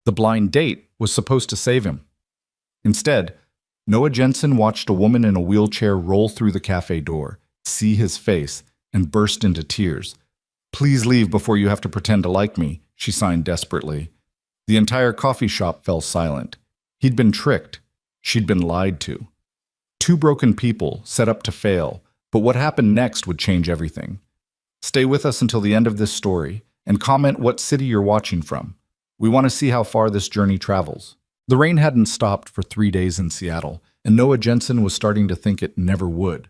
The blind date was supposed to save him. Instead, Noah Jensen watched a woman in a wheelchair roll through the cafe door, see his face, and burst into tears. "Please leave before you have to pretend to like me," she signed desperately. The entire coffee shop fell silent. He'd been tricked. She'd been lied to. Two broken people set up to fail, but what happened next would change everything. Stay with us until the end of this story, and comment what city you're watching from. We want to see how far this journey travels. The rain hadn't stopped for 3 days in Seattle, and Noah Jensen was starting to think it never would.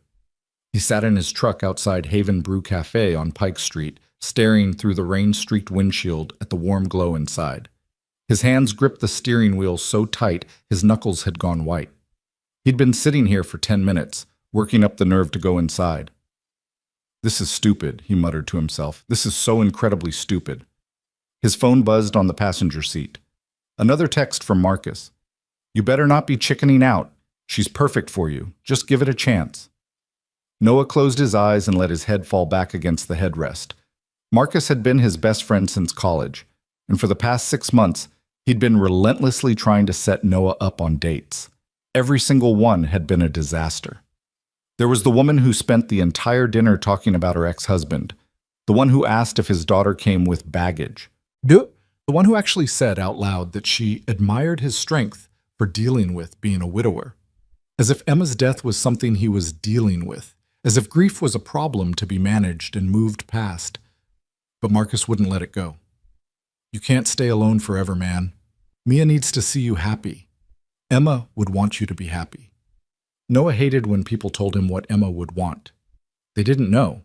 He sat in his truck outside Haven Brew Cafe on Pike Street, staring through the rain-streaked windshield at the warm glow inside. His hands gripped the steering wheel so tight his knuckles had gone white. He'd been sitting here for 10 minutes, working up the nerve to go inside. "This is stupid," he muttered to himself. "This is so incredibly stupid." His phone buzzed on the passenger seat. Another text from Marcus. "You better not be chickening out. She's perfect for you. Just give it a chance." Noah closed his eyes and let his head fall back against the headrest. Marcus had been his best friend since college, and for the past 6 months, he'd been relentlessly trying to set Noah up on dates. Every single one had been a disaster. There was the woman who spent the entire dinner talking about her ex-husband, the one who asked if his daughter came with baggage, the one who actually said out loud that she admired his strength for dealing with being a widower. As if Emma's death was something he was dealing with, as if grief was a problem to be managed and moved past. But Marcus wouldn't let it go. "You can't stay alone forever, man. Mia needs to see you happy. Emma would want you to be happy." Noah hated when people told him what Emma would want. They didn't know.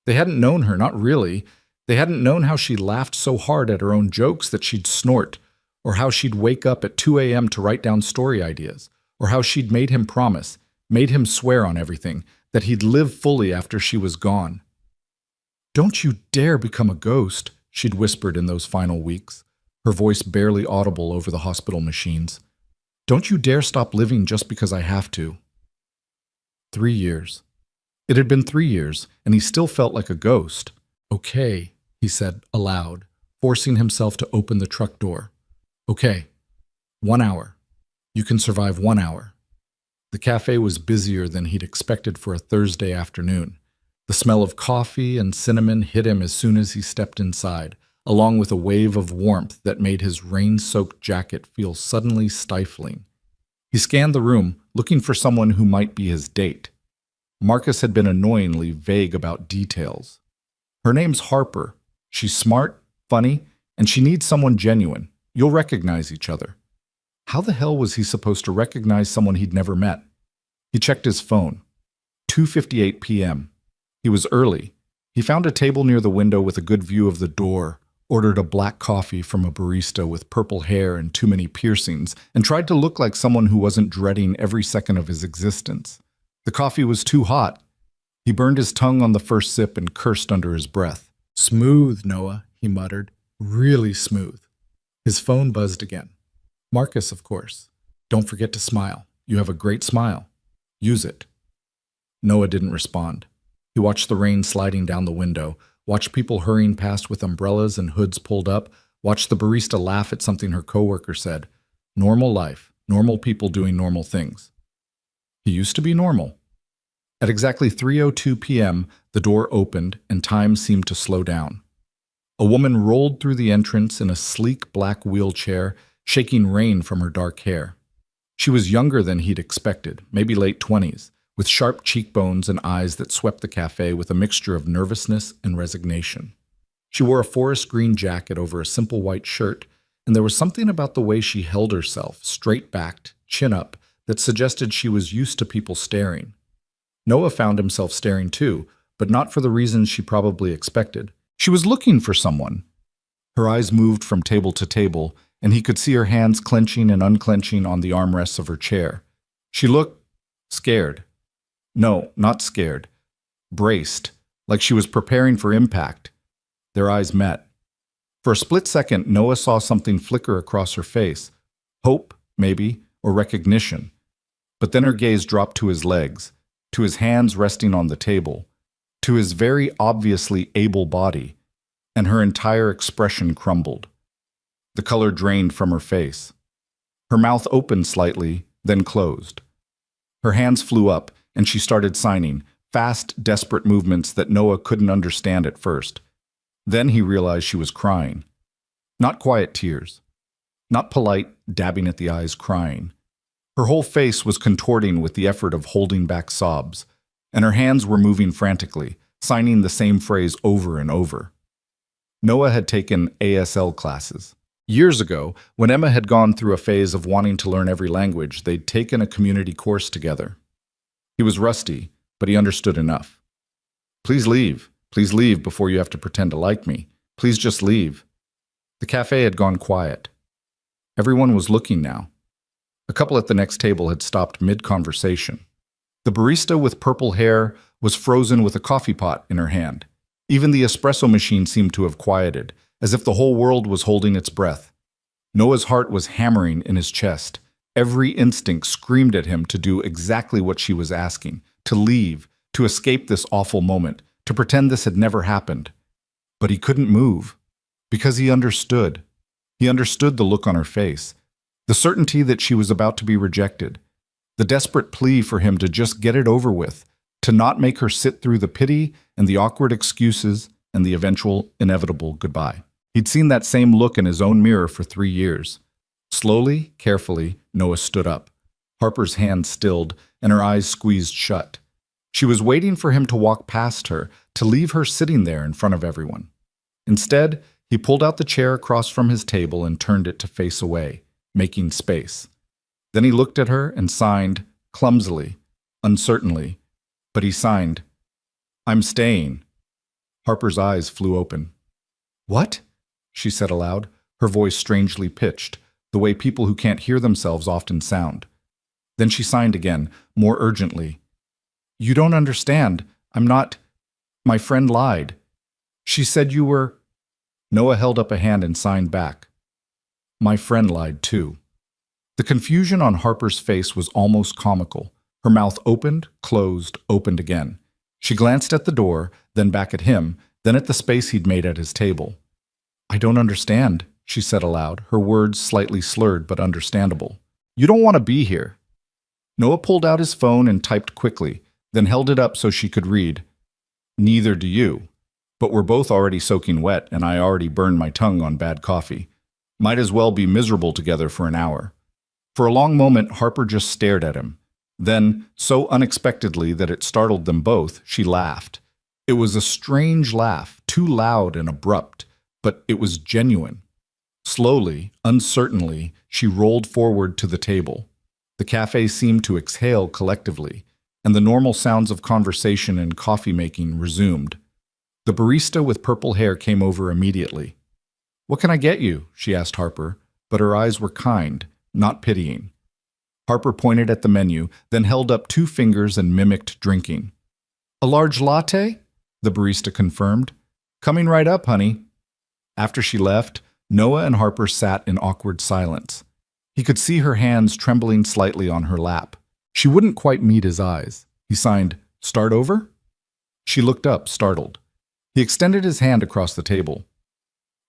They hadn't known her, not really. They hadn't known how she laughed so hard at her own jokes that she'd snort, or how she'd wake up at 2 a.m. to write down story ideas, or how she'd made him promise, made him swear on everything, that he'd live fully after she was gone. "Don't you dare become a ghost," she'd whispered in those final weeks, her voice barely audible over the hospital machines. "Don't you dare stop living just because I have to." 3 years. It had been 3 years, and he still felt like a ghost. "Okay," he said aloud, forcing himself to open the truck door. "Okay, 1 hour. You can survive 1 hour." The cafe was busier than he'd expected for a Thursday afternoon. The smell of coffee and cinnamon hit him as soon as he stepped inside, along with a wave of warmth that made his rain-soaked jacket feel suddenly stifling. He scanned the room, looking for someone who might be his date. Marcus had been annoyingly vague about details. "Her name's Harper. She's smart, funny, and she needs someone genuine. You'll recognize each other." How the hell was he supposed to recognize someone he'd never met? He checked his phone. 2:58 p.m. He was early. He found a table near the window with a good view of the door, ordered a black coffee from a barista with purple hair and too many piercings, and tried to look like someone who wasn't dreading every second of his existence. The coffee was too hot. He burned his tongue on the first sip and cursed under his breath. "Smooth, Noah," he muttered. "Really smooth." His phone buzzed again. Marcus, of course. "Don't forget to smile. You have a great smile. Use it." Noah didn't respond. He watched the rain sliding down the window, watched people hurrying past with umbrellas and hoods pulled up, watched the barista laugh at something her coworker said. Normal life, normal people doing normal things. He used to be normal. At exactly 3:02 p.m., the door opened and time seemed to slow down. A woman rolled through the entrance in a sleek black wheelchair, shaking rain from her dark hair. She was younger than he'd expected, maybe late 20s, with sharp cheekbones and eyes that swept the cafe with a mixture of nervousness and resignation. She wore a forest green jacket over a simple white shirt, and there was something about the way she held herself, straight-backed, chin up, that suggested she was used to people staring. Noah found himself staring too, but not for the reasons she probably expected. She was looking for someone. Her eyes moved from table to table, and he could see her hands clenching and unclenching on the armrests of her chair. She looked scared. No, not scared. Braced, like she was preparing for impact. Their eyes met. For a split second, Noah saw something flicker across her face. Hope, maybe, or recognition. But then her gaze dropped to his legs, to his hands resting on the table, to his very obviously able body, and her entire expression crumbled. The color drained from her face. Her mouth opened slightly, then closed. Her hands flew up, and she started signing, fast, desperate movements that Noah couldn't understand at first. Then he realized she was crying. Not quiet tears. Not polite, dabbing at the eyes crying. Her whole face was contorting with the effort of holding back sobs, and her hands were moving frantically, signing the same phrase over and over. Noah had taken ASL classes. Years ago, when Emma had gone through a phase of wanting to learn every language, they'd taken a community course together. He was rusty, but he understood enough. Please leave before you have to pretend to like me. Please just leave. The cafe had gone quiet. Everyone was looking now. A couple at the next table had stopped mid-conversation. The barista with purple hair was frozen with a coffee pot in her hand. Even the espresso machine seemed to have quieted, as if the whole world was holding its breath. Noah's heart was hammering in his chest. Every instinct screamed at him to do exactly what she was asking, to leave, to escape this awful moment, to pretend this had never happened. But he couldn't move, because he understood. He understood the look on her face, the certainty that she was about to be rejected, the desperate plea for him to just get it over with, to not make her sit through the pity and the awkward excuses and the eventual, inevitable goodbye. He'd seen that same look in his own mirror for 3 years. Slowly, carefully, Noah stood up. Harper's hand stilled, and her eyes squeezed shut. She was waiting for him to walk past her, to leave her sitting there in front of everyone. Instead, he pulled out the chair across from his table and turned it to face away, making space. Then he looked at her and signed, clumsily, uncertainly, but he signed, "I'm staying." Harper's eyes flew open. "What?" she said aloud, her voice strangely pitched, the way people who can't hear themselves often sound. Then she signed again, more urgently. "You don't understand. I'm not... My friend lied. She said you were..." Noah held up a hand and signed back. "My friend lied too." The confusion on Harper's face was almost comical. Her mouth opened, closed, opened again. She glanced at the door, then back at him, then at the space he'd made at his table. "I don't understand," she said aloud, her words slightly slurred but understandable. "You don't want to be here." Noah pulled out his phone and typed quickly, then held it up so she could read. "Neither do you. But we're both already soaking wet, and I already burned my tongue on bad coffee. Might as well be miserable together for an hour." For a long moment, Harper just stared at him. Then, so unexpectedly that it startled them both, she laughed. It was a strange laugh, too loud and abrupt, but it was genuine. Slowly, uncertainly, she rolled forward to the table. The cafe seemed to exhale collectively, and the normal sounds of conversation and coffee-making resumed. The barista with purple hair came over immediately. "What can I get you?" she asked Harper, but her eyes were kind, not pitying. Harper pointed at the menu, then held up 2 fingers and mimicked drinking. "A large latte?" the barista confirmed. "Coming right up, honey." After she left, Noah and Harper sat in awkward silence. He could see her hands trembling slightly on her lap. She wouldn't quite meet his eyes. He signed, "Start over?" She looked up, startled. He extended his hand across the table.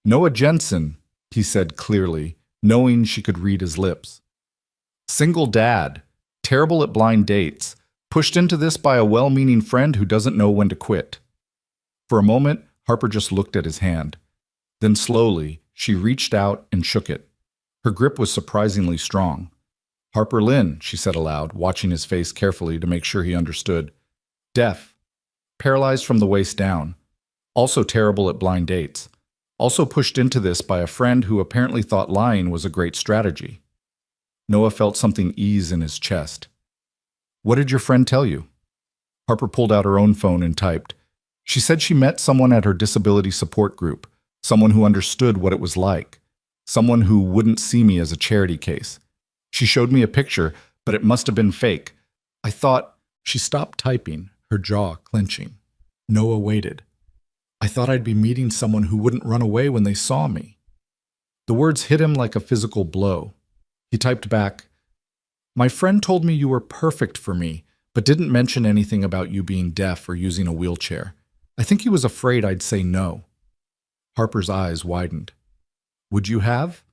"Noah Jensen," he said clearly, knowing she could read his lips. "Single dad, terrible at blind dates, pushed into this by a well-meaning friend who doesn't know when to quit." For a moment, Harper just looked at his hand. Then slowly, she reached out and shook it. Her grip was surprisingly strong. "Harper Lynn," she said aloud, watching his face carefully to make sure he understood. "Deaf. Paralyzed from the waist down. Also terrible at blind dates. Also pushed into this by a friend who apparently thought lying was a great strategy." Noah felt something ease in his chest. "What did your friend tell you?" Harper pulled out her own phone and typed. She said she met someone at her disability support group, someone who understood what it was like, someone who wouldn't see me as a charity case. She showed me a picture, but it must have been fake. I thought... She stopped typing, her jaw clenching. Noah waited. "I thought I'd be meeting someone who wouldn't run away when they saw me." The words hit him like a physical blow. He typed back, "My friend told me you were perfect for me, but didn't mention anything about you being deaf or using a wheelchair. I think he was afraid I'd say no." Harper's eyes widened. "Would you have?"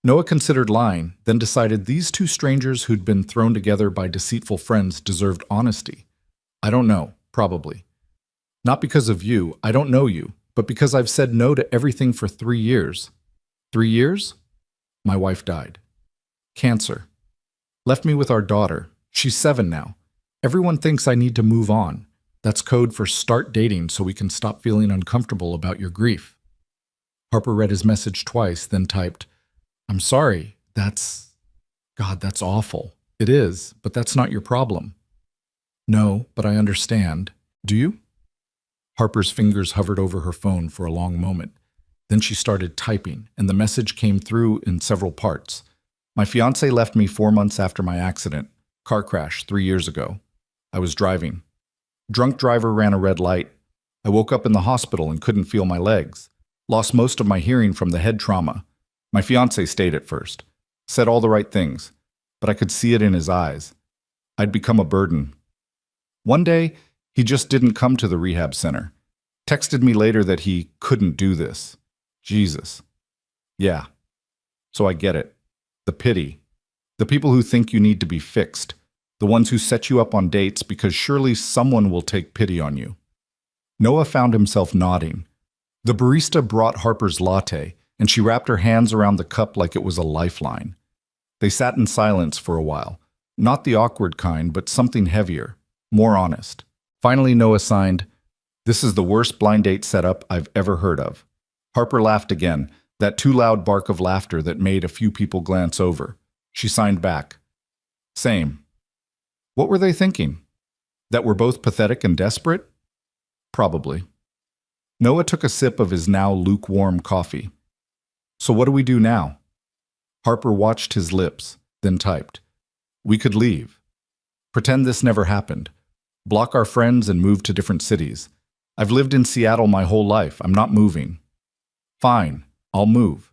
Noah considered lying, then decided these two strangers who'd been thrown together by deceitful friends deserved honesty. I don't know, probably. Not because of you, I don't know you, but because I've said no to everything for 3 years. 3 years? My wife died. Cancer. Left me with our daughter. She's 7 now. Everyone thinks I need to move on. That's code for start dating so we can stop feeling uncomfortable about your grief. Harper read his message twice, then typed, I'm sorry, God, that's awful. It is, but that's not your problem. No, but I understand. Do you? Harper's fingers hovered over her phone for a long moment. Then she started typing, and the message came through in several parts. My fiancé left me 4 months after my accident. Car crash 3 years ago. I was driving. Drunk driver ran a red light. I woke up in the hospital and couldn't feel my legs. Lost most of my hearing from the head trauma. My fiancé stayed at first. Said all the right things, but I could see it in his eyes. I'd become a burden. One day, he just didn't come to the rehab center. Texted me later that he couldn't do this. Jesus. Yeah. So I get it. The pity. The people who think you need to be fixed. The ones who set you up on dates because surely someone will take pity on you. Noah found himself nodding. The barista brought Harper's latte, and she wrapped her hands around the cup like it was a lifeline. They sat in silence for a while. Not the awkward kind, but something heavier, more honest. Finally, Noah signed, This is the worst blind date setup I've ever heard of. Harper laughed again, that too loud bark of laughter that made a few people glance over. She signed back. Same. What were they thinking? That we're both pathetic and desperate? Probably. Noah took a sip of his now lukewarm coffee. So what do we do now? Harper watched his lips, then typed. We could leave. Pretend this never happened. Block our friends and move to different cities. I've lived in Seattle my whole life. I'm not moving. Fine, I'll move.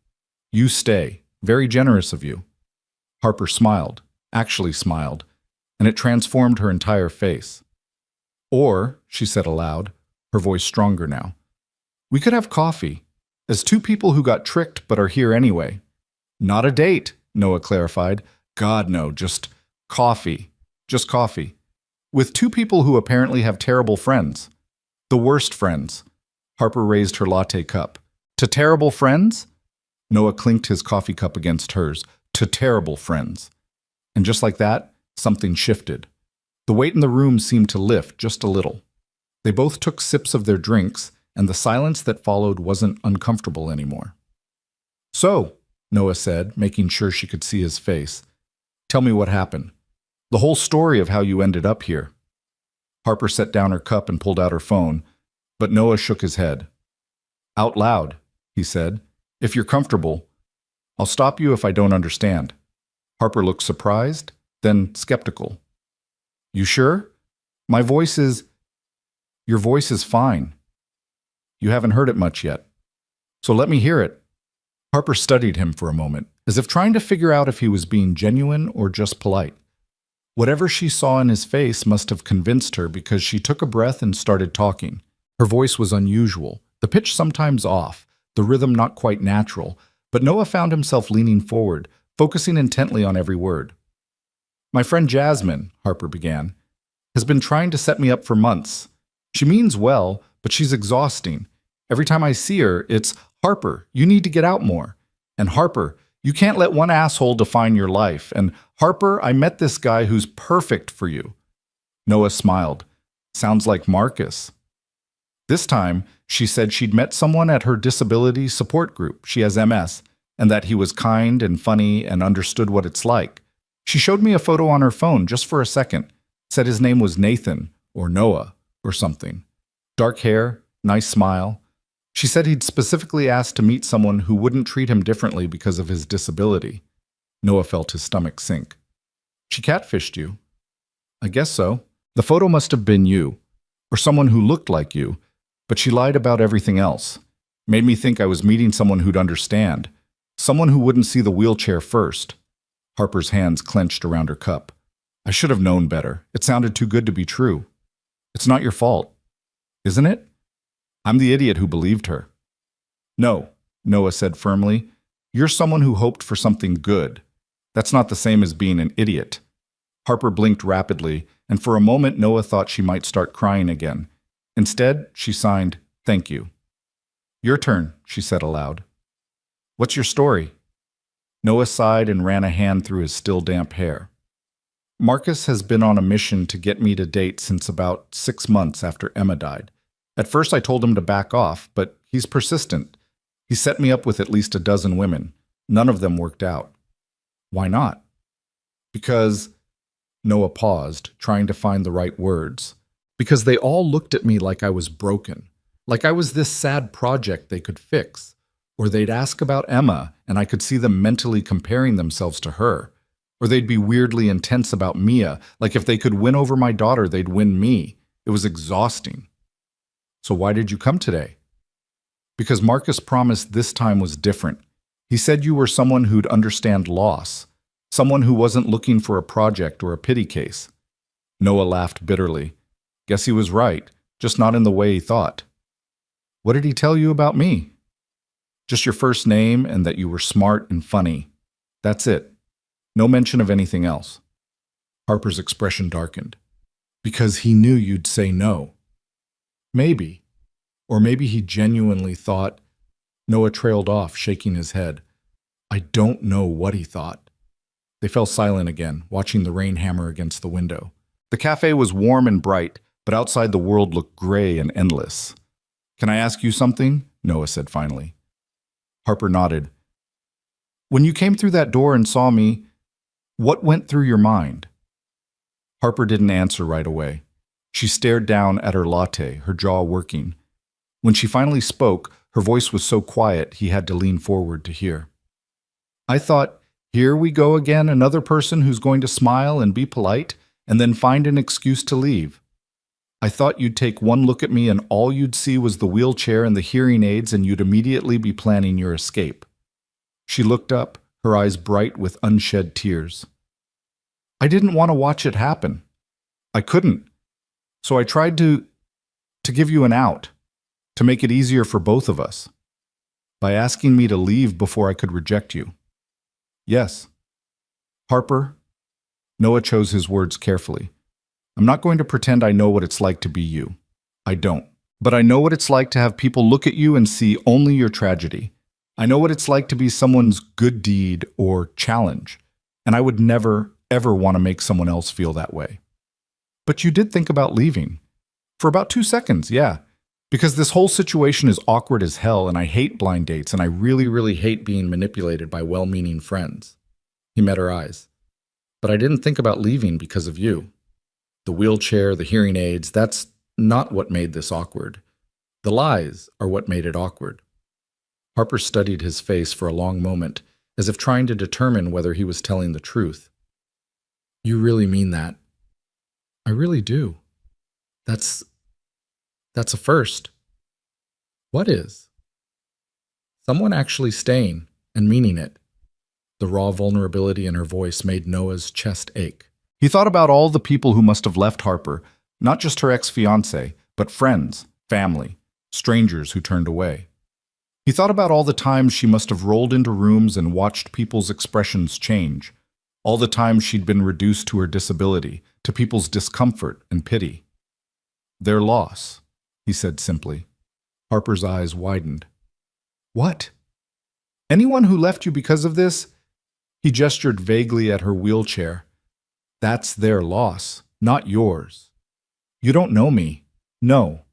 You stay. Very generous of you. Harper smiled, actually smiled, and it transformed her entire face. Or, she said aloud, her voice stronger now, we could have coffee, as two people who got tricked but are here anyway. Not a date, Noah clarified. God, no, just coffee. Just coffee. With two people who apparently have terrible friends. The worst friends. Harper raised her latte cup. To terrible friends? Noah clinked his coffee cup against hers. To terrible friends. And just like that, something shifted. The weight in the room seemed to lift just a little. They both took sips of their drinks, and the silence that followed wasn't uncomfortable anymore. So, Noah said, making sure she could see his face, tell me what happened. The whole story of how you ended up here. Harper set down her cup and pulled out her phone, but Noah shook his head. Out loud, he said, if you're comfortable, I'll stop you if I don't understand. Harper looked surprised, then skeptical. You sure? Your voice is fine. You haven't heard it much yet. So let me hear it. Harper studied him for a moment, as if trying to figure out if he was being genuine or just polite. Whatever she saw in his face must have convinced her because she took a breath and started talking. Her voice was unusual, the pitch sometimes off, the rhythm not quite natural, but Noah found himself leaning forward, focusing intently on every word. My friend Jasmine, Harper began, has been trying to set me up for months. She means well, but she's exhausting. Every time I see her, it's, Harper, you need to get out more. And Harper, you can't let one asshole define your life. And Harper, I met this guy who's perfect for you. Noah smiled. Sounds like Marcus. This time, she said she'd met someone at her disability support group. She has MS, and that he was kind and funny and understood what it's like. She showed me a photo on her phone just for a second. Said his name was Nathan, or Noah, or something. Dark hair, nice smile. She said he'd specifically asked to meet someone who wouldn't treat him differently because of his disability. Noah felt his stomach sink. She catfished you? I guess so. The photo must have been you, or someone who looked like you, but she lied about everything else. Made me think I was meeting someone who'd understand, someone who wouldn't see the wheelchair first. Harper's hands clenched around her cup. I should have known better. It sounded too good to be true. It's not your fault, isn't it? I'm the idiot who believed her. No, Noah said firmly. You're someone who hoped for something good. That's not the same as being an idiot. Harper blinked rapidly, and for a moment Noah thought she might start crying again. Instead, she signed, "Thank you." "Your turn," she said aloud. "What's your story?" Noah sighed and ran a hand through his still damp hair. "Marcus has been on a mission to get me to date since about 6 months after Emma died. At first I told him to back off, but he's persistent. He set me up with at least a dozen women. None of them worked out." "Why not?" "Because—" Noah paused, trying to find the right words. "Because they all looked at me like I was broken. Like I was this sad project they could fix. Or they'd ask about Emma, and I could see them mentally comparing themselves to her. Or they'd be weirdly intense about Mia, like if they could win over my daughter, they'd win me. It was exhausting." "So why did you come today?" "Because Marcus promised this time was different. He said you were someone who'd understand loss, someone who wasn't looking for a project or a pity case." Noah laughed bitterly. "Guess he was right, just not in the way he thought." "What did he tell you about me?" "Just your first name and that you were smart and funny. That's it. No mention of anything else." Harper's expression darkened. "Because he knew you'd say no." "Maybe. Or maybe he genuinely thought—" Noah trailed off, shaking his head. "I don't know what he thought." They fell silent again, watching the rain hammer against the window. The cafe was warm and bright, but outside the world looked gray and endless. "Can I ask you something?" Noah said finally. Harper nodded. "When you came through that door and saw me, what went through your mind?" Harper didn't answer right away. She stared down at her latte, her jaw working. When she finally spoke, her voice was so quiet he had to lean forward to hear. "I thought, here we go again, another person who's going to smile and be polite, and then find an excuse to leave. I thought you'd take one look at me and all you'd see was the wheelchair and the hearing aids and you'd immediately be planning your escape." She looked up, her eyes bright with unshed tears. "I didn't want to watch it happen. I couldn't. So I tried to give you an out, to make it easier for both of us. By asking me to leave before I could reject you." "Yes." "Harper," Noah chose his words carefully, "I'm not going to pretend I know what it's like to be you. I don't. But I know what it's like to have people look at you and see only your tragedy. I know what it's like to be someone's good deed or challenge. And I would never, ever want to make someone else feel that way." "But you did think about leaving." "For about 2 seconds, yeah. Because this whole situation is awkward as hell and I hate blind dates and I really, really hate being manipulated by well-meaning friends." He met her eyes. "But I didn't think about leaving because of you. The wheelchair, the hearing aids, that's not what made this awkward. The lies are what made it awkward." Harper studied his face for a long moment, as if trying to determine whether he was telling the truth. "You really mean that?" "I really do. That's a first." "What is?" "Someone actually staying and meaning it." The raw vulnerability in her voice made Noah's chest ache. He thought about all the people who must have left Harper, not just her ex-fiancé, but friends, family, strangers who turned away. He thought about all the times she must have rolled into rooms and watched people's expressions change, all the times she'd been reduced to her disability, to people's discomfort and pity. "Their loss," he said simply. Harper's eyes widened. "What? Anyone who left you because of this?" He gestured vaguely at her wheelchair. "That's their loss, not yours. You don't know me. No.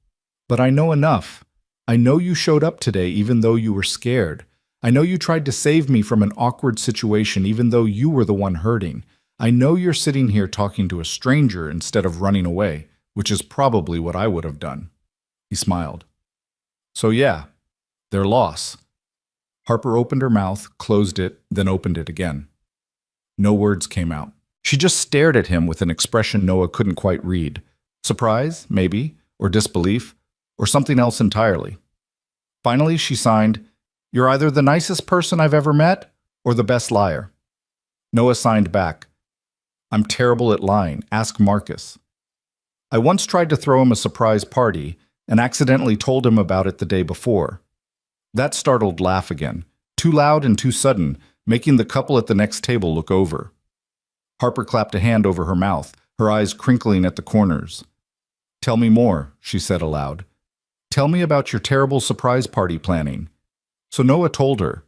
But I know enough. I know you showed up today even though you were scared. I know you tried to save me from an awkward situation even though you were the one hurting. I know you're sitting here talking to a stranger instead of running away, which is probably what I would have done." He smiled. "So yeah, their loss." Harper opened her mouth, closed it, then opened it again. No words came out. She just stared at him with an expression Noah couldn't quite read. Surprise, maybe, or disbelief, or something else entirely. Finally, she signed, "You're either the nicest person I've ever met, or the best liar." Noah signed back, "I'm terrible at lying. Ask Marcus. I once tried to throw him a surprise party, and accidentally told him about it the day before." That startled laugh again, Too loud and too sudden, making the couple at the next table look over. Harper clapped a hand over her mouth, her eyes crinkling at the corners. "Tell me more," she said aloud. "Tell me about your terrible surprise party planning." So Noah told her.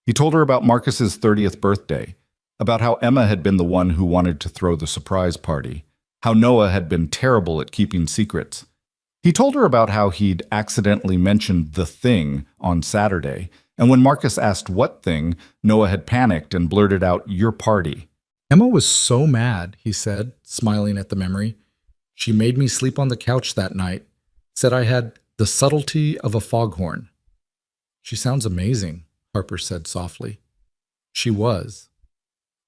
He told her about Marcus's 30th birthday, about how Emma had been the one who wanted to throw the surprise party, how Noah had been terrible at keeping secrets. He told her about how he'd accidentally mentioned the thing on Saturday, and when Marcus asked what thing, Noah had panicked and blurted out, "Your party." "Emma was so mad," he said, smiling at the memory. "She made me sleep on the couch that night, said I had the subtlety of a foghorn." "She sounds amazing," Harper said softly. She was.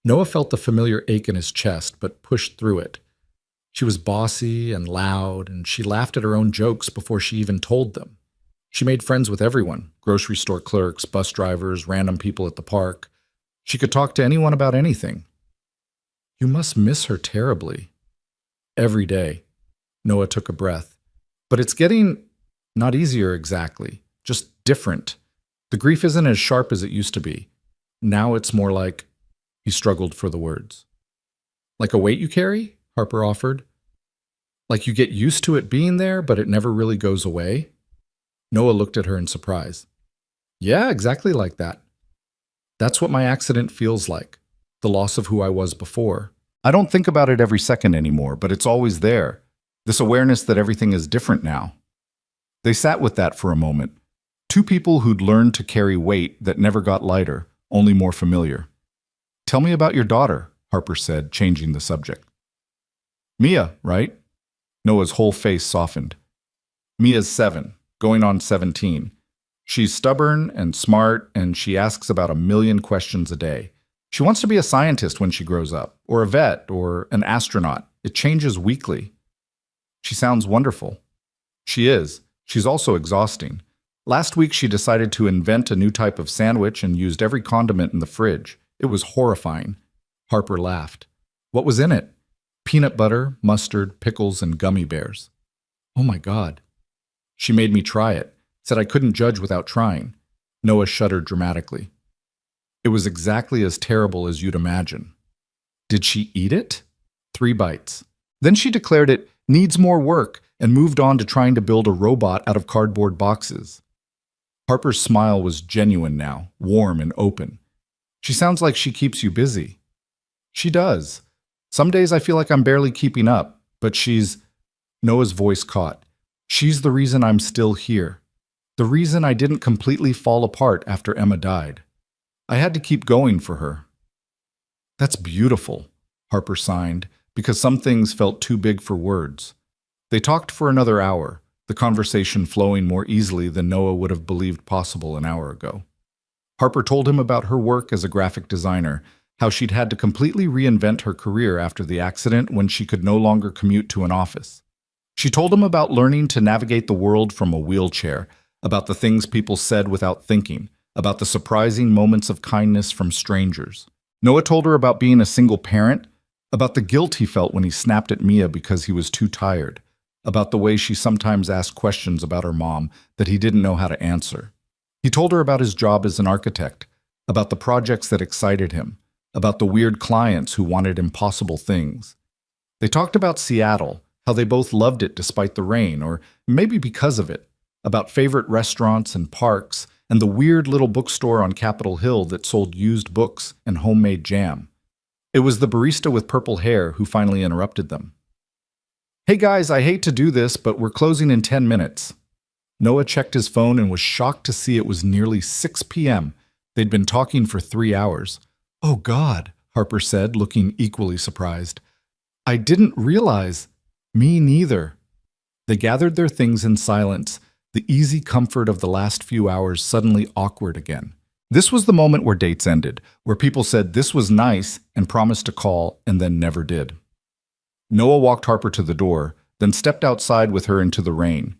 Noah felt the familiar ache in his chest, but pushed through it. She was bossy and loud, and she laughed at her own jokes before she even told them. She made friends with everyone, grocery store clerks, bus drivers, random people at the park. She could talk to anyone about anything. "You must miss her terribly." "Every day." Noah took a breath. "But it's getting not easier exactly, just different. The grief isn't as sharp as it used to be. Now it's more like," he struggled for the words. "Like a weight you carry?" Harper offered. "Like you get used to it being there, but it never really goes away?" Noah looked at her in surprise. "Yeah, exactly like that. That's what my accident feels like, the loss of who I was before. I don't think about it every second anymore, but it's always there, this awareness that everything is different now." They sat with that for a moment. Two people who'd learned to carry weight that never got lighter, only more familiar. "Tell me about your daughter," Harper said, changing the subject. "Mia, right?" Noah's whole face softened. "Mia's 7, going on 17. She's stubborn and smart, and she asks about 1,000,000 questions a day. She wants to be a scientist when she grows up, or a vet, or an astronaut. It changes weekly." "She sounds wonderful." "She is. She's also exhausting. Last week she decided to invent a new type of sandwich and used every condiment in the fridge. It was horrifying." Harper laughed. "What was in it?" "Peanut butter, mustard, pickles, and gummy bears." "Oh my God." "She made me try it, said I couldn't judge without trying." Noah shuddered dramatically. "It was exactly as terrible as you'd imagine." "Did she eat it?" 3 bites. Then she declared it needs more work and moved on to trying to build a robot out of cardboard boxes. Harper's smile was genuine now, warm and open. "She sounds like she keeps you busy." "She does. Some days I feel like I'm barely keeping up, but she's—" Noah's voice caught. "She's the reason I'm still here. The reason I didn't completely fall apart after Emma died. I had to keep going for her." "That's beautiful," Harper signed, because some things felt too big for words. They talked for another hour, the conversation flowing more easily than Noah would have believed possible an hour ago. Harper told him about her work as a graphic designer, how she'd had to completely reinvent her career after the accident when she could no longer commute to an office. She told him about learning to navigate the world from a wheelchair, about the things people said without thinking, about the surprising moments of kindness from strangers. Noah told her about being a single parent, about the guilt he felt when he snapped at Mia because he was too tired, about the way she sometimes asked questions about her mom that he didn't know how to answer. He told her about his job as an architect, about the projects that excited him, about the weird clients who wanted impossible things. They talked about Seattle, how they both loved it despite the rain, or maybe because of it, about favorite restaurants and parks, and the weird little bookstore on Capitol Hill that sold used books and homemade jam. It was the barista with purple hair who finally interrupted them. "Hey guys, I hate to do this, but we're closing in 10 minutes. Noah checked his phone and was shocked to see it was nearly 6 p.m. They'd been talking for 3 hours. "Oh God," Harper said, looking equally surprised. "I didn't realize." "Me neither." They gathered their things in silence, the easy comfort of the last few hours suddenly awkward again. This was the moment where dates ended, where people said this was nice and promised to call and then never did. Noah walked Harper to the door, then stepped outside with her into the rain.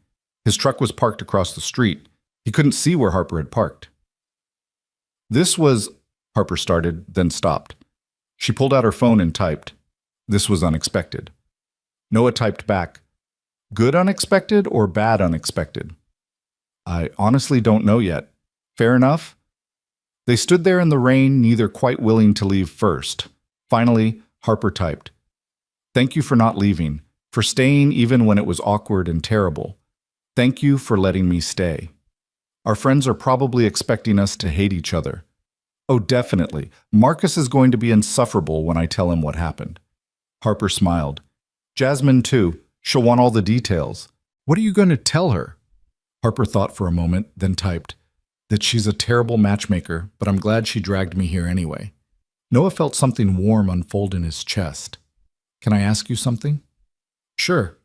His truck was parked across the street. He couldn't see where Harper had parked. "This was," Harper started, then stopped. She pulled out her phone and typed, "This was unexpected." Noah typed back, "Good unexpected or bad unexpected?" "I honestly don't know yet. Fair enough?" They stood there in the rain, neither quite willing to leave first. Finally, Harper typed, "Thank you for not leaving, for staying even when it was awkward and terrible. Thank you for letting me stay. Our friends are probably expecting us to hate each other. Oh, definitely. Marcus is going to be insufferable when I tell him what happened." Harper smiled. "Jasmine, too. She'll want all the details. What are you going to tell her?" Harper thought for a moment, then typed, "That she's a terrible matchmaker, but I'm glad she dragged me here anyway." Noah felt something warm unfold in his chest. "Can I ask you something?" "Sure.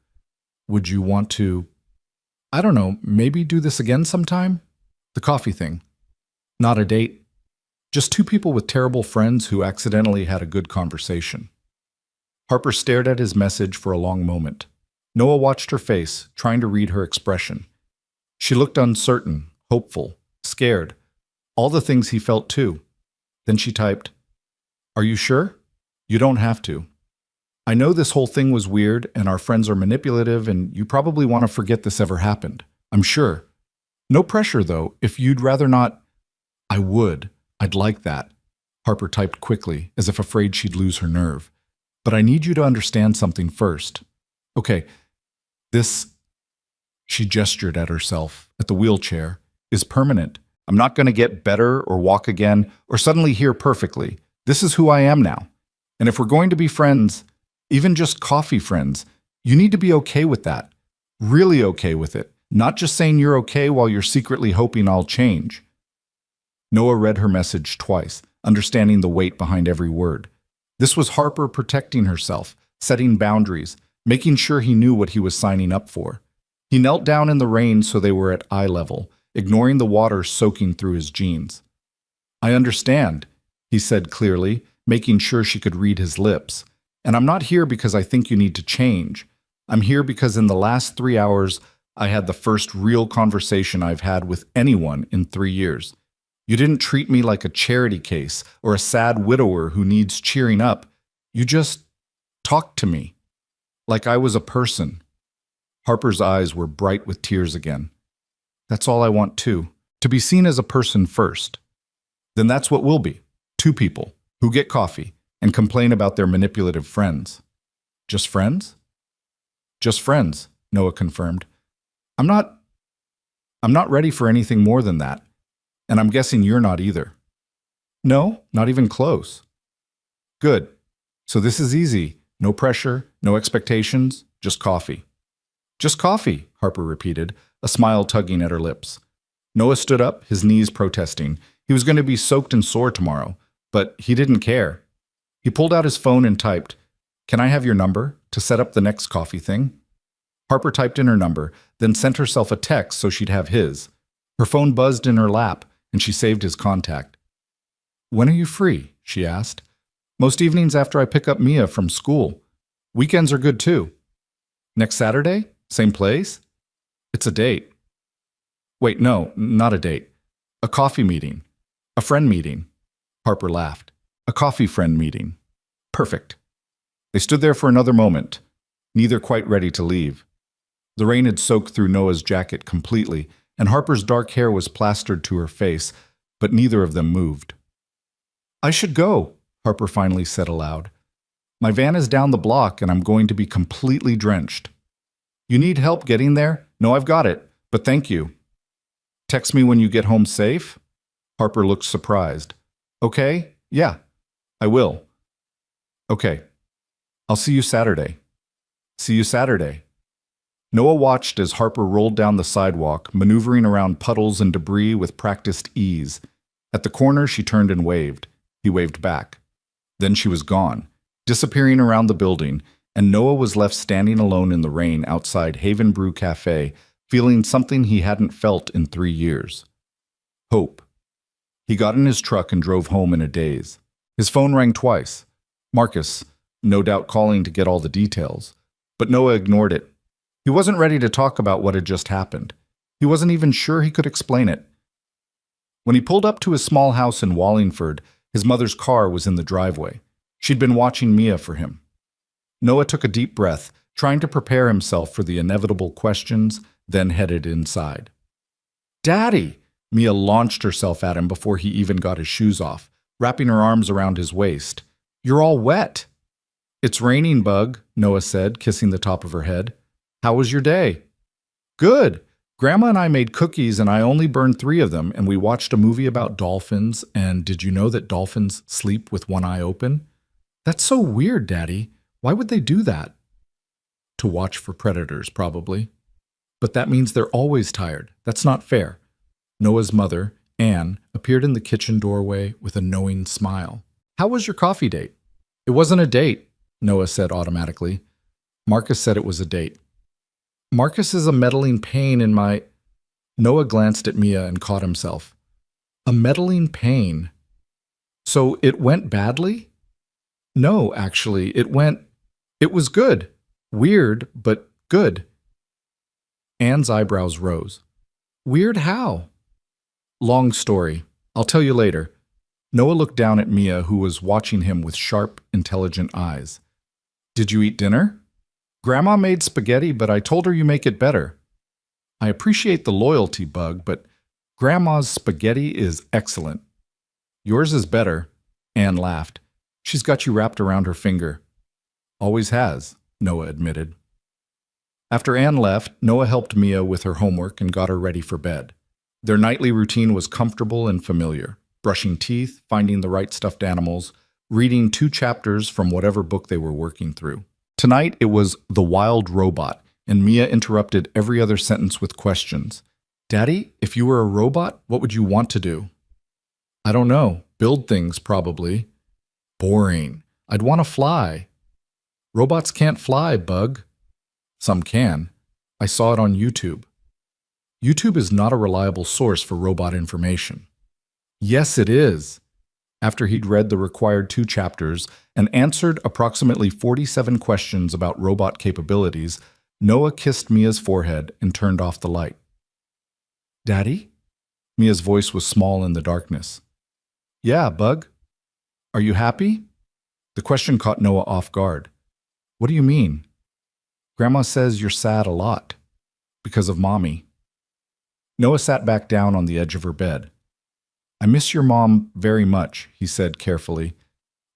Would you want to, I don't know, maybe do this again sometime? The coffee thing. Not a date. Just two people with terrible friends who accidentally had a good conversation." Harper stared at his message for a long moment. Noah watched her face, trying to read her expression. She looked uncertain, hopeful, scared, all the things he felt too. Then she typed, "Are you sure? You don't have to. I know this whole thing was weird and our friends are manipulative and you probably want to forget this ever happened. I'm sure. No pressure though, if you'd rather not." "I would. I'd like that." Harper typed quickly, as if afraid she'd lose her nerve. "But I need you to understand something first. Okay, this," she gestured at herself, at the wheelchair, "is permanent. I'm not going to get better or walk again or suddenly hear perfectly. This is who I am now. And if we're going to be friends, even just coffee friends, you need to be okay with that. Really okay with it. Not just saying you're okay while you're secretly hoping I'll change." Noah read her message twice, understanding the weight behind every word. This was Harper protecting herself, setting boundaries, making sure he knew what he was signing up for. He knelt down in the rain so they were at eye level, ignoring the water soaking through his jeans. "I understand," he said clearly, making sure she could read his lips. "And I'm not here because I think you need to change. I'm here because in the last 3 hours, I had the first real conversation I've had with anyone in 3 years. You didn't treat me like a charity case or a sad widower who needs cheering up. You just talked to me like I was a person." Harper's eyes were bright with tears again. "That's all I want too, to be seen as a person first. Then that's what we'll be, two people who get coffee and complain about their manipulative friends." "Just friends?" "Just friends," Noah confirmed. I'm not ready for anything more than that. And I'm guessing you're not either." "No, not even close." "Good. So this is easy. No pressure, no expectations, just coffee." "Just coffee," Harper repeated, a smile tugging at her lips. Noah stood up, his knees protesting. He was going to be soaked and sore tomorrow, but he didn't care. He pulled out his phone and typed, "Can I have your number to set up the next coffee thing?" Harper typed in her number, then sent herself a text so she'd have his. Her phone buzzed in her lap, and she saved his contact. "When are you free?" she asked. "Most evenings after I pick up Mia from school. Weekends are good too." "Next Saturday? Same place?" "It's a date." "Wait, no, not a date. A coffee meeting. A friend meeting." Harper laughed. "A coffee friend meeting. Perfect." They stood there for another moment, neither quite ready to leave. The rain had soaked through Noah's jacket completely, and Harper's dark hair was plastered to her face, but neither of them moved. "I should go," Harper finally said aloud. "My van is down the block, and I'm going to be completely drenched." "You need help getting there?" "No, I've got it, but thank you." "Text me when you get home safe?" Harper looked surprised. "Okay, yeah, I will." "Okay. I'll see you Saturday." "See you Saturday." Noah watched as Harper rolled down the sidewalk, maneuvering around puddles and debris with practiced ease. At the corner, she turned and waved. He waved back. Then she was gone, disappearing around the building, and Noah was left standing alone in the rain outside Haven Brew Cafe, feeling something he hadn't felt in 3 years. Hope. He got in his truck and drove home in a daze. His phone rang twice. Marcus, no doubt calling to get all the details. But Noah ignored it. He wasn't ready to talk about what had just happened. He wasn't even sure he could explain it. When he pulled up to his small house in Wallingford, his mother's car was in the driveway. She'd been watching Mia for him. Noah took a deep breath, trying to prepare himself for the inevitable questions, then headed inside. "Daddy!" Mia launched herself at him before he even got his shoes off, wrapping her arms around his waist. "You're all wet." "It's raining, Bug," Noah said, kissing the top of her head. "How was your day?" "Good. Grandma and I made cookies and I only burned 3 of them, and we watched a movie about dolphins, and did you know that dolphins sleep with one eye open?" "That's so weird, Daddy. Why would they do that?" "To watch for predators, probably. But that means they're always tired. That's not fair." Noah's mother, Anne, appeared in the kitchen doorway with a knowing smile. "How was your coffee date?" "It wasn't a date," Noah said automatically. "Marcus said it was a date." "Marcus is a meddling pain in my—" Noah glanced at Mia and caught himself. "A meddling pain? So it went badly?" "No, actually, it was good. Weird, but good." Anne's eyebrows rose. "Weird how?" "Long story. I'll tell you later." Noah looked down at Mia, who was watching him with sharp, intelligent eyes. "Did you eat dinner?" "Grandma made spaghetti, but I told her you make it better." "I appreciate the loyalty, Bug, but Grandma's spaghetti is excellent." "Yours is better," Anne laughed. "She's got you wrapped around her finger." "Always has," Noah admitted. After Anne left, Noah helped Mia with her homework and got her ready for bed. Their nightly routine was comfortable and familiar: brushing teeth, finding the right stuffed animals, reading 2 chapters from whatever book they were working through. Tonight it was The Wild Robot, and Mia interrupted every other sentence with questions. "Daddy, if you were a robot, what would you want to do?" "I don't know. Build things, probably." "Boring. I'd want to fly." "Robots can't fly, Bug." "Some can. I saw it on YouTube." "YouTube is not a reliable source for robot information." "Yes, it is." After he'd read the required 2 chapters and answered approximately 47 questions about robot capabilities, Noah kissed Mia's forehead and turned off the light. "Daddy?" Mia's voice was small in the darkness. "Yeah, Bug." "Are you happy?" The question caught Noah off guard. "What do you mean?" "Grandma says you're sad a lot." "Because of Mommy." Noah sat back down on the edge of her bed. "I miss your mom very much," he said carefully.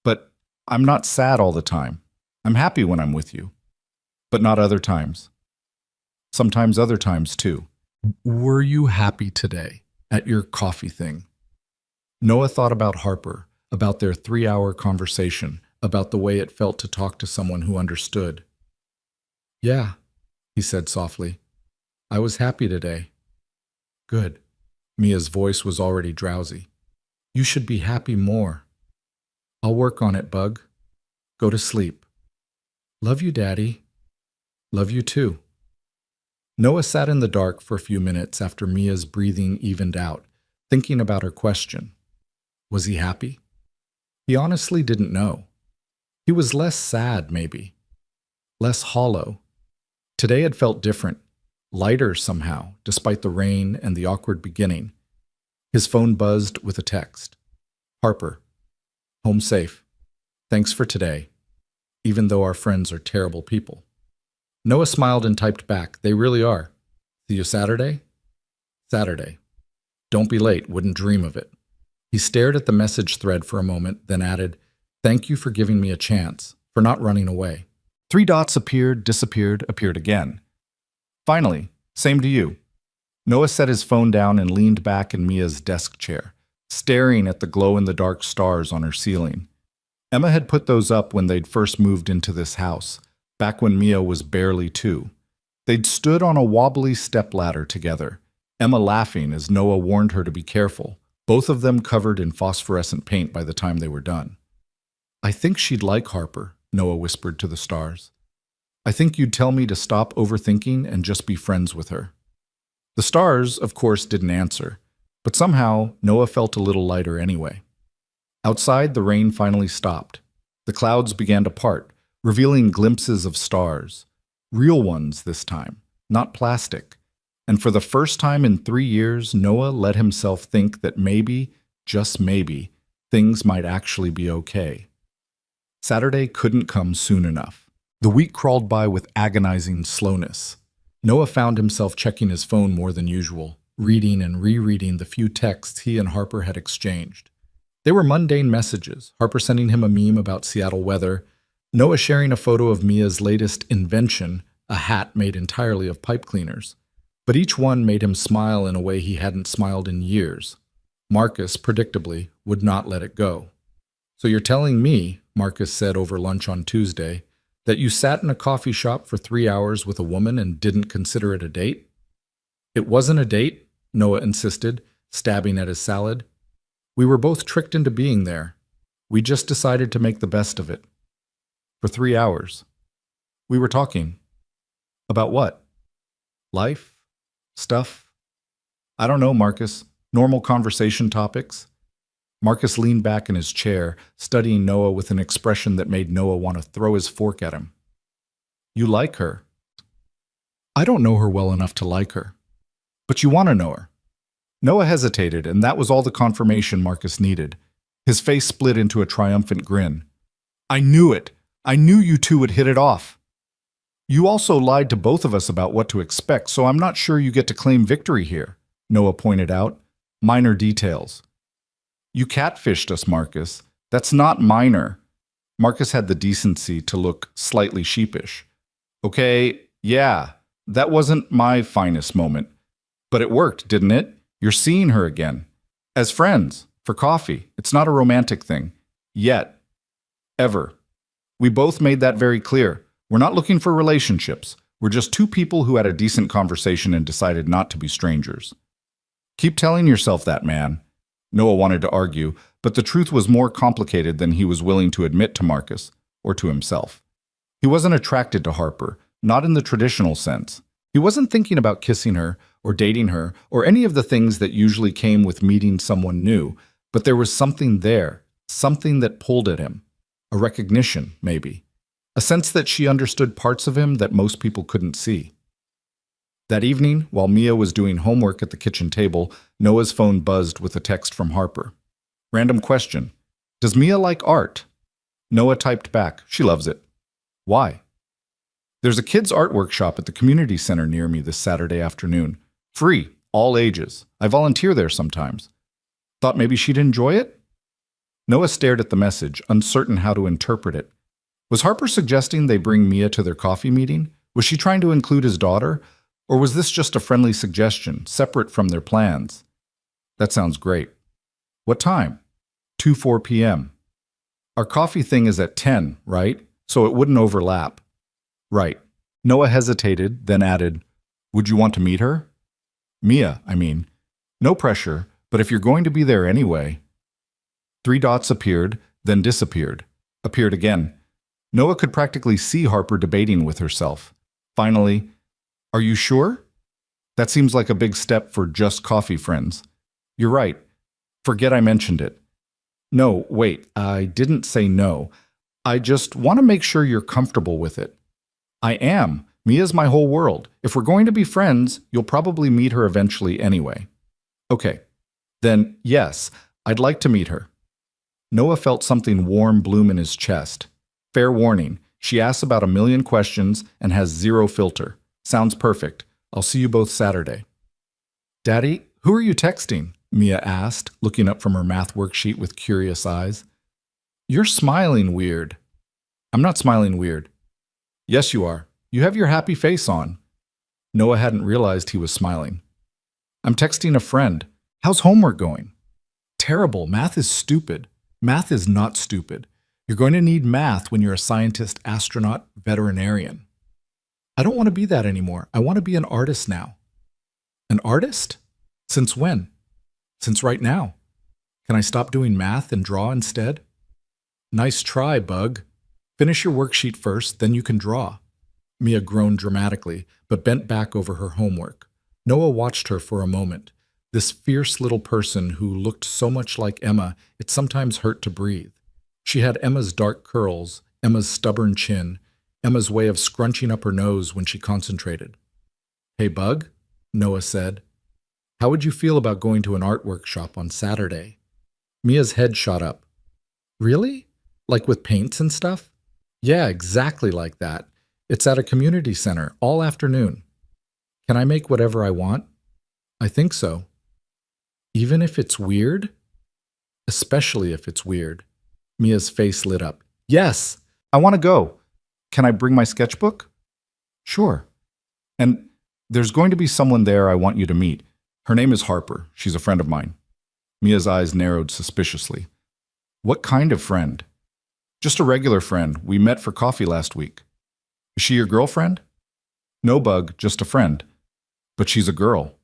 "But I'm not sad all the time. I'm happy when I'm with you. But not other times. Sometimes other times, too." "Were you happy today at your coffee thing?" Noah thought about Harper, about their 3-hour conversation, about the way it felt to talk to someone who understood. "Yeah," he said softly. "I was happy today." "Good." Mia's voice was already drowsy. "You should be happy more." "I'll work on it, Bug. Go to sleep." "Love you, Daddy." "Love you too." Noah sat in the dark for a few minutes after Mia's breathing evened out, thinking about her question. Was he happy? He honestly didn't know. He was less sad, maybe. Less hollow. Today had felt different. Lighter somehow, despite the rain and the awkward beginning. His phone buzzed with a text. "Harper. Home safe. Thanks for today. Even though our friends are terrible people." Noah smiled and typed back, "They really are. See you Saturday?" "Saturday. Don't be late, wouldn't dream of it." He stared at the message thread for a moment, then added, "Thank you for giving me a chance, for not running away." 3 dots appeared, disappeared, appeared again. "Finally, same to you." Noah set his phone down and leaned back in Mia's desk chair, staring at the glow-in-the-dark stars on her ceiling. Emma had put those up when they'd first moved into this house, back when Mia was barely 2. They'd stood on a wobbly stepladder together, Emma laughing as Noah warned her to be careful, both of them covered in phosphorescent paint by the time they were done. "I think she'd like Harper," Noah whispered to the stars. "I think you'd tell me to stop overthinking and just be friends with her." The stars, of course, didn't answer, but somehow Noah felt a little lighter anyway. Outside, the rain finally stopped. The clouds began to part, revealing glimpses of stars. Real ones this time, not plastic. And for the first time in 3 years, Noah let himself think that maybe, just maybe, things might actually be okay. Saturday couldn't come soon enough. The week crawled by with agonizing slowness. Noah found himself checking his phone more than usual, reading and rereading the few texts he and Harper had exchanged. They were mundane messages, Harper sending him a meme about Seattle weather, Noah sharing a photo of Mia's latest invention, a hat made entirely of pipe cleaners. But each one made him smile in a way he hadn't smiled in years. Marcus, predictably, would not let it go. "So you're telling me," Marcus said over lunch on Tuesday, "that you sat in a coffee shop for 3 hours with a woman and didn't consider it a date?" "It wasn't a date," Noah insisted, stabbing at his salad. "We were both tricked into being there. We just decided to make the best of it." "For 3 hours. We were talking. About what? Life? Stuff? I don't know, Marcus. Normal conversation topics." Marcus leaned back in his chair, studying Noah with an expression that made Noah want to throw his fork at him. "You like her." "I don't know her well enough to like her." "But you want to know her." Noah hesitated, and that was all the confirmation Marcus needed. His face split into a triumphant grin. "I knew it! I knew you two would hit it off. You also lied to both of us about what to expect, so I'm not sure you get to claim victory here," Noah pointed out. "Minor details." "You catfished us, Marcus. That's not minor." Marcus had the decency to look slightly sheepish. "Okay, yeah, that wasn't my finest moment. But it worked, didn't it? You're seeing her again. As friends, for coffee. It's not a romantic thing. Yet. Ever. We both made that very clear. We're not looking for relationships. We're just two people who had a decent conversation and decided not to be strangers." "Keep telling yourself that, man." Noah wanted to argue, but the truth was more complicated than he was willing to admit to Marcus, or to himself. He wasn't attracted to Harper, not in the traditional sense. He wasn't thinking about kissing her, or dating her, or any of the things that usually came with meeting someone new, but there was something there, something that pulled at him. A recognition, maybe. A sense that she understood parts of him that most people couldn't see. That evening, while Mia was doing homework at the kitchen table, Noah's phone buzzed with a text from Harper. Random question. "Does Mia like art?" Noah typed back, "She loves it." "Why?" "There's a kids' art workshop at the community center near me this Saturday afternoon. Free, all ages. I volunteer there sometimes. Thought maybe she'd enjoy it?" Noah stared at the message, uncertain how to interpret it. Was Harper suggesting they bring Mia to their coffee meeting? Was she trying to include his daughter? Or was this just a friendly suggestion, separate from their plans? "That sounds great." "What time?" 2:04 p.m. "Our coffee thing is at 10, right? So it wouldn't overlap." "Right." Noah hesitated, then added, "Would you want to meet her?" "Mia, I mean. No pressure, but if you're going to be there anyway." 3 dots appeared, then disappeared. Appeared again. Noah could practically see Harper debating with herself. Finally, "Are you sure? That seems like a big step for just coffee friends." "You're right. Forget I mentioned it." "No, wait, I didn't say no. I just want to make sure you're comfortable with it." "I am. Mia's my whole world. If we're going to be friends, you'll probably meet her eventually anyway." "Okay. Then, yes, I'd like to meet her." Noah felt something warm bloom in his chest. Fair warning, she asks about 1,000,000 questions and has zero filter. Sounds perfect. I'll see you both Saturday. "Daddy, who are you texting?" Mia asked, looking up from her math worksheet with curious eyes. "You're smiling weird." "I'm not smiling weird." "Yes, you are. You have your happy face on." Noah hadn't realized he was smiling. "I'm texting a friend. How's homework going?" "Terrible. Math is stupid." "Math is not stupid. You're going to need math when you're a scientist, astronaut, veterinarian." "I don't want to be that anymore. I want to be an artist now." "An artist? Since when?" "Since right now. Can I stop doing math and draw instead?" "Nice try, bug. Finish your worksheet first, then you can draw." Mia groaned dramatically, but bent back over her homework. Noah watched her for a moment. This fierce little person who looked so much like Emma, it sometimes hurt to breathe. She had Emma's dark curls, Emma's stubborn chin, Emma's way of scrunching up her nose when she concentrated. "Hey, Bug," Noah said. "How would you feel about going to an art workshop on Saturday?" Mia's head shot up. "Really? Like with paints and stuff?" "Yeah, exactly like that. It's at a community center, all afternoon." "Can I make whatever I want?" I think so. Even if it's weird? Especially if it's weird. Mia's face lit up. Yes, I want to go. Can I bring my sketchbook? Sure. And there's going to be someone there I want you to meet. Her name is Harper. She's a friend of mine. Mia's eyes narrowed suspiciously. What kind of friend? Just a regular friend. We met for coffee last week. Is she your girlfriend? No, Bug, just a friend. But she's a girl.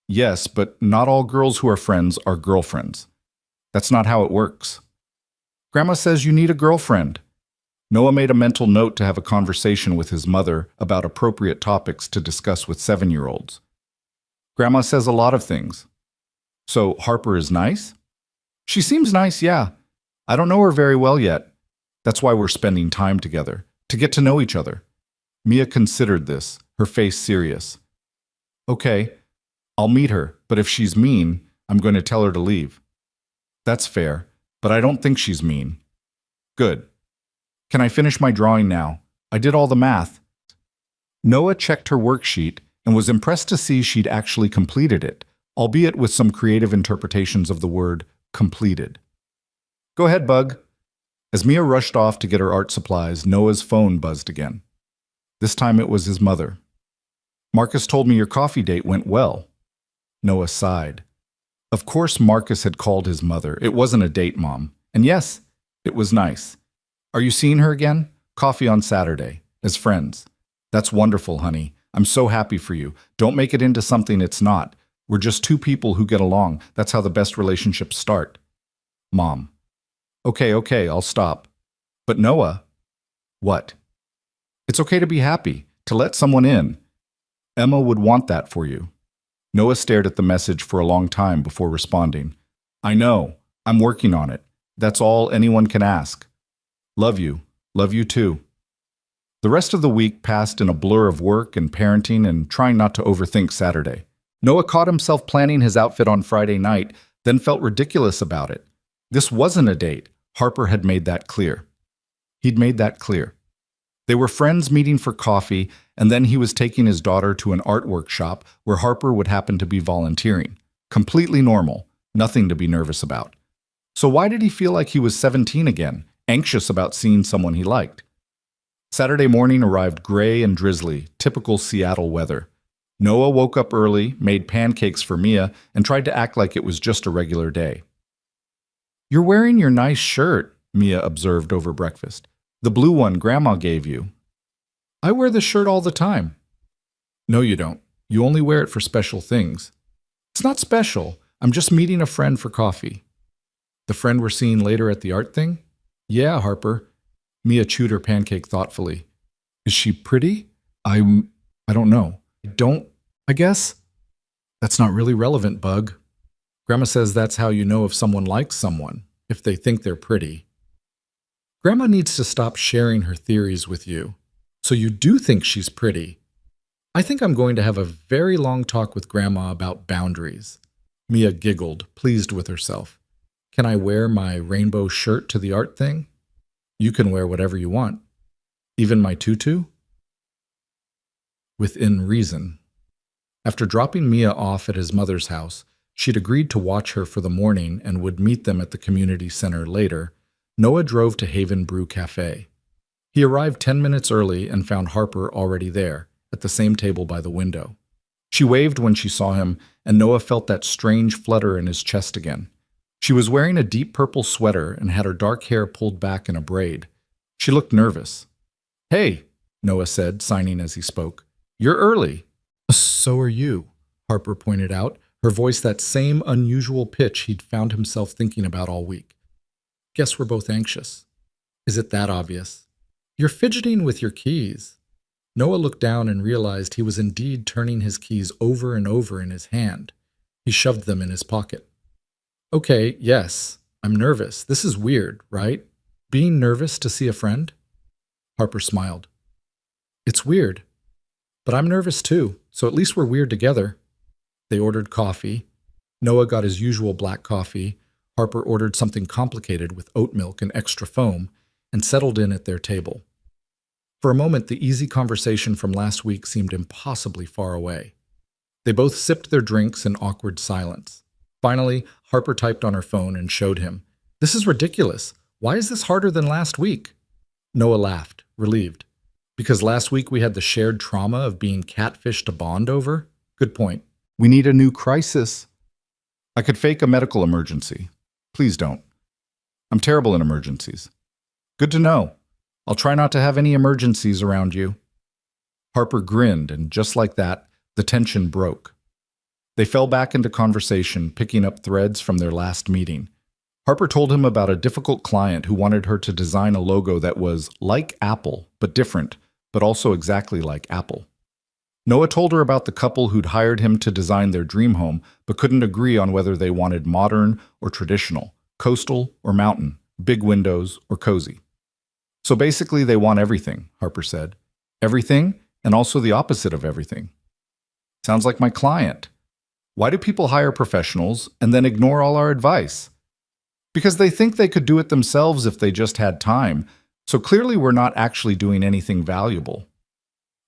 Yes, but not all girls who are friends are girlfriends. That's not how it works. Grandma says you need a girlfriend. Noah made a mental note to have a conversation with his mother about appropriate topics to discuss with 7-year-olds. Grandma says a lot of things. So Harper is nice? She seems nice, yeah. I don't know her very well yet. That's why we're spending time together, to get to know each other. Mia considered this, her face serious. Okay, I'll meet her, but if she's mean, I'm going to tell her to leave. That's fair, but I don't think she's mean. Good. Can I finish my drawing now? I did all the math. Noah checked her worksheet and was impressed to see she'd actually completed it, albeit with some creative interpretations of the word completed. Go ahead, Bug. As Mia rushed off to get her art supplies, Noah's phone buzzed again. This time it was his mother. Marcus told me your coffee date went well. Noah sighed. Of course Marcus had called his mother. It wasn't a date, Mom. And yes, it was nice. Are you seeing her again? Coffee on Saturday, as friends. That's wonderful, honey. I'm so happy for you. Don't make it into something it's not. We're just two people who get along. That's how the best relationships start. Mom. Okay, I'll stop. But Noah. What? It's okay to be happy, to let someone in. Emma would want that for you. Noah stared at the message for a long time before responding. I know. I'm working on it. That's all anyone can ask. Love you. Love you too. The rest of the week passed in a blur of work and parenting and trying not to overthink Saturday. Noah caught himself planning his outfit on Friday night, then felt ridiculous about it. This wasn't a date. Harper had made that clear. He'd made that clear. They were friends meeting for coffee, and then he was taking his daughter to an art workshop where Harper would happen to be volunteering. Completely normal. Nothing to be nervous about. So why did he feel like he was 17 again? Anxious about seeing someone he liked. Saturday morning arrived gray and drizzly, typical Seattle weather. Noah woke up early, made pancakes for Mia, and tried to act like it was just a regular day. You're wearing your nice shirt, Mia observed over breakfast. The blue one Grandma gave you. I wear this shirt all the time. No, you don't. You only wear it for special things. It's not special. I'm just meeting a friend for coffee. The friend we're seeing later at the art thing? Yeah, Harper. Mia chewed her pancake thoughtfully. Is she pretty? I don't know. I guess? That's not really relevant, Bug. Grandma says that's how you know if someone likes someone, if they think they're pretty. Grandma needs to stop sharing her theories with you. So you do think she's pretty. I think I'm going to have a very long talk with Grandma about boundaries. Mia giggled, pleased with herself. Can I wear my rainbow shirt to the art thing? You can wear whatever you want. Even my tutu? Within reason. After dropping Mia off at his mother's house, she'd agreed to watch her for the morning and would meet them at the community center later. Noah drove to Haven Brew Cafe. He arrived 10 minutes early and found Harper already there, at the same table by the window. She waved when she saw him, and Noah felt that strange flutter in his chest again. She was wearing a deep purple sweater and had her dark hair pulled back in a braid. She looked nervous. Hey, Noah said, signing as he spoke. You're early. So are you, Harper pointed out, her voice that same unusual pitch he'd found himself thinking about all week. Guess we're both anxious. Is it that obvious? You're fidgeting with your keys. Noah looked down and realized he was indeed turning his keys over and over in his hand. He shoved them in his pocket. Okay, yes, I'm nervous. This is weird, right? Being nervous to see a friend? Harper smiled. It's weird. But I'm nervous too, so at least we're weird together. They ordered coffee. Noah got his usual black coffee. Harper ordered something complicated with oat milk and extra foam, and settled in at their table. For a moment, the easy conversation from last week seemed impossibly far away. They both sipped their drinks in awkward silence. Finally, Harper typed on her phone and showed him. "This is ridiculous. Why is this harder than last week?" Noah laughed, relieved. "Because last week we had the shared trauma of being catfished to bond over? Good point. We need a new crisis." "I could fake a medical emergency." "Please don't. I'm terrible in emergencies." "Good to know. I'll try not to have any emergencies around you." Harper grinned, and just like that, the tension broke. They fell back into conversation, picking up threads from their last meeting. Harper told him about a difficult client who wanted her to design a logo that was like Apple, but different, but also exactly like Apple. Noah told her about the couple who'd hired him to design their dream home, but couldn't agree on whether they wanted modern or traditional, coastal or mountain, big windows or cozy. "So basically they want everything," Harper said. "Everything, and also the opposite of everything." "Sounds like my client. Why do people hire professionals and then ignore all our advice?" "Because they think they could do it themselves if they just had time, so clearly we're not actually doing anything valuable."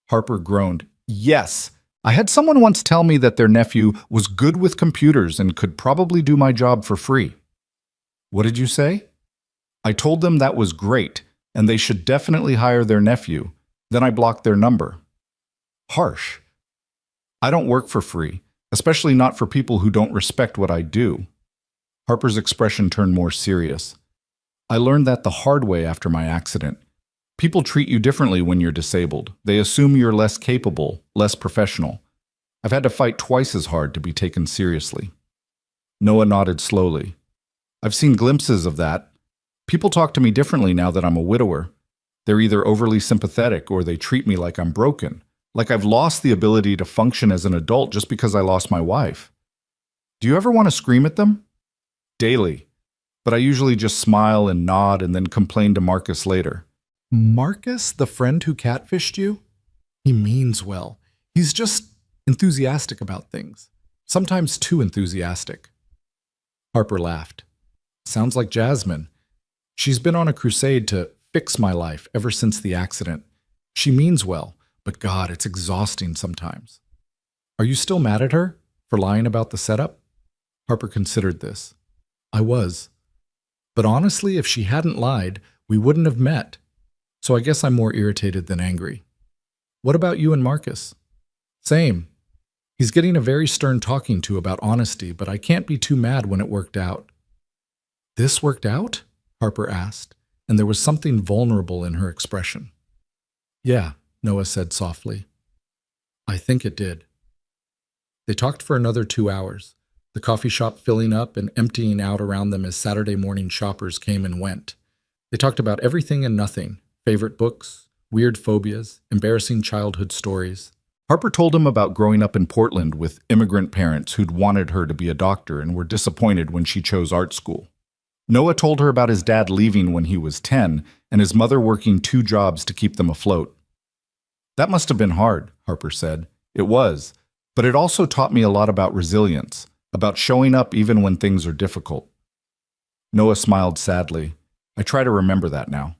Harper groaned. "Yes, I had someone once tell me that their nephew was good with computers and could probably do my job for free." "What did you say?" "I told them that was great, and they should definitely hire their nephew. Then I blocked their number." Harsh. "I don't work for free, especially not for people who don't respect what I do." Harper's expression turned more serious. "I learned that the hard way after my accident. People treat you differently when you're disabled. They assume you're less capable, less professional. I've had to fight twice as hard to be taken seriously." Noah nodded slowly. "I've seen glimpses of that. People talk to me differently now that I'm a widower. They're either overly sympathetic or they treat me like I'm broken, like I've lost the ability to function as an adult just because I lost my wife." "Do you ever want to scream at them?" "Daily. But I usually just smile and nod and then complain to Marcus later." "Marcus, the friend who catfished you?" "He means well. He's just enthusiastic about things. Sometimes too enthusiastic." Harper laughed. "Sounds like Jasmine. She's been on a crusade to fix my life ever since the accident. She means well, but God, it's exhausting sometimes." "Are you still mad at her for lying about the setup?" Harper considered this. "I was. But honestly, if she hadn't lied, we wouldn't have met. So I guess I'm more irritated than angry." "What about you and Marcus?" "Same. He's getting a very stern talking to about honesty, but I can't be too mad when it worked out." "This worked out?" Harper asked, and there was something vulnerable in her expression. "Yeah," Noah said softly. "I think it did." They talked for another 2 hours, the coffee shop filling up and emptying out around them as Saturday morning shoppers came and went. They talked about everything and nothing, favorite books, weird phobias, embarrassing childhood stories. Harper told him about growing up in Portland with immigrant parents who'd wanted her to be a doctor and were disappointed when she chose art school. Noah told her about his dad leaving when he was 10 and his mother working 2 jobs to keep them afloat. "That must have been hard," Harper said. "It was, but it also taught me a lot about resilience, about showing up even when things are difficult." Noah smiled sadly. "I try to remember that now.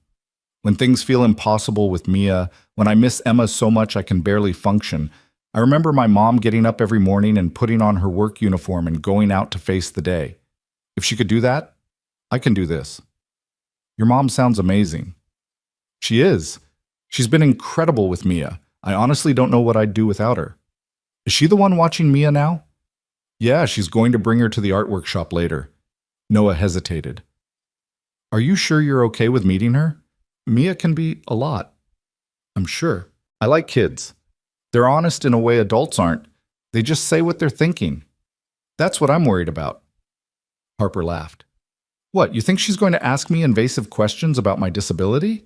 When things feel impossible with Mia, when I miss Emma so much I can barely function, I remember my mom getting up every morning and putting on her work uniform and going out to face the day. If she could do that, I can do this." "Your mom sounds amazing." "She is. She's been incredible with Mia. I honestly don't know what I'd do without her." "Is she the one watching Mia now?" "Yeah, she's going to bring her to the art workshop later." Noah hesitated. "Are you sure you're okay with meeting her? Mia can be a lot." "I'm sure. I like kids. They're honest in a way adults aren't. They just say what they're thinking. That's what I'm worried about." Harper laughed. "What, you think she's going to ask me invasive questions about my disability?"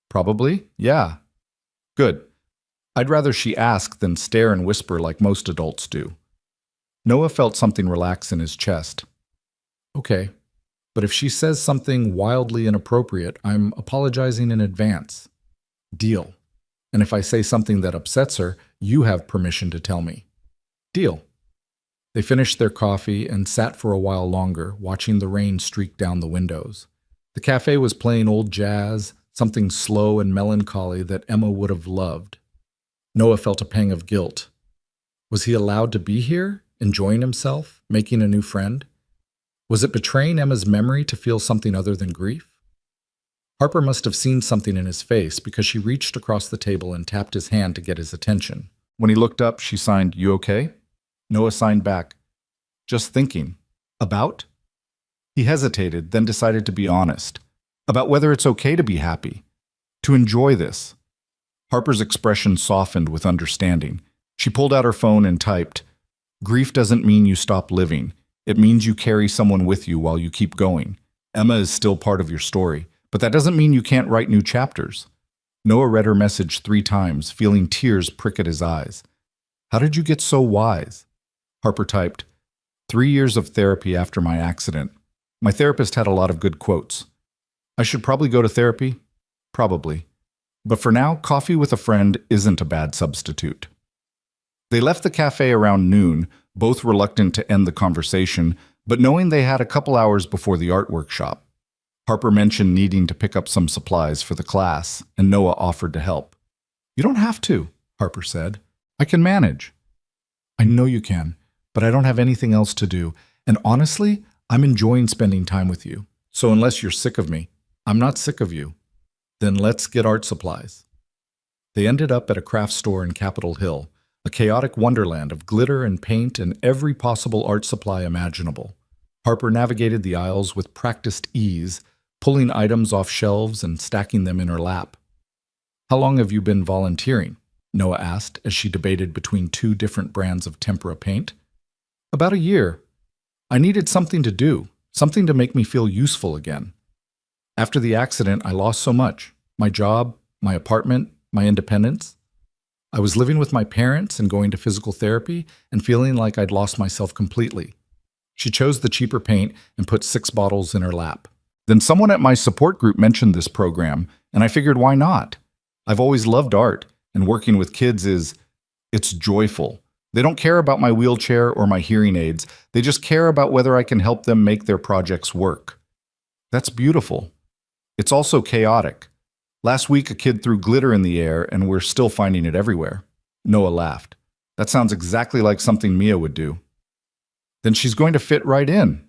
"Probably, yeah." "Good. I'd rather she ask than stare and whisper like most adults do." Noah felt something relax in his chest. "Okay. But if she says something wildly inappropriate, I'm apologizing in advance." "Deal. And if I say something that upsets her, you have permission to tell me." "Deal." They finished their coffee and sat for a while longer, watching the rain streak down the windows. The cafe was playing old jazz, something slow and melancholy that Emma would have loved. Noah felt a pang of guilt. Was he allowed to be here, enjoying himself, making a new friend? Was it betraying Emma's memory to feel something other than grief? Harper must have seen something in his face because she reached across the table and tapped his hand to get his attention. When he looked up, she signed, "You okay?" Noah signed back, "Just thinking." About? He hesitated, then decided to be honest. About whether it's okay to be happy, to enjoy this. Harper's expression softened with understanding. She pulled out her phone and typed, "Grief doesn't mean you stop living. It means you carry someone with you while you keep going. Emma is still part of your story, but that doesn't mean you can't write new chapters." Noah read her message 3 times, feeling tears prick at his eyes. "How did you get so wise?" Harper typed, 3 years of therapy after my accident. My therapist had a lot of good quotes. I should probably go to therapy? Probably. But for now, coffee with a friend isn't a bad substitute." They left the cafe around noon, both reluctant to end the conversation, but knowing they had a couple hours before the art workshop. Harper mentioned needing to pick up some supplies for the class, and Noah offered to help. "You don't have to," Harper said. "I can manage." "I know you can, but I don't have anything else to do, and honestly, I'm enjoying spending time with you. So unless you're sick of me, I'm not sick of you. Then let's get art supplies." They ended up at a craft store in Capitol Hill, a chaotic wonderland of glitter and paint and every possible art supply imaginable. Harper navigated the aisles with practiced ease, pulling items off shelves and stacking them in her lap. "How long have you been volunteering?" Noah asked as she debated between 2 different brands of tempera paint. "About a year. I needed something to do, something to make me feel useful again. After the accident, I lost so much. My job, my apartment, my independence. I was living with my parents and going to physical therapy and feeling like I'd lost myself completely." She chose the cheaper paint and put 6 bottles in her lap. "Then someone at my support group mentioned this program, and I figured why not? I've always loved art, and working with kids it's joyful. They don't care about my wheelchair or my hearing aids. They just care about whether I can help them make their projects work. That's beautiful. It's also chaotic. Last week, a kid threw glitter in the air, and we're still finding it everywhere." Noah laughed. "That sounds exactly like something Mia would do." "Then she's going to fit right in."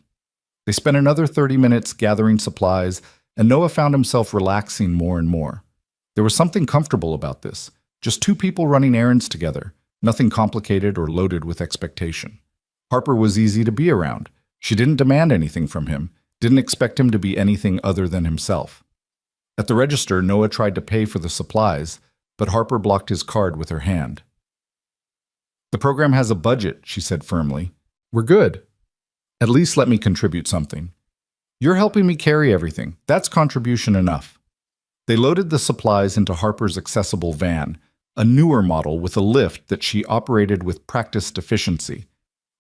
They spent another 30 minutes gathering supplies, and Noah found himself relaxing more and more. There was something comfortable about this. Just 2 people running errands together, nothing complicated or loaded with expectation. Harper was easy to be around. She didn't demand anything from him, didn't expect him to be anything other than himself. At the register, Noah tried to pay for the supplies, but Harper blocked his card with her hand. "The program has a budget," she said firmly. "We're good. At least let me contribute something. You're helping me carry everything. That's contribution enough." They loaded the supplies into Harper's accessible van, a newer model with a lift that she operated with practiced efficiency.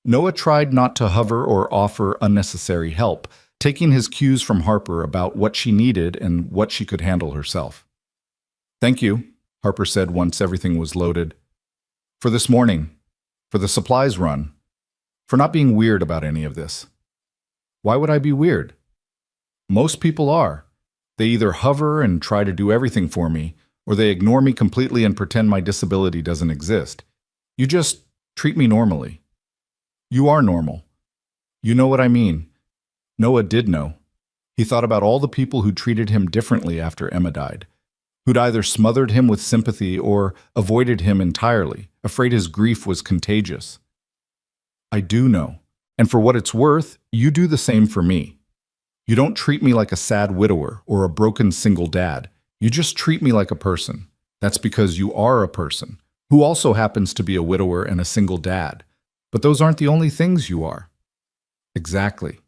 Noah tried not to hover or offer unnecessary help, taking his cues from Harper about what she needed and what she could handle herself. "Thank you," Harper said once everything was loaded. "For this morning, for the supplies run, for not being weird about any of this." "Why would I be weird?" "Most people are. They either hover and try to do everything for me, or they ignore me completely and pretend my disability doesn't exist. You just treat me normally." "You are normal. You know what I mean." Noah did know. He thought about all the people who treated him differently after Emma died, who'd either smothered him with sympathy or avoided him entirely, afraid his grief was contagious. "I do know. And for what it's worth, you do the same for me. You don't treat me like a sad widower or a broken single dad. You just treat me like a person. That's because you are a person, who also happens to be a widower and a single dad. But those aren't the only things you are." "Exactly."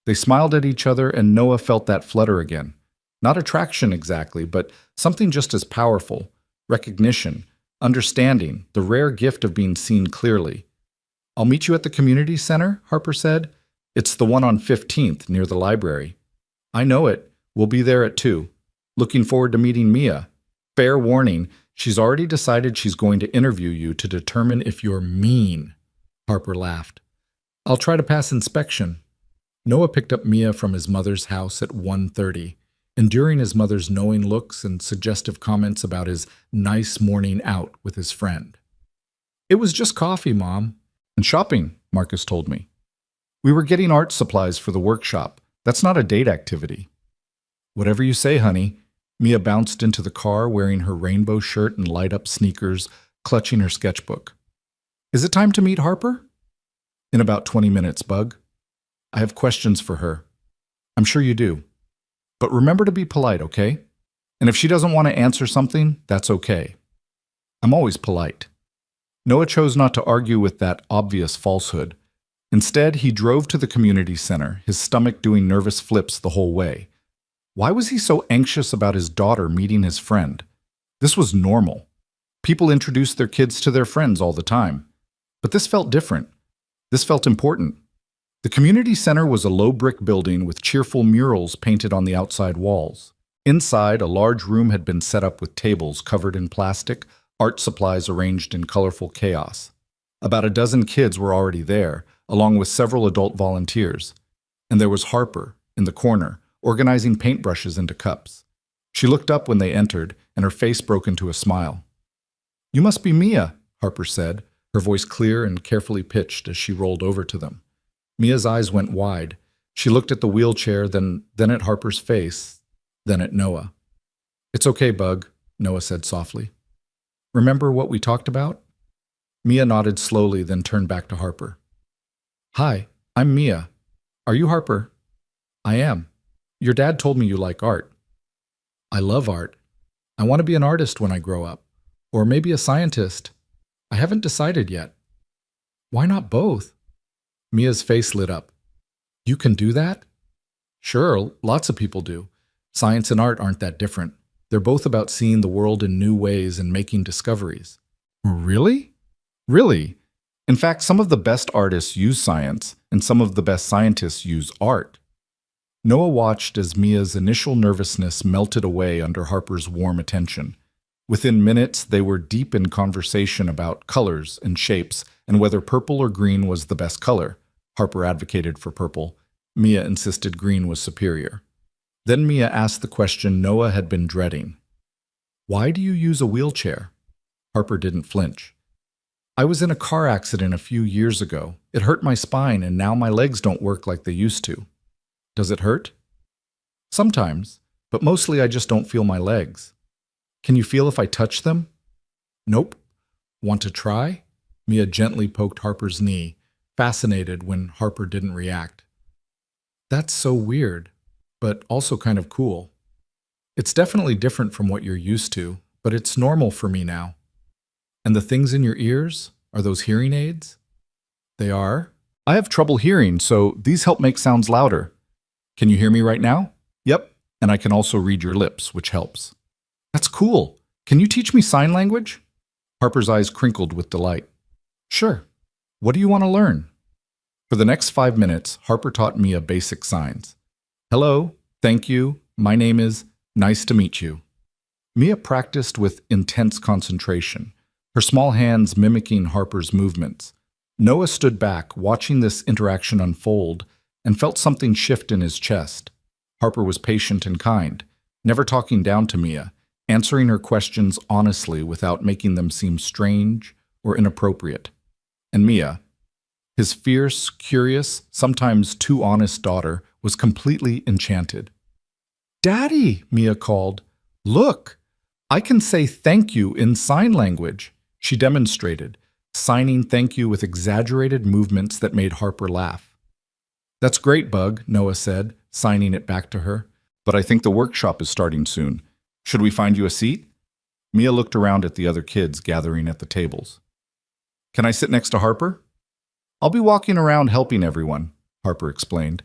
They smiled at each other, and Noah felt that flutter again. Not attraction exactly, but something just as powerful. Recognition, understanding, the rare gift of being seen clearly. "I'll meet you at the community center," Harper said. "It's the one on 15th, near the library." "I know it. We'll be there at 2. Looking forward to meeting Mia. Fair warning, she's already decided she's going to interview you to determine if you're mean." Harper laughed. "I'll try to pass inspection." Noah picked up Mia from his mother's house at 1:30, enduring his mother's knowing looks and suggestive comments about his nice morning out with his friend. It was just coffee, Mom. And shopping, Marcus told me. We were getting art supplies for the workshop. That's not a date activity. Whatever you say, honey. Mia bounced into the car wearing her rainbow shirt and light-up sneakers, clutching her sketchbook. Is it time to meet Harper? In about 20 minutes, Bug. I have questions for her. I'm sure you do. But remember to be polite, okay? And if she doesn't want to answer something, that's okay. I'm always polite. Noah chose not to argue with that obvious falsehood. Instead, he drove to the community center, his stomach doing nervous flips the whole way. Why was he so anxious about his daughter meeting his friend? This was normal. People introduced their kids to their friends all the time. But this felt different. This felt important. The community center was a low brick building with cheerful murals painted on the outside walls. Inside, a large room had been set up with tables covered in plastic, art supplies arranged in colorful chaos. About a dozen kids were already there, along with several adult volunteers. And there was Harper, in the corner, organizing paintbrushes into cups. She looked up when they entered, and her face broke into a smile. You must be Mia, Harper said, her voice clear and carefully pitched as she rolled over to them. Mia's eyes went wide. She looked at the wheelchair, then at Harper's face, then at Noah. It's okay, Bug, Noah said softly. Remember what we talked about? Mia nodded slowly, then turned back to Harper. Hi, I'm Mia. Are you Harper? I am. Your dad told me you like art. I love art. I want to be an artist when I grow up. Or maybe a scientist. I haven't decided yet. Why not both? Mia's face lit up. You can do that? Sure, lots of people do. Science and art aren't that different. They're both about seeing the world in new ways and making discoveries. Really? Really? In fact, some of the best artists use science, and some of the best scientists use art. Noah watched as Mia's initial nervousness melted away under Harper's warm attention. Within minutes, they were deep in conversation about colors and shapes and whether purple or green was the best color. Harper advocated for purple. Mia insisted green was superior. Then Mia asked the question Noah had been dreading. Why do you use a wheelchair? Harper didn't flinch. I was in a car accident a few years ago. It hurt my spine, and now my legs don't work like they used to. Does it hurt? Sometimes, but mostly I just don't feel my legs. Can you feel if I touch them? Nope. Want to try? Mia gently poked Harper's knee, fascinated when Harper didn't react. That's so weird, but also kind of cool. It's definitely different from what you're used to, but it's normal for me now. And the things in your ears, are those hearing aids? They are? I have trouble hearing, so these help make sounds louder. Can you hear me right now? Yep, and I can also read your lips, which helps. That's cool. Can you teach me sign language? Harper's eyes crinkled with delight. Sure. What do you want to learn? For the next 5 minutes, Harper taught Mia basic signs. Hello, thank you, my name is, nice to meet you. Mia practiced with intense concentration, her small hands mimicking Harper's movements. Noah stood back, watching this interaction unfold, and felt something shift in his chest. Harper was patient and kind, never talking down to Mia, answering her questions honestly without making them seem strange or inappropriate. And Mia, his fierce, curious, sometimes too honest daughter, was completely enchanted. Daddy, Mia called. Look, I can say thank you in sign language. She demonstrated, signing thank you with exaggerated movements that made Harper laugh. That's great, Bug, Noah said, signing it back to her. But I think the workshop is starting soon. Should we find you a seat? Mia looked around at the other kids gathering at the tables. Can I sit next to Harper? I'll be walking around helping everyone, Harper explained.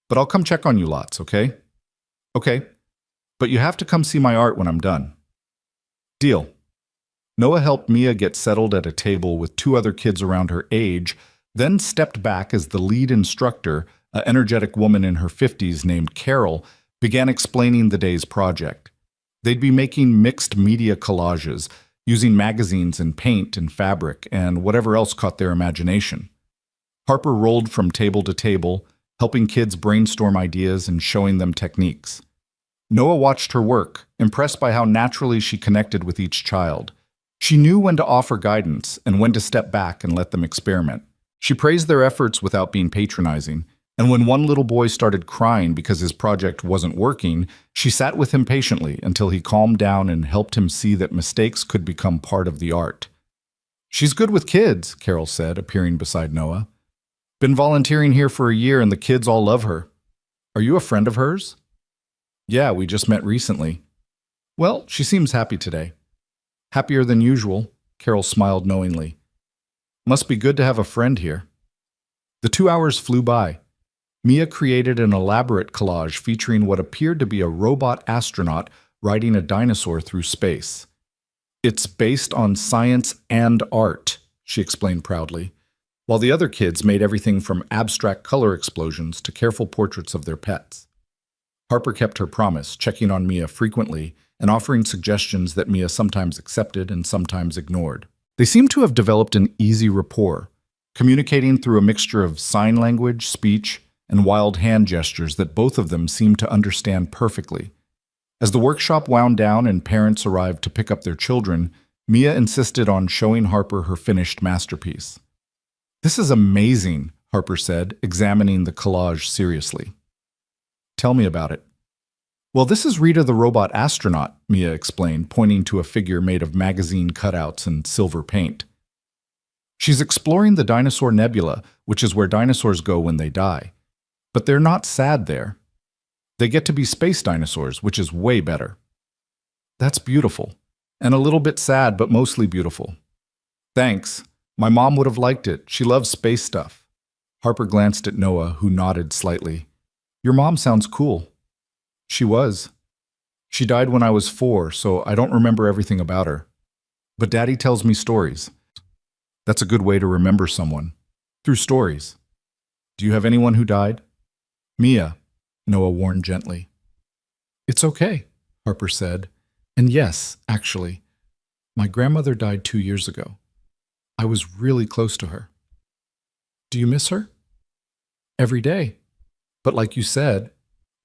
But I'll come check on you lots, okay? Okay. But you have to come see my art when I'm done. Deal. Noah helped Mia get settled at a table with 2 other kids around her age, then stepped back as the lead instructor, an energetic woman in her 50s named Carol, began explaining the day's project. They'd be making mixed media collages, using magazines and paint and fabric and whatever else caught their imagination. Harper rolled from table to table, helping kids brainstorm ideas and showing them techniques. Noah watched her work, impressed by how naturally she connected with each child. She knew when to offer guidance and when to step back and let them experiment. She praised their efforts without being patronizing, and when one little boy started crying because his project wasn't working, she sat with him patiently until he calmed down and helped him see that mistakes could become part of the art. "She's good with kids," Carol said, appearing beside Noah. "Been volunteering here for a year and the kids all love her. Are you a friend of hers?" "Yeah, we just met recently." "Well, she seems happy today." "Happier than usual," Carol smiled knowingly. "Must be good to have a friend here." The 2 hours flew by. Mia created an elaborate collage featuring what appeared to be a robot astronaut riding a dinosaur through space. "It's based on science and art," she explained proudly, while the other kids made everything from abstract color explosions to careful portraits of their pets. Harper kept her promise, checking on Mia frequently and offering suggestions that Mia sometimes accepted and sometimes ignored. They seemed to have developed an easy rapport, communicating through a mixture of sign language, speech, and wild hand gestures that both of them seemed to understand perfectly. As the workshop wound down and parents arrived to pick up their children, Mia insisted on showing Harper her finished masterpiece. "This is amazing," Harper said, examining the collage seriously. "Tell me about it." "Well, this is Rita the robot astronaut," Mia explained, pointing to a figure made of magazine cutouts and silver paint. "She's exploring the dinosaur nebula, which is where dinosaurs go when they die. But they're not sad there. They get to be space dinosaurs, which is way better." "That's beautiful. And a little bit sad, but mostly beautiful." "Thanks. My mom would have liked it. She loves space stuff." Harper glanced at Noah, who nodded slightly. "Your mom sounds cool." "She was. She died when I was 4, so I don't remember everything about her. But Daddy tells me stories. That's a good way to remember someone. Through stories. Do you have anyone who died?" "Mia," Noah warned gently. "It's okay," Harper said. "And yes, actually, my grandmother died 2 years ago. I was really close to her." "Do you miss her?" "Every day. But like you said,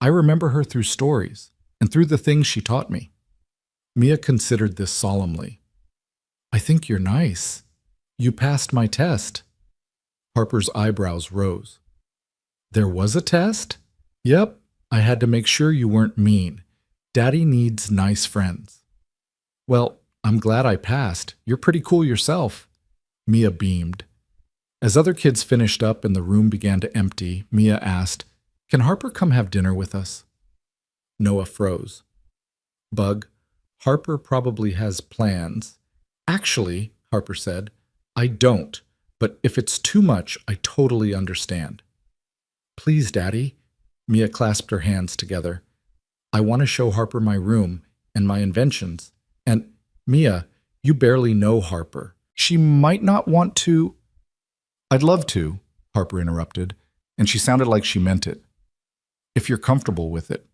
I remember her through stories and through the things she taught me." Mia considered this solemnly. "I think you're nice. You passed my test." Harper's eyebrows rose. "There was a test?" "Yep, I had to make sure you weren't mean. Daddy needs nice friends." "Well, I'm glad I passed. You're pretty cool yourself." Mia beamed. As other kids finished up and the room began to empty, Mia asked, "Can Harper come have dinner with us?" Noah froze. "Bug, Harper probably has plans." "Actually," Harper said, "I don't, but if it's too much, I totally understand." "Please, Daddy." Mia clasped her hands together. "I want to show Harper my room and my inventions. And, Mia, you barely know Harper. She might not want to—" "I'd love to," Harper interrupted, and she sounded like she meant it. "If you're comfortable with it."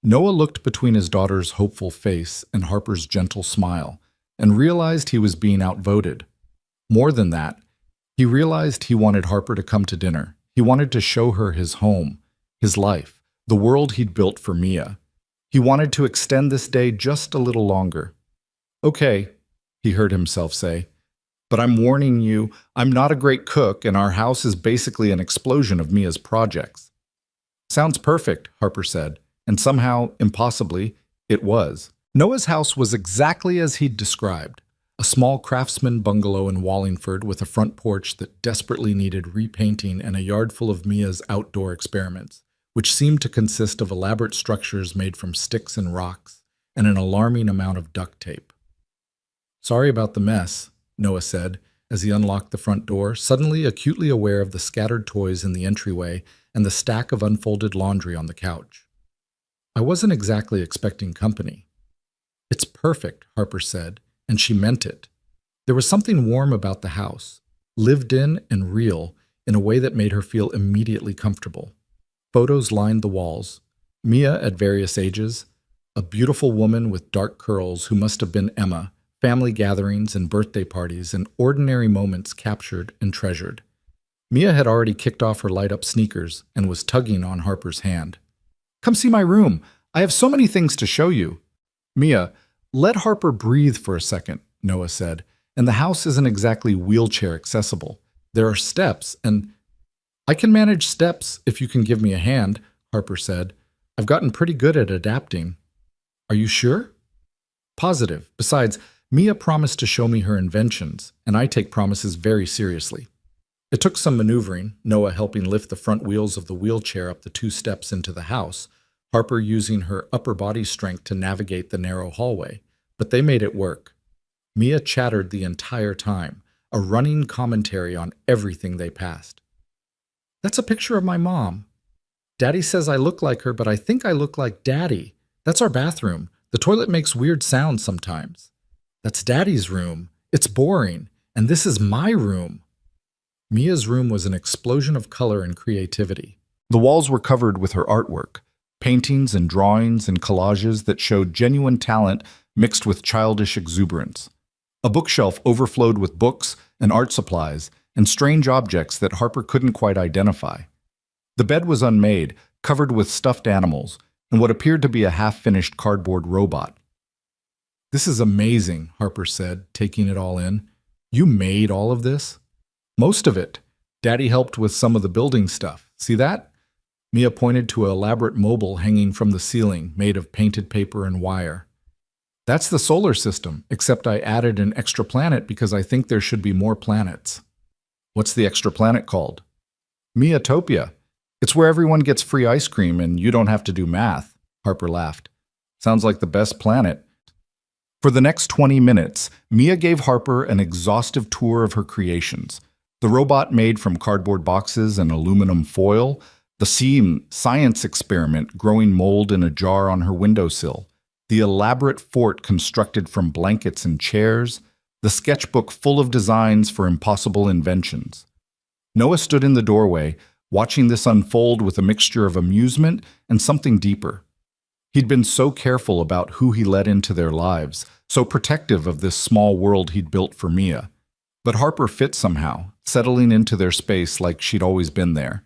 Noah looked between his daughter's hopeful face and Harper's gentle smile and realized he was being outvoted. More than that, he realized he wanted Harper to come to dinner. He wanted to show her his home, his life, the world he'd built for Mia. He wanted to extend this day just a little longer. "Okay," he heard himself say, "but I'm warning you, I'm not a great cook and our house is basically an explosion of Mia's projects." "Sounds perfect," Harper said, and somehow, impossibly, it was. Noah's house was exactly as he'd described. A small craftsman bungalow in Wallingford with a front porch that desperately needed repainting and a yard full of Mia's outdoor experiments, which seemed to consist of elaborate structures made from sticks and rocks and an alarming amount of duct tape. "Sorry about the mess," Noah said as he unlocked the front door, suddenly acutely aware of the scattered toys in the entryway and the stack of unfolded laundry on the couch. "I wasn't exactly expecting company." "It's perfect," Harper said, and she meant it. There was something warm about the house, lived in and real, in a way that made her feel immediately comfortable. Photos lined the walls. Mia at various ages, a beautiful woman with dark curls who must have been Emma, family gatherings and birthday parties and ordinary moments captured and treasured. Mia had already kicked off her light-up sneakers and was tugging on Harper's hand. "Come see my room. I have so many things to show you." "Mia, let Harper breathe for a second," Noah said, and the house isn't exactly wheelchair accessible. There are steps, and I can manage steps if you can give me a hand, Harper said. I've gotten pretty good at adapting. Are you sure? Positive. Besides, Mia promised to show me her inventions, and I take promises very seriously. It took some maneuvering, Noah helping lift the front wheels of the wheelchair up the 2 steps into the house, Harper using her upper body strength to navigate the narrow hallway, but they made it work. Mia chattered the entire time, a running commentary on everything they passed. That's a picture of my mom. Daddy says I look like her, but I think I look like Daddy. That's our bathroom. The toilet makes weird sounds sometimes. That's Daddy's room. It's boring. And this is my room. Mia's room was an explosion of color and creativity. The walls were covered with her artwork, paintings and drawings and collages that showed genuine talent mixed with childish exuberance. A bookshelf overflowed with books and art supplies and strange objects that Harper couldn't quite identify. The bed was unmade, covered with stuffed animals, and what appeared to be a half-finished cardboard robot. This is amazing, Harper said, taking it all in. You made all of this? Most of it. Daddy helped with some of the building stuff. See that? Mia pointed to an elaborate mobile hanging from the ceiling, made of painted paper and wire. That's the solar system, except I added an extra planet because I think there should be more planets. What's the extra planet called? Miatopia. It's where everyone gets free ice cream and you don't have to do math, Harper laughed. Sounds like the best planet. For the next 20 minutes, Mia gave Harper an exhaustive tour of her creations. The robot made from cardboard boxes and aluminum foil, the science experiment growing mold in a jar on her windowsill, the elaborate fort constructed from blankets and chairs, the sketchbook full of designs for impossible inventions. Noah stood in the doorway, watching this unfold with a mixture of amusement and something deeper. He'd been so careful about who he let into their lives, so protective of this small world he'd built for Mia. But Harper fit somehow, settling into their space like she'd always been there.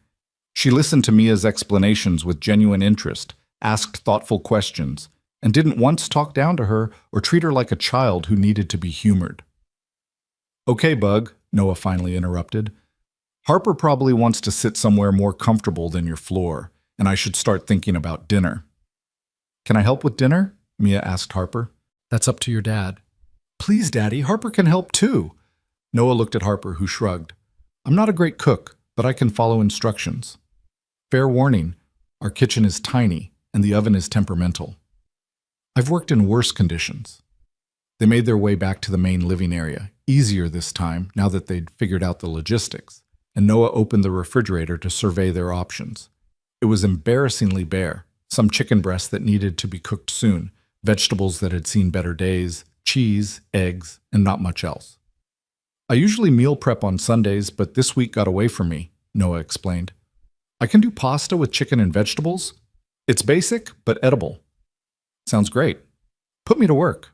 She listened to Mia's explanations with genuine interest, asked thoughtful questions, and didn't once talk down to her or treat her like a child who needed to be humored. Okay, Bug, Noah finally interrupted. Harper probably wants to sit somewhere more comfortable than your floor, and I should start thinking about dinner. Can I help with dinner? Mia asked Harper. That's up to your dad. Please, Daddy, Harper can help too. Noah looked at Harper, who shrugged. I'm not a great cook, but I can follow instructions. Fair warning, our kitchen is tiny and the oven is temperamental. I've worked in worse conditions. They made their way back to the main living area, easier this time now that they'd figured out the logistics, and Noah opened the refrigerator to survey their options. It was embarrassingly bare, some chicken breasts that needed to be cooked soon, vegetables that had seen better days, cheese, eggs, and not much else. I usually meal prep on Sundays, but this week got away from me, Noah explained. I can do pasta with chicken and vegetables. It's basic, but edible. Sounds great. Put me to work.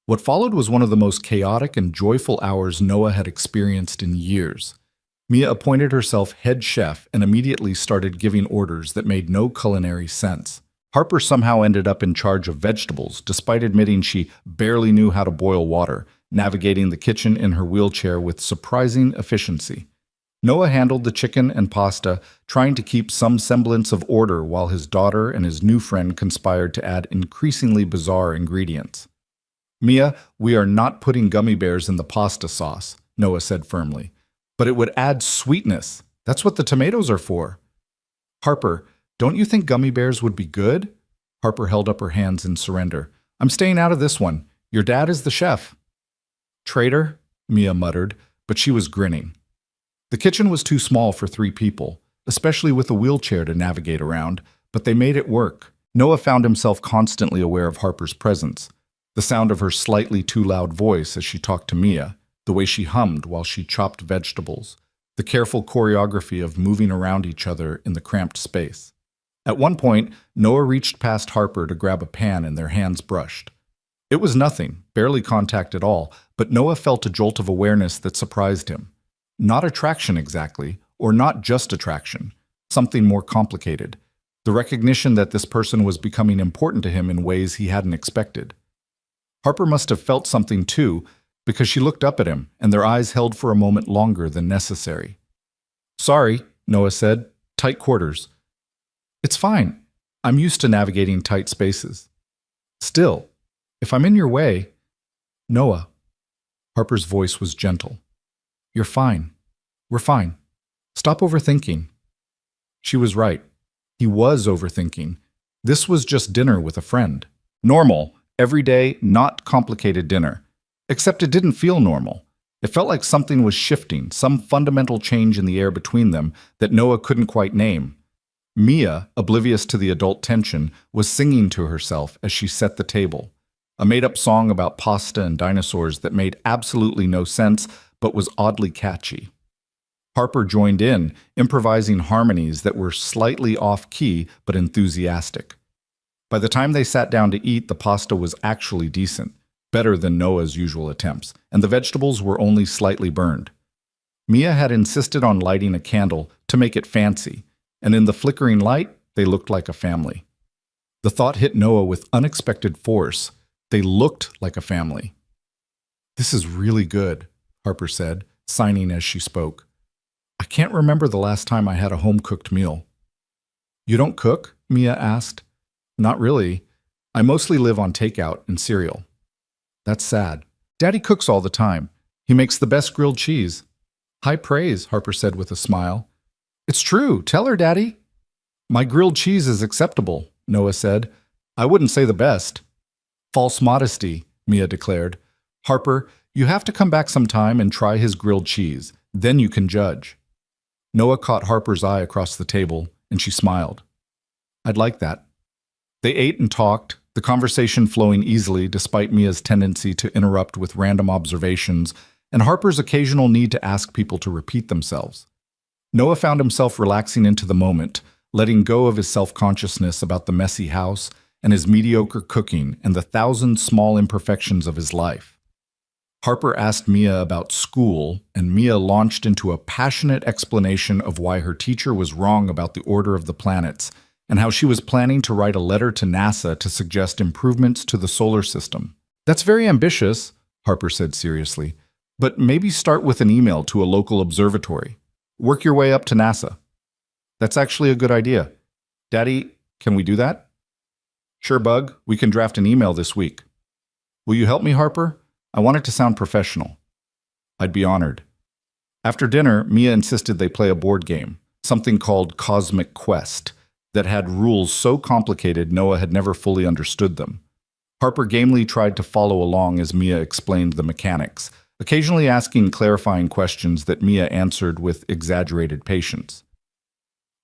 What followed was one of the most chaotic and joyful hours Noah had experienced in years. Mia appointed herself head chef and immediately started giving orders that made no culinary sense. Harper somehow ended up in charge of vegetables, despite admitting she barely knew how to boil water, navigating the kitchen in her wheelchair with surprising efficiency. Noah handled the chicken and pasta, trying to keep some semblance of order while his daughter and his new friend conspired to add increasingly bizarre ingredients. Mia, we are not putting gummy bears in the pasta sauce, Noah said firmly. But it would add sweetness. That's what the tomatoes are for. Harper, don't you think gummy bears would be good? Harper held up her hands in surrender. I'm staying out of this one. Your dad is the chef. Traitor, Mia muttered, but she was grinning. The kitchen was too small for 3 people, especially with a wheelchair to navigate around, but they made it work. Noah found himself constantly aware of Harper's presence, the sound of her slightly too loud voice as she talked to Mia, the way she hummed while she chopped vegetables, the careful choreography of moving around each other in the cramped space. At one point, Noah reached past Harper to grab a pan and their hands brushed. It was nothing, barely contact at all, but Noah felt a jolt of awareness that surprised him. Not attraction exactly, or not just attraction, something more complicated. The recognition that this person was becoming important to him in ways he hadn't expected. Harper must have felt something too, because she looked up at him, and their eyes held for a moment longer than necessary. "Sorry," Noah said. "Tight quarters." "It's fine. I'm used to navigating tight spaces." "Still, if I'm in your way—" "Noah." Harper's voice was gentle. "You're fine. We're fine. Stop overthinking." She was right. He was overthinking. This was just dinner with a friend. Normal, everyday, not complicated dinner. Except it didn't feel normal. It felt like something was shifting, some fundamental change in the air between them that Noah couldn't quite name. Mia, oblivious to the adult tension, was singing to herself as she set the table. A made-up song about pasta and dinosaurs that made absolutely no sense, but was oddly catchy. Harper joined in, improvising harmonies that were slightly off-key but enthusiastic. By the time they sat down to eat, the pasta was actually decent, better than Noah's usual attempts, and the vegetables were only slightly burned. Mia had insisted on lighting a candle to make it fancy, and in the flickering light, they looked like a family. The thought hit Noah with unexpected force. They looked like a family. "This is really good," Harper said, signing as she spoke. "I can't remember the last time I had a home-cooked meal." "You don't cook?" Mia asked. "Not really. I mostly live on takeout and cereal." "That's sad. Daddy cooks all the time. He makes the best grilled cheese." "High praise," Harper said with a smile. "It's true. Tell her, Daddy." "My grilled cheese is acceptable," Noah said. "I wouldn't say the best." "False modesty," Mia declared. "Harper, you have to come back sometime and try his grilled cheese. Then you can judge." Noah caught Harper's eye across the table, and she smiled. "I'd like that." They ate and talked, the conversation flowing easily despite Mia's tendency to interrupt with random observations and Harper's occasional need to ask people to repeat themselves. Noah found himself relaxing into the moment, letting go of his self-consciousness about the messy house and his mediocre cooking and the thousand small imperfections of his life. Harper asked Mia about school, and Mia launched into a passionate explanation of why her teacher was wrong about the order of the planets and how she was planning to write a letter to NASA to suggest improvements to the solar system. "That's very ambitious," Harper said seriously, "but maybe start with an email to a local observatory. Work your way up to NASA." "That's actually a good idea. Daddy, can we do that?" "Sure, Bug. We can draft an email this week." "Will you help me, Harper? I want it to sound professional." "I'd be honored." After dinner, Mia insisted they play a board game, something called Cosmic Quest, that had rules so complicated Noah had never fully understood them. Harper gamely tried to follow along as Mia explained the mechanics, occasionally asking clarifying questions that Mia answered with exaggerated patience.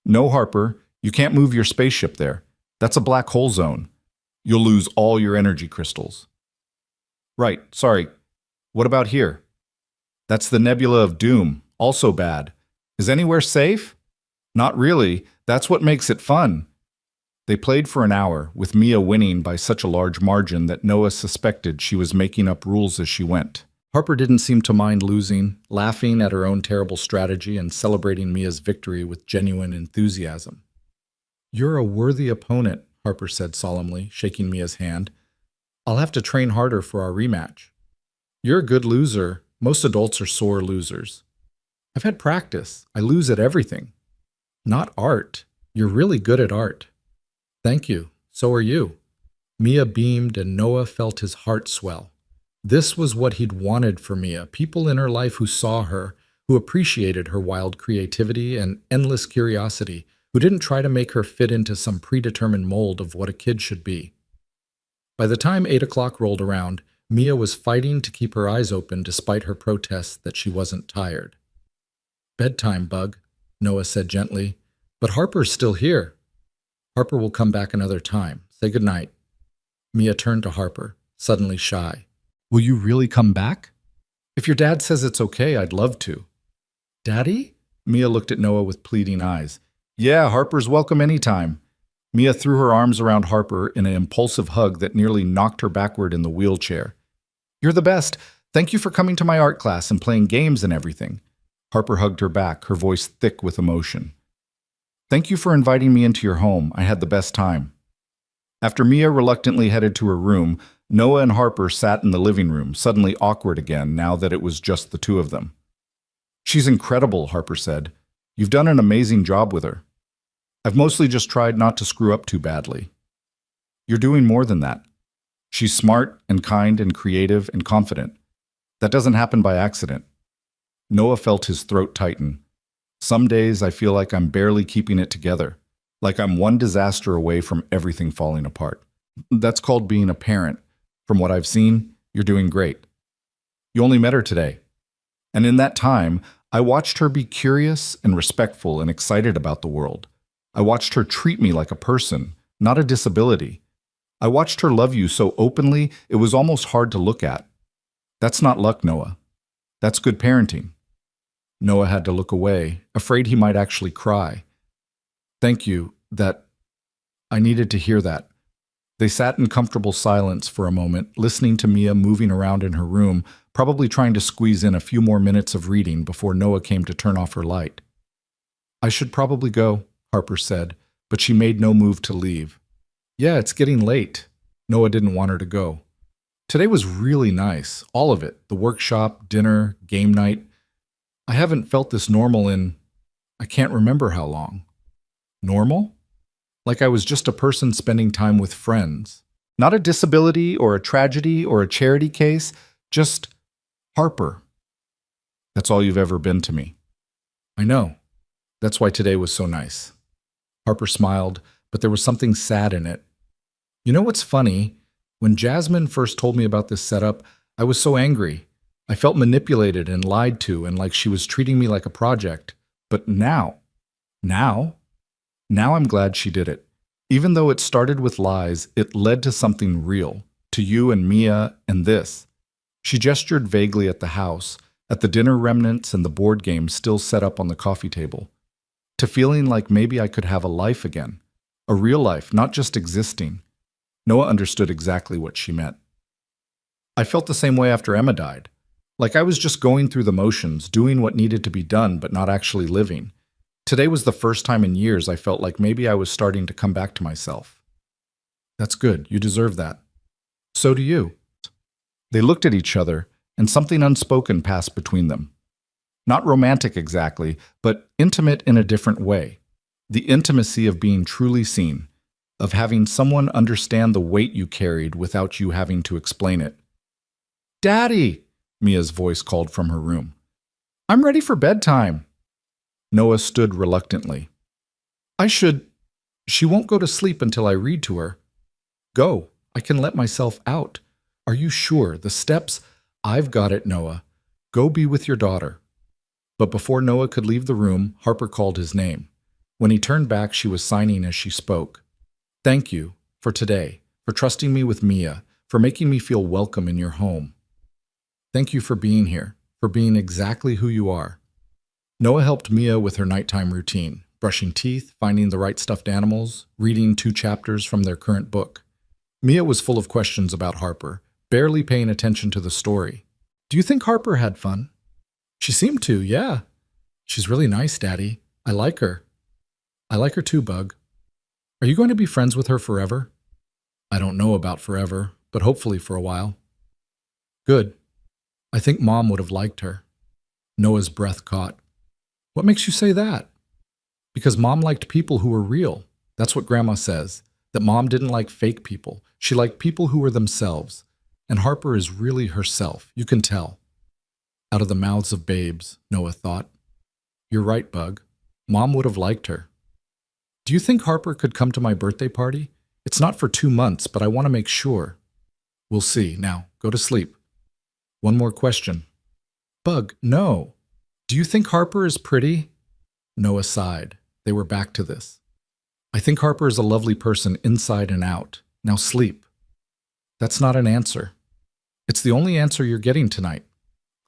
"No, Harper, you can't move your spaceship there. That's a black hole zone. You'll lose all your energy crystals." "Right, sorry. What about here?" "That's the Nebula of Doom, also bad. Is anywhere safe?" "Not really. That's what makes it fun." They played for an hour, with Mia winning by such a large margin that Noah suspected she was making up rules as she went. Harper didn't seem to mind losing, laughing at her own terrible strategy and celebrating Mia's victory with genuine enthusiasm. "You're a worthy opponent," Harper said solemnly, shaking Mia's hand. "I'll have to train harder for our rematch." "You're a good loser. Most adults are sore losers." "I've had practice. I lose at everything." "Not art. You're really good at art." "Thank you. So are you." Mia beamed and Noah felt his heart swell. This was what he'd wanted for Mia, people in her life who saw her, who appreciated her wild creativity and endless curiosity, who didn't try to make her fit into some predetermined mold of what a kid should be. By the time 8 o'clock rolled around, Mia was fighting to keep her eyes open despite her protests that she wasn't tired. "Bedtime, Bug," Noah said gently, "but Harper's still here." "Harper will come back another time. Say goodnight." Mia turned to Harper, suddenly shy. "Will you really come back?" "If your dad says it's okay, I'd love to." "Daddy?" Mia looked at Noah with pleading eyes. "Yeah, Harper's welcome anytime." Mia threw her arms around Harper in an impulsive hug that nearly knocked her backward in the wheelchair. "You're the best. Thank you for coming to my art class and playing games and everything." Harper hugged her back, her voice thick with emotion. "Thank you for inviting me into your home. I had the best time." After Mia reluctantly headed to her room, Noah and Harper sat in the living room, suddenly awkward again now that it was just the two of them. "She's incredible," Harper said. "You've done an amazing job with her. I've mostly just tried not to screw up too badly." "You're doing more than that. She's smart and kind and creative and confident. That doesn't happen by accident." Noah felt his throat tighten. "Some days I feel like I'm barely keeping it together, like I'm one disaster away from everything falling apart. That's called being a parent. From what I've seen, you're doing great. You only met her today. And in that time, I watched her be curious and respectful and excited about the world. I watched her treat me like a person, not a disability. I watched her love you so openly, it was almost hard to look at. That's not luck, Noah. That's good parenting." Noah had to look away, afraid he might actually cry. "Thank you, I needed to hear that." They sat in comfortable silence for a moment, listening to Mia moving around in her room, probably trying to squeeze in a few more minutes of reading before Noah came to turn off her light. "I should probably go," Harper said, but she made no move to leave. "Yeah, it's getting late." Noah didn't want her to go. "Today was really nice, all of it, the workshop, dinner, game night. I haven't felt this normal I can't remember how long." "Normal?" "Like I was just a person spending time with friends. Not a disability or a tragedy or a charity case, just Harper. That's all you've ever been to me." "I know. That's why today was so nice." Harper smiled, but there was something sad in it. "You know what's funny? When Jasmine first told me about this setup, I was so angry. I felt manipulated and lied to and like she was treating me like a project. But now I'm glad she did it. Even though it started with lies, it led to something real, to you and Mia and this." She gestured vaguely at the house, at the dinner remnants and the board game still set up on the coffee table. "To feeling like maybe I could have a life again. A real life, not just existing." Noah understood exactly what she meant. "I felt the same way after Emma died. Like I was just going through the motions, doing what needed to be done, but not actually living. Today was the first time in years I felt like maybe I was starting to come back to myself." "That's good. You deserve that." "So do you." They looked at each other, and something unspoken passed between them. Not romantic exactly, but intimate in a different way. The intimacy of being truly seen, of having someone understand the weight you carried without you having to explain it. "Daddy!" Mia's voice called from her room. "I'm ready for bedtime." Noah stood reluctantly. She won't go to sleep until I read to her." "Go. I can let myself out." "Are you sure? The steps—" "I've got it, Noah. Go be with your daughter." But before Noah could leave the room, Harper called his name. When he turned back, she was signing as she spoke. "Thank you for today, for trusting me with Mia, for making me feel welcome in your home. Thank you for being here, for being exactly who you are." Noah helped Mia with her nighttime routine, brushing teeth, finding the right stuffed animals, reading 2 chapters from their current book. Mia was full of questions about Harper, barely paying attention to the story. "Do you think Harper had fun?" "She seemed to, yeah." "She's really nice, Daddy. I like her." "I like her too, Bug." "Are you going to be friends with her forever?" "I don't know about forever, but hopefully for a while." "Good. I think Mom would have liked her." Noah's breath caught. "What makes you say that?" "Because Mom liked people who were real. That's what Grandma says, that Mom didn't like fake people. She liked people who were themselves. And Harper is really herself, you can tell." Out of the mouths of babes, Noah thought. "You're right, Bug. Mom would have liked her." "Do you think Harper could come to my birthday party? It's not for 2 months, but I want to make sure." "We'll see. Now, go to sleep." "One more question." "Bug, no. Do you think Harper is pretty?" Noah sighed. They were back to this. "I think Harper is a lovely person inside and out. Now sleep." "That's not an answer." "It's the only answer you're getting tonight.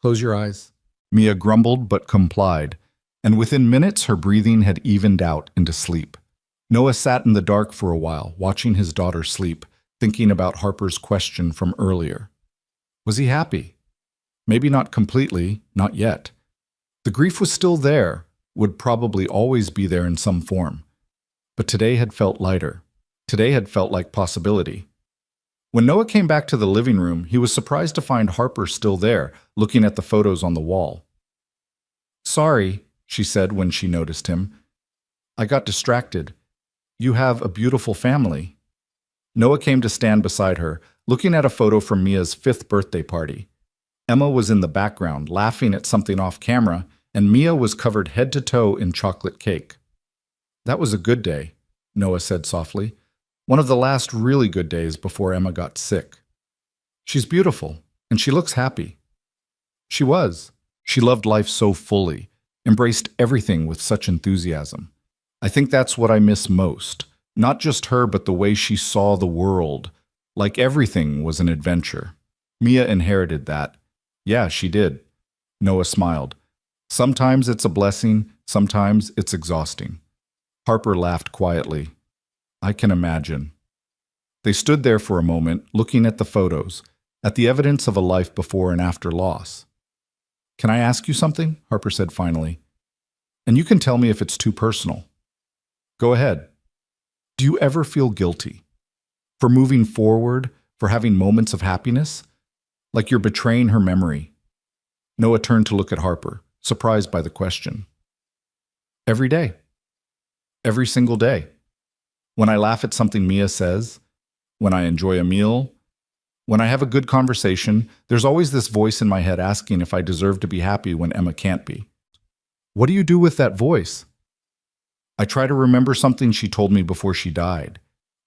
Close your eyes." Mia grumbled but complied, and within minutes her breathing had evened out into sleep. Noah sat in the dark for a while, watching his daughter sleep, thinking about Harper's question from earlier. Was he happy? Maybe not completely, not yet. The grief was still there, would probably always be there in some form. But today had felt lighter. Today had felt like possibility. When Noah came back to the living room, he was surprised to find Harper still there, looking at the photos on the wall. "Sorry," she said when she noticed him. "I got distracted. You have a beautiful family." Noah came to stand beside her, looking at a photo from Mia's 5th birthday party. Emma was in the background, laughing at something off camera, and Mia was covered head to toe in chocolate cake. "That was a good day," Noah said softly. "One of the last really good days before Emma got sick. She's beautiful, and she looks happy." She was. She loved life so fully, embraced everything with such enthusiasm. I think that's what I miss most. Not just her, but the way she saw the world. Like everything was an adventure. Mia inherited that. Yeah, she did. Noah smiled. Sometimes it's a blessing, sometimes it's exhausting. Harper laughed quietly. I can imagine. They stood there for a moment, looking at the photos, at the evidence of a life before and after loss. "Can I ask you something?" Harper said finally. "And you can tell me if it's too personal." "Go ahead." "Do you ever feel guilty? For moving forward, for having moments of happiness? Like you're betraying her memory?" Noah turned to look at Harper, surprised by the question. "Every day. Every single day. When I laugh at something Mia says, when I enjoy a meal, when I have a good conversation, there's always this voice in my head asking if I deserve to be happy when Emma can't be." "What do you do with that voice?" "I try to remember something she told me before she died.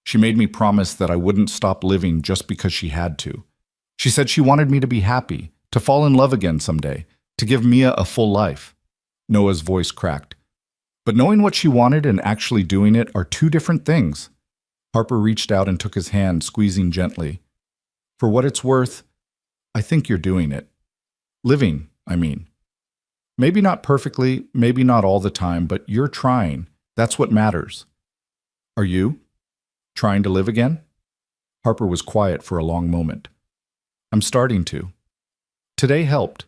She made me promise that I wouldn't stop living just because she had to. She said she wanted me to be happy, to fall in love again someday, to give Mia a full life." Noah's voice cracked. "But knowing what she wanted and actually doing it are two different things." Harper reached out and took his hand, squeezing gently. "For what it's worth, I think you're doing it. Living, I mean. Maybe not perfectly, maybe not all the time, but you're trying. That's what matters." "Are you? Trying to live again?" Harper was quiet for a long moment. "I'm starting to. Today helped.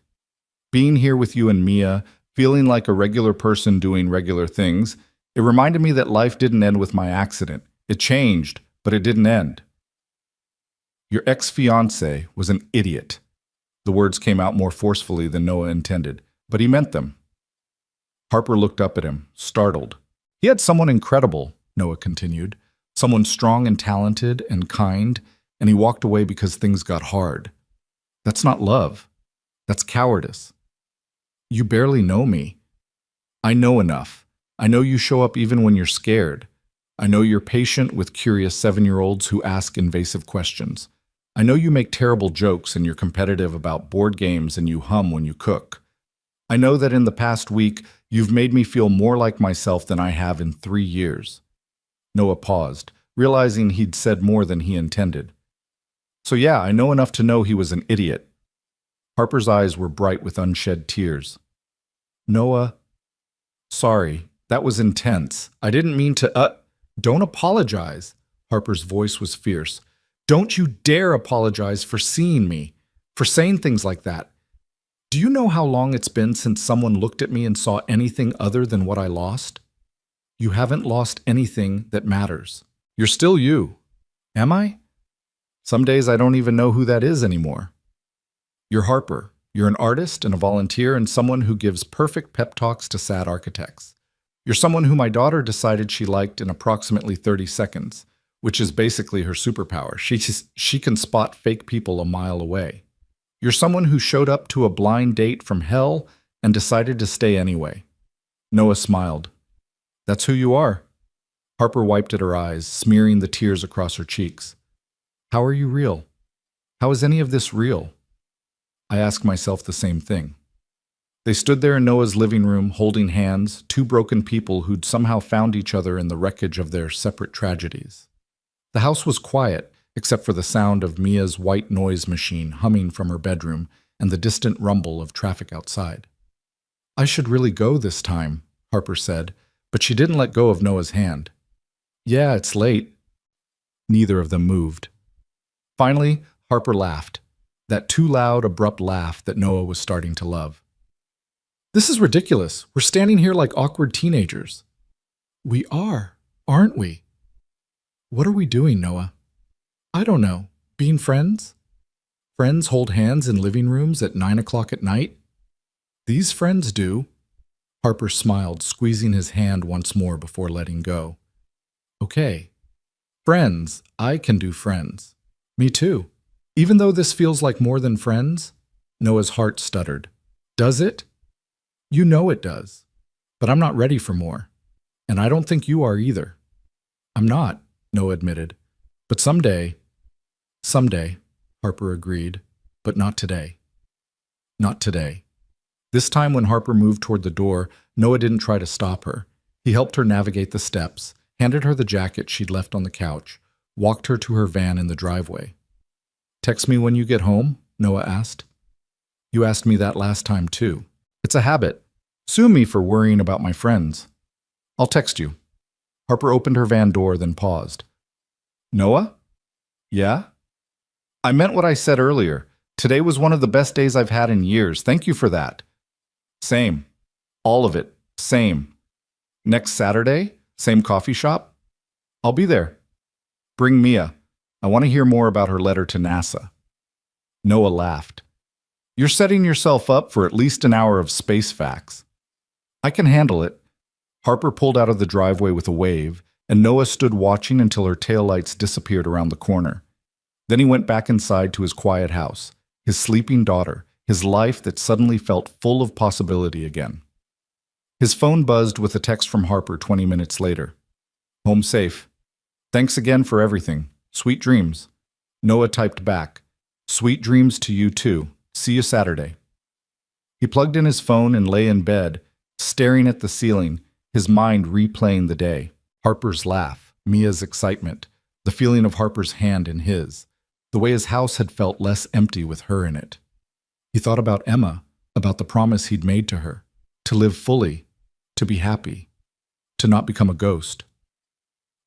Being here with you and Mia, feeling like a regular person doing regular things, it reminded me that life didn't end with my accident. It changed, but it didn't end." "Your ex-fiancé was an idiot." The words came out more forcefully than Noah intended, but he meant them. Harper looked up at him, startled. "He had someone incredible," Noah continued. "Someone strong and talented and kind, and he walked away because things got hard. That's not love. That's cowardice. You barely know me. I know enough. I know you show up even when you're scared. I know you're patient with curious 7-year-olds who ask invasive questions. I know you make terrible jokes and you're competitive about board games and you hum when you cook. I know that in the past week, you've made me feel more like myself than I have in 3 years." Noah paused, realizing he'd said more than he intended. "So yeah, I know enough to know he was an idiot." Harper's eyes were bright with unshed tears. "Noah, sorry, that was intense. I didn't mean to, Don't apologize." Harper's voice was fierce. "Don't you dare apologize for seeing me, for saying things like that. Do you know how long it's been since someone looked at me and saw anything other than what I lost? You haven't lost anything that matters. You're still you. Am I? Some days I don't even know who that is anymore. You're Harper. You're an artist and a volunteer and someone who gives perfect pep talks to sad architects. You're someone who my daughter decided she liked in approximately 30 seconds, which is basically her superpower. She can spot fake people a mile away. You're someone who showed up to a blind date from hell and decided to stay anyway." Noah smiled. "That's who you are." Harper wiped at her eyes, smearing the tears across her cheeks. "How are you real? How is any of this real?" I ask myself the same thing. They stood there in Noah's living room, holding hands, two broken people who'd somehow found each other in the wreckage of their separate tragedies. The house was quiet, except for the sound of Mia's white noise machine humming from her bedroom and the distant rumble of traffic outside. "I should really go this time," Harper said, but she didn't let go of Noah's hand. "Yeah, it's late." Neither of them moved. Finally, Harper laughed, that too loud, abrupt laugh that Noah was starting to love. "This is ridiculous. We're standing here like awkward teenagers." "We are, aren't we?" "What are we doing, Noah?" "I don't know. Being friends? Friends hold hands in living rooms at 9 o'clock at night? These friends do. Harper smiled, squeezing his hand once more before letting go. Okay. Friends, I can do friends. Me too. Even though this feels like more than friends? Noah's heart stuttered. Does it? You know it does. But I'm not ready for more. And I don't think you are either. I'm not, Noah admitted. But someday, Harper agreed, but not today. Not today. This time when Harper moved toward the door, Noah didn't try to stop her. He helped her navigate the steps, handed her the jacket she'd left on the couch, walked her to her van in the driveway. Text me when you get home? Noah asked. You asked me that last time too. It's a habit. Sue me for worrying about my friends. I'll text you. Harper opened her van door, then paused. Noah? Yeah? I meant what I said earlier. Today was one of the best days I've had in years. Thank you for that. Same. All of it. Same. Next Saturday? Same coffee shop? I'll be there. Bring Mia. I want to hear more about her letter to NASA. Noah laughed. You're setting yourself up for at least an hour of space facts. I can handle it. Harper pulled out of the driveway with a wave, and Noah stood watching until her taillights disappeared around the corner. Then he went back inside to his quiet house, his sleeping daughter, his life that suddenly felt full of possibility again. His phone buzzed with a text from Harper 20 minutes later. Home safe. Thanks again for everything. Sweet dreams. Noah typed back. Sweet dreams to you too. See you Saturday. He plugged in his phone and lay in bed, staring at the ceiling, his mind replaying the day. Harper's laugh, Mia's excitement, the feeling of Harper's hand in his, the way his house had felt less empty with her in it. He thought about Emma, about the promise he'd made to her, to live fully, to be happy, to not become a ghost.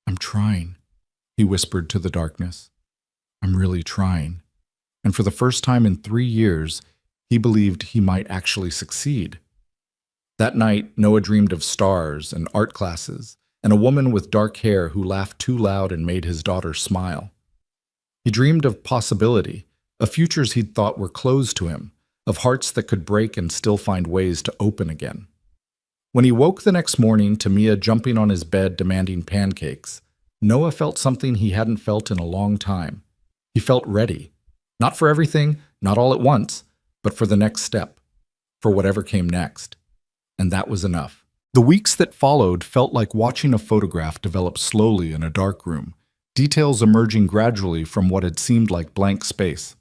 I'm trying, he whispered to the darkness. I'm really trying. And for the first time in 3 years, he believed he might actually succeed. That night, Noah dreamed of stars and art classes, and a woman with dark hair who laughed too loud and made his daughter smile. He dreamed of possibility, of futures he'd thought were closed to him, of hearts that could break and still find ways to open again. When he woke the next morning to Mia jumping on his bed demanding pancakes, Noah felt something he hadn't felt in a long time. He felt ready. Not for everything, not all at once, but for the next step, for whatever came next. And that was enough. The weeks that followed felt like watching a photograph develop slowly in a dark room, details emerging gradually from what had seemed like blank space.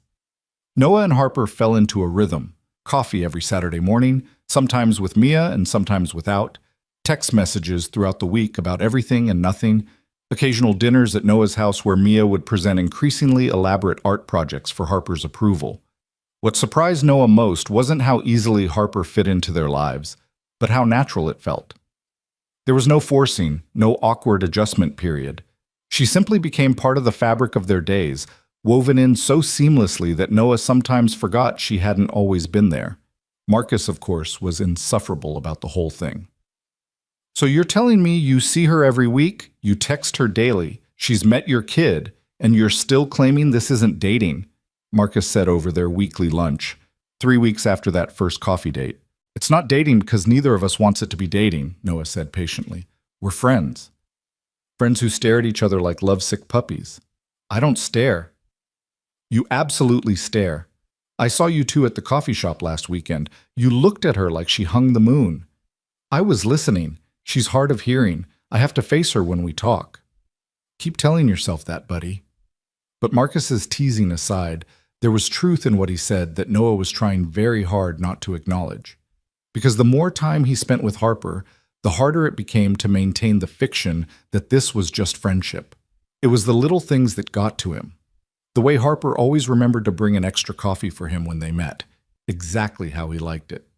Noah and Harper fell into a rhythm, coffee every Saturday morning, sometimes with Mia and sometimes without, text messages throughout the week about everything and nothing, occasional dinners at Noah's house where Mia would present increasingly elaborate art projects for Harper's approval. What surprised Noah most wasn't how easily Harper fit into their lives, but how natural it felt. There was no forcing, no awkward adjustment period. She simply became part of the fabric of their days, woven in so seamlessly that Noah sometimes forgot she hadn't always been there. Marcus, of course, was insufferable about the whole thing. So you're telling me you see her every week, you text her daily, she's met your kid, and you're still claiming this isn't dating, Marcus said over their weekly lunch, 3 weeks after that first coffee date. It's not dating because neither of us wants it to be dating, Noah said patiently. We're friends. Friends who stare at each other like lovesick puppies. I don't stare. You absolutely stare. I saw you two at the coffee shop last weekend. You looked at her like she hung the moon. I was listening. She's hard of hearing. I have to face her when we talk. Keep telling yourself that, buddy. But Marcus's teasing aside, there was truth in what he said that Noah was trying very hard not to acknowledge. Because the more time he spent with Harper, the harder it became to maintain the fiction that this was just friendship. It was the little things that got to him. The way Harper always remembered to bring an extra coffee for him when they met, exactly how he liked it.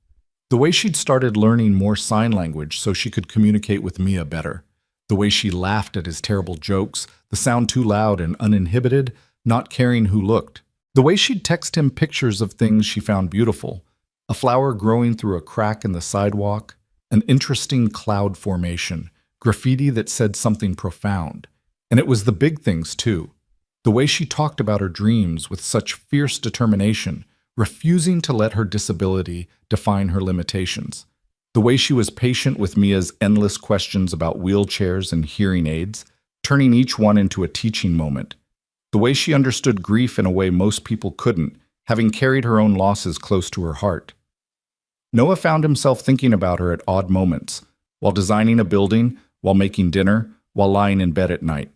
The way she'd started learning more sign language so she could communicate with Mia better. The way she laughed at his terrible jokes, the sound too loud and uninhibited, not caring who looked. The way she'd text him pictures of things she found beautiful. A flower growing through a crack in the sidewalk, an interesting cloud formation, graffiti that said something profound. And it was the big things, too. The way she talked about her dreams with such fierce determination, refusing to let her disability define her limitations. The way she was patient with Mia's endless questions about wheelchairs and hearing aids, turning each one into a teaching moment. The way she understood grief in a way most people couldn't, having carried her own losses close to her heart. Noah found himself thinking about her at odd moments, while designing a building, while making dinner, while lying in bed at night.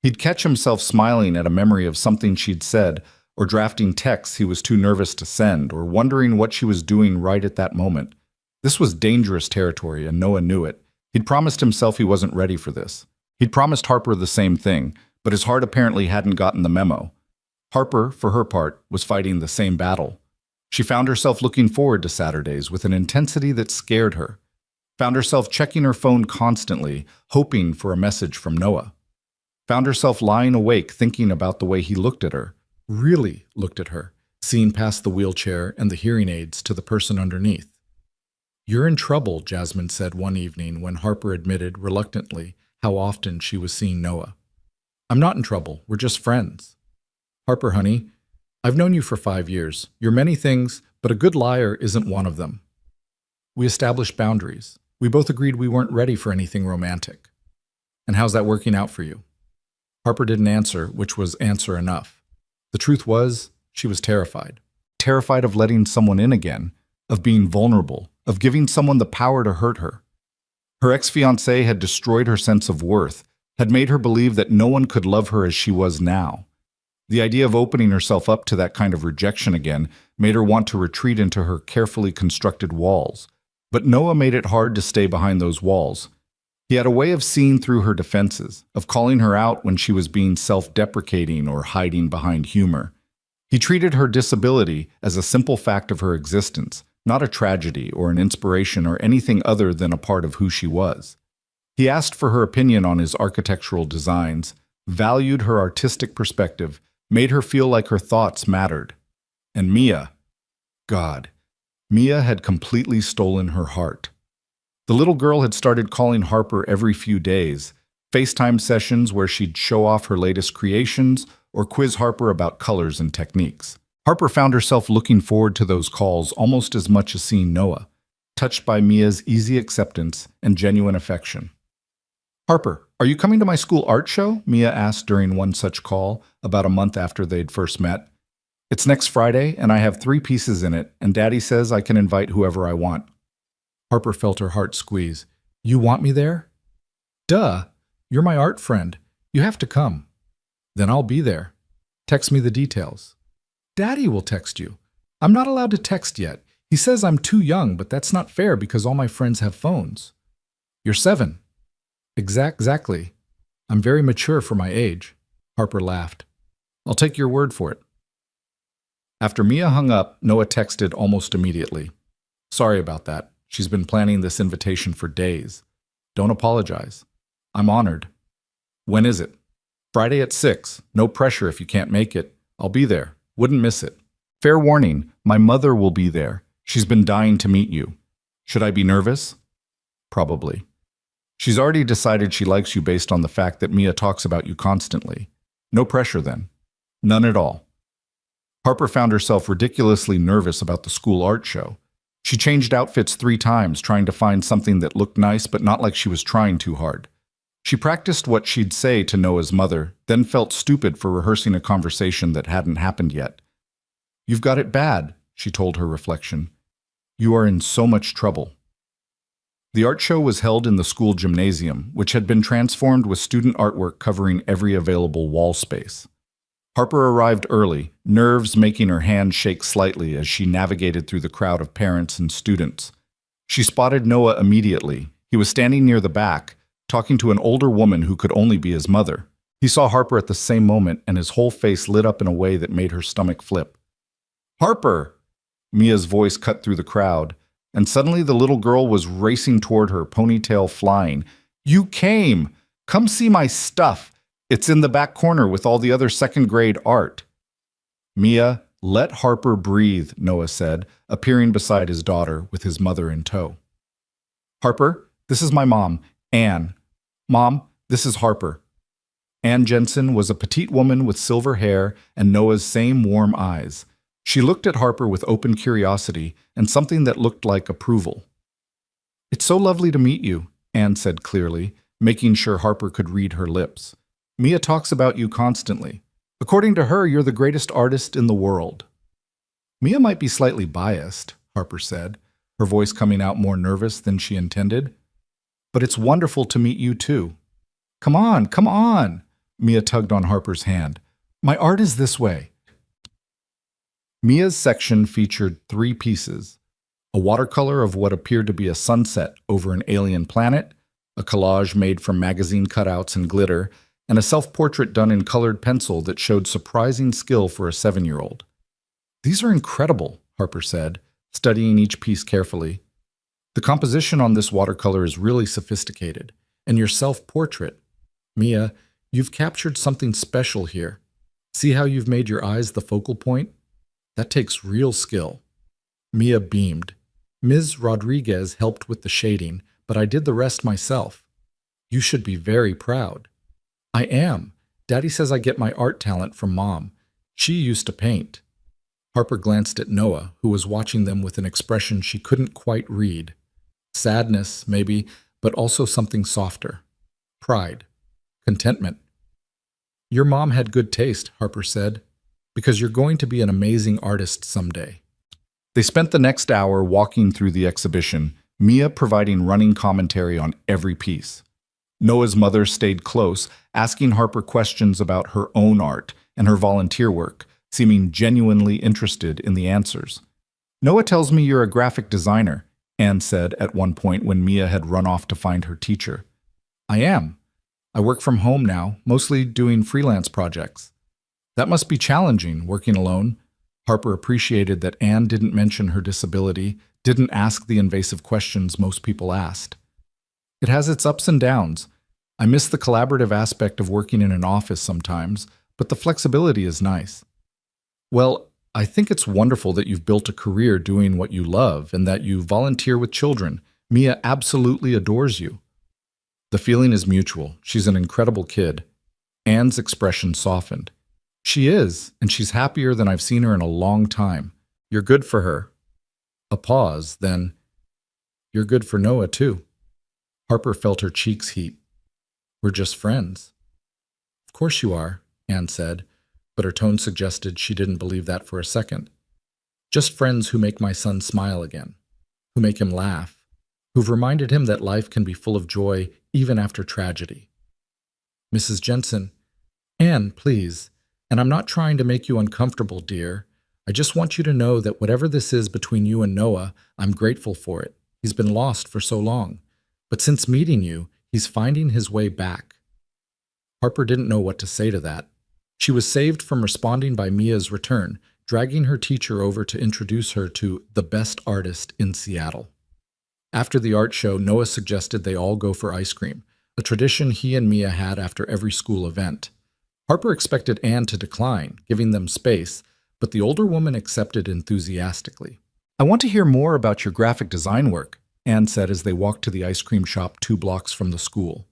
He'd catch himself smiling at a memory of something she'd said, or drafting texts he was too nervous to send, or wondering what she was doing right at that moment. This was dangerous territory, and Noah knew it. He'd promised himself he wasn't ready for this. He'd promised Harper the same thing, but his heart apparently hadn't gotten the memo. Harper, for her part, was fighting the same battle. She found herself looking forward to Saturdays with an intensity that scared her. Found herself checking her phone constantly, hoping for a message from Noah. Found herself lying awake thinking about the way he looked at her, really looked at her, seeing past the wheelchair and the hearing aids to the person underneath. "You're in trouble," Jasmine said one evening when Harper admitted, reluctantly, how often she was seeing Noah. "I'm not in trouble. We're just friends." "Harper, honey, I've known you for 5 years. You're many things, but a good liar isn't one of them." We established boundaries. We both agreed we weren't ready for anything romantic. "And how's that working out for you?" Harper didn't answer, which was answer enough. The truth was, she was terrified. Terrified of letting someone in again, of being vulnerable, of giving someone the power to hurt her. Her ex-fiancé had destroyed her sense of worth, had made her believe that no one could love her as she was now. The idea of opening herself up to that kind of rejection again made her want to retreat into her carefully constructed walls. But Noah made it hard to stay behind those walls. He had a way of seeing through her defenses, of calling her out when she was being self-deprecating or hiding behind humor. He treated her disability as a simple fact of her existence, not a tragedy or an inspiration or anything other than a part of who she was. He asked for her opinion on his architectural designs, valued her artistic perspective, made her feel like her thoughts mattered. And Mia, God, Mia had completely stolen her heart. The little girl had started calling Harper every few days, FaceTime sessions where she'd show off her latest creations or quiz Harper about colors and techniques. Harper found herself looking forward to those calls almost as much as seeing Noah, touched by Mia's easy acceptance and genuine affection. "Harper, are you coming to my school art show?" Mia asked during one such call, about a month after they'd first met. "It's next Friday, and I have 3 pieces in it, and Daddy says I can invite whoever I want." Harper felt her heart squeeze. "You want me there?" "Duh! You're my art friend. You have to come." "Then I'll be there. Text me the details." "Daddy will text you." "I'm not allowed to text yet. He says I'm too young, but that's not fair because all my friends have phones." "You're 7. Exactly. I'm very mature for my age." Harper laughed. "I'll take your word for it." After Mia hung up, Noah texted almost immediately. "Sorry about that. She's been planning this invitation for days. Don't apologize. I'm honored." "When is it?" "Friday at 6. No pressure if you can't make it. I'll be there. Wouldn't miss it. Fair warning, my mother will be there. She's been dying to meet you. Should I be nervous?" "Probably. She's already decided she likes you based on the fact that Mia talks about you constantly. No pressure then." "None at all." Harper found herself ridiculously nervous about the school art show. She changed outfits 3 times, trying to find something that looked nice but not like she was trying too hard. She practiced what she'd say to Noah's mother, then felt stupid for rehearsing a conversation that hadn't happened yet. "You've got it bad," she told her reflection. "You are in so much trouble." The art show was held in the school gymnasium, which had been transformed with student artwork covering every available wall space. Harper arrived early, nerves making her hand shake slightly as she navigated through the crowd of parents and students. She spotted Noah immediately. He was standing near the back, talking to an older woman who could only be his mother. He saw Harper at the same moment, and his whole face lit up in a way that made her stomach flip. "Harper!" Mia's voice cut through the crowd, and suddenly the little girl was racing toward her, ponytail flying. "You came! Come see my stuff! It's in the back corner with all the other second-grade art." "Mia, let Harper breathe," Noah said, appearing beside his daughter with his mother in tow. "Harper, this is my mom, Anne. Mom, this is Harper." Ann Jensen was a petite woman with silver hair and Noah's same warm eyes. She looked at Harper with open curiosity and something that looked like approval. "It's so lovely to meet you," Ann said clearly, making sure Harper could read her lips. "Mia talks about you constantly. According to her, you're the greatest artist in the world." "Mia might be slightly biased," Harper said, her voice coming out more nervous than she intended. "But it's wonderful to meet you too." Come on, come on," Mia tugged on Harper's hand. "My art is this way." Mia's section featured 3 pieces: a watercolor of what appeared to be a sunset over an alien planet, a collage made from magazine cutouts and glitter, and a self-portrait done in colored pencil that showed surprising skill for a 7-year-old. "These are incredible," Harper said, studying each piece carefully. "The composition on this watercolor is really sophisticated, and your self-portrait. Mia, you've captured something special here. See how you've made your eyes the focal point? That takes real skill." Mia beamed. "Ms. Rodriguez helped with the shading, but I did the rest myself. You should be very proud." "I am. Daddy says I get my art talent from Mom. She used to paint." Harper glanced at Noah, who was watching them with an expression she couldn't quite read. Sadness, maybe, but also something softer. Pride. Contentment. "Your mom had good taste," Harper said, "because you're going to be an amazing artist someday." They spent the next hour walking through the exhibition, Mia providing running commentary on every piece. Noah's mother stayed close, asking Harper questions about her own art and her volunteer work, seeming genuinely interested in the answers. "Noah tells me you're a graphic designer," Ann said at one point when Mia had run off to find her teacher. "I am. I work from home now, mostly doing freelance projects." "That must be challenging, working alone." Harper appreciated that Ann didn't mention her disability, didn't ask the invasive questions most people asked. "It has its ups and downs. I miss the collaborative aspect of working in an office sometimes, but the flexibility is nice." "Well, I think it's wonderful that you've built a career doing what you love and that you volunteer with children. Mia absolutely adores you." "The feeling is mutual. She's an incredible kid." Ann's expression softened. "She is, and she's happier than I've seen her in a long time. You're good for her." A pause, then, "You're good for Noah, too." Harper felt her cheeks heat. "We're just friends." "Of course you are," Ann said, but her tone suggested she didn't believe that for a second. "Just friends who make my son smile again, who make him laugh, who've reminded him that life can be full of joy even after tragedy." "Mrs. Jensen." "Ann, please. And I'm not trying to make you uncomfortable, dear. I just want you to know that whatever this is between you and Noah, I'm grateful for it. He's been lost for so long. But since meeting you, he's finding his way back." Harper didn't know what to say to that. She was saved from responding by Mia's return, dragging her teacher over to introduce her to the best artist in Seattle. After the art show, Noah suggested they all go for ice cream, a tradition he and Mia had after every school event. Harper expected Ann to decline, giving them space, but the older woman accepted enthusiastically. "I want to hear more about your graphic design work," Ann said as they walked to the ice cream shop 2 blocks from the school.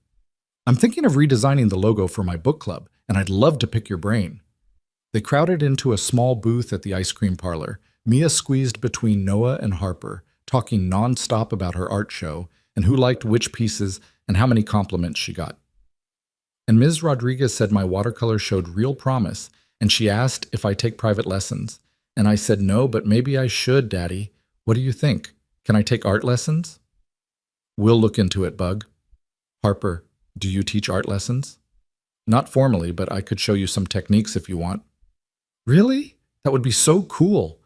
"I'm thinking of redesigning the logo for my book club, and I'd love to pick your brain." They crowded into a small booth at the ice cream parlor, Mia squeezed between Noah and Harper, talking nonstop about her art show and who liked which pieces and how many compliments she got. "And Ms. Rodriguez said my watercolor showed real promise, and she asked if I take private lessons. And I said no, but maybe I should, Daddy. What do you think? Can I take art lessons?" "We'll look into it, Bug." "Harper, do you teach art lessons?" "Not formally, but I could show you some techniques if you want." "Really? That would be so cool.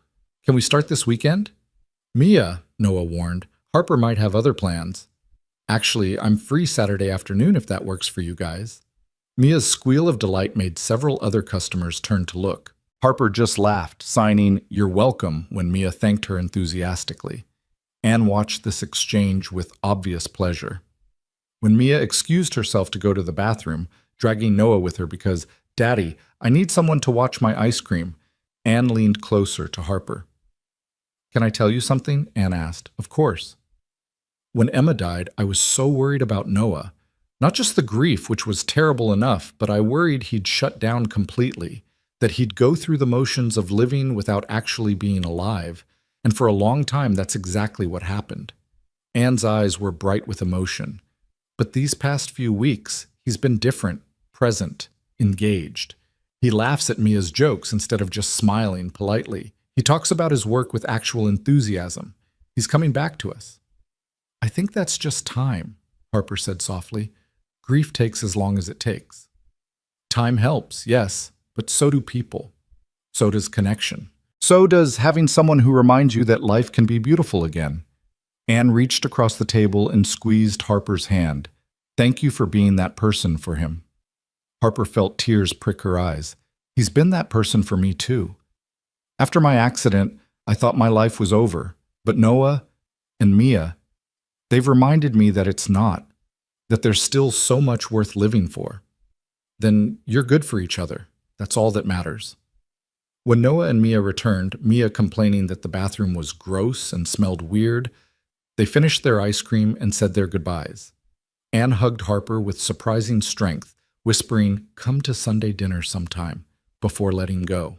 Can we start this weekend?" "Mia," Noah warned, "Harper might have other plans." "Actually, I'm free Saturday afternoon if that works for you guys." Mia's squeal of delight made several other customers turn to look. Harper just laughed, signing, "You're welcome," when Mia thanked her enthusiastically. Ann watched this exchange with obvious pleasure. When Mia excused herself to go to the bathroom, dragging Noah with her because, "Daddy, I need someone to watch my ice cream," Ann leaned closer to Harper. "Can I tell you something?" Ann asked. "Of course." "When Emma died, I was so worried about Noah. Not just the grief, which was terrible enough, but I worried he'd shut down completely, that he'd go through the motions of living without actually being alive. And for a long time, that's exactly what happened. Anne's eyes were bright with emotion. But these past few weeks, he's been different, present, engaged. He laughs at Mia's jokes instead of just smiling politely. He talks about his work with actual enthusiasm. He's coming back to us. I think that's just time, Harper said softly. Grief takes as long as it takes. Time helps, yes, but so do people. So does connection. So does having someone who reminds you that life can be beautiful again. Anne reached across the table and squeezed Harper's hand. Thank you for being that person for him. Harper felt tears prick her eyes. He's been that person for me too. After my accident, I thought my life was over, but Noah and Mia, they've reminded me that it's not, that there's still so much worth living for. Then you're good for each other. That's all that matters. When Noah and Mia returned, Mia complaining that the bathroom was gross and smelled weird, they finished their ice cream and said their goodbyes. Anne hugged Harper with surprising strength, whispering, "Come to Sunday dinner sometime," before letting go.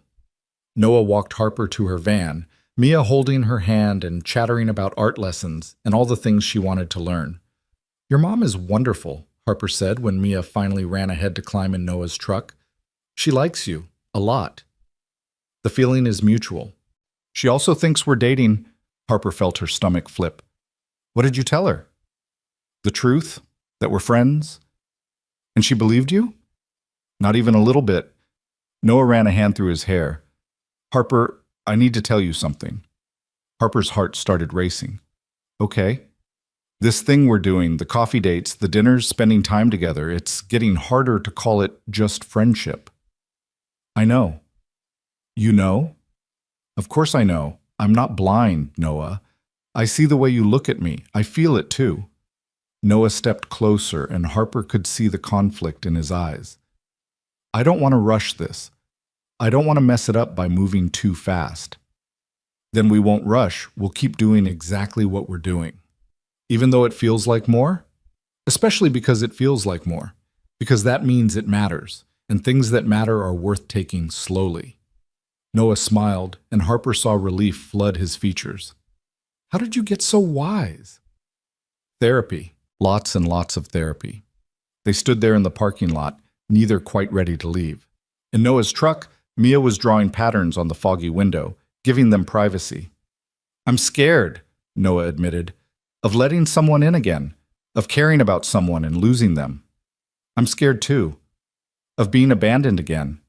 Noah walked Harper to her van, Mia holding her hand and chattering about art lessons and all the things she wanted to learn. "Your mom is wonderful," Harper said when Mia finally ran ahead to climb in Noah's truck. "She likes you, a lot. The feeling is mutual. She also thinks we're dating." Harper felt her stomach flip. "What did you tell her?" "The truth, that we're friends." "And she believed you?" "Not even a little bit." Noah ran a hand through his hair. "Harper, I need to tell you something." Harper's heart started racing. "Okay." "This thing we're doing, the coffee dates, the dinners, spending time together, it's getting harder to call it just friendship." "I know." "You know?" "Of course I know. I'm not blind, Noah. I see the way you look at me. I feel it too." Noah stepped closer, and Harper could see the conflict in his eyes. "I don't want to rush this. I don't want to mess it up by moving too fast." "Then we won't rush. We'll keep doing exactly what we're doing. Even though it feels like more?" "Especially because it feels like more. Because that means it matters, and things that matter are worth taking slowly." Noah smiled, and Harper saw relief flood his features. "How did you get so wise?" "Therapy. Lots and lots of therapy." They stood there in the parking lot, neither quite ready to leave. In Noah's truck, Mia was drawing patterns on the foggy window, giving them privacy. "I'm scared," Noah admitted, "of letting someone in again, of caring about someone and losing them. I'm scared too, of being abandoned again,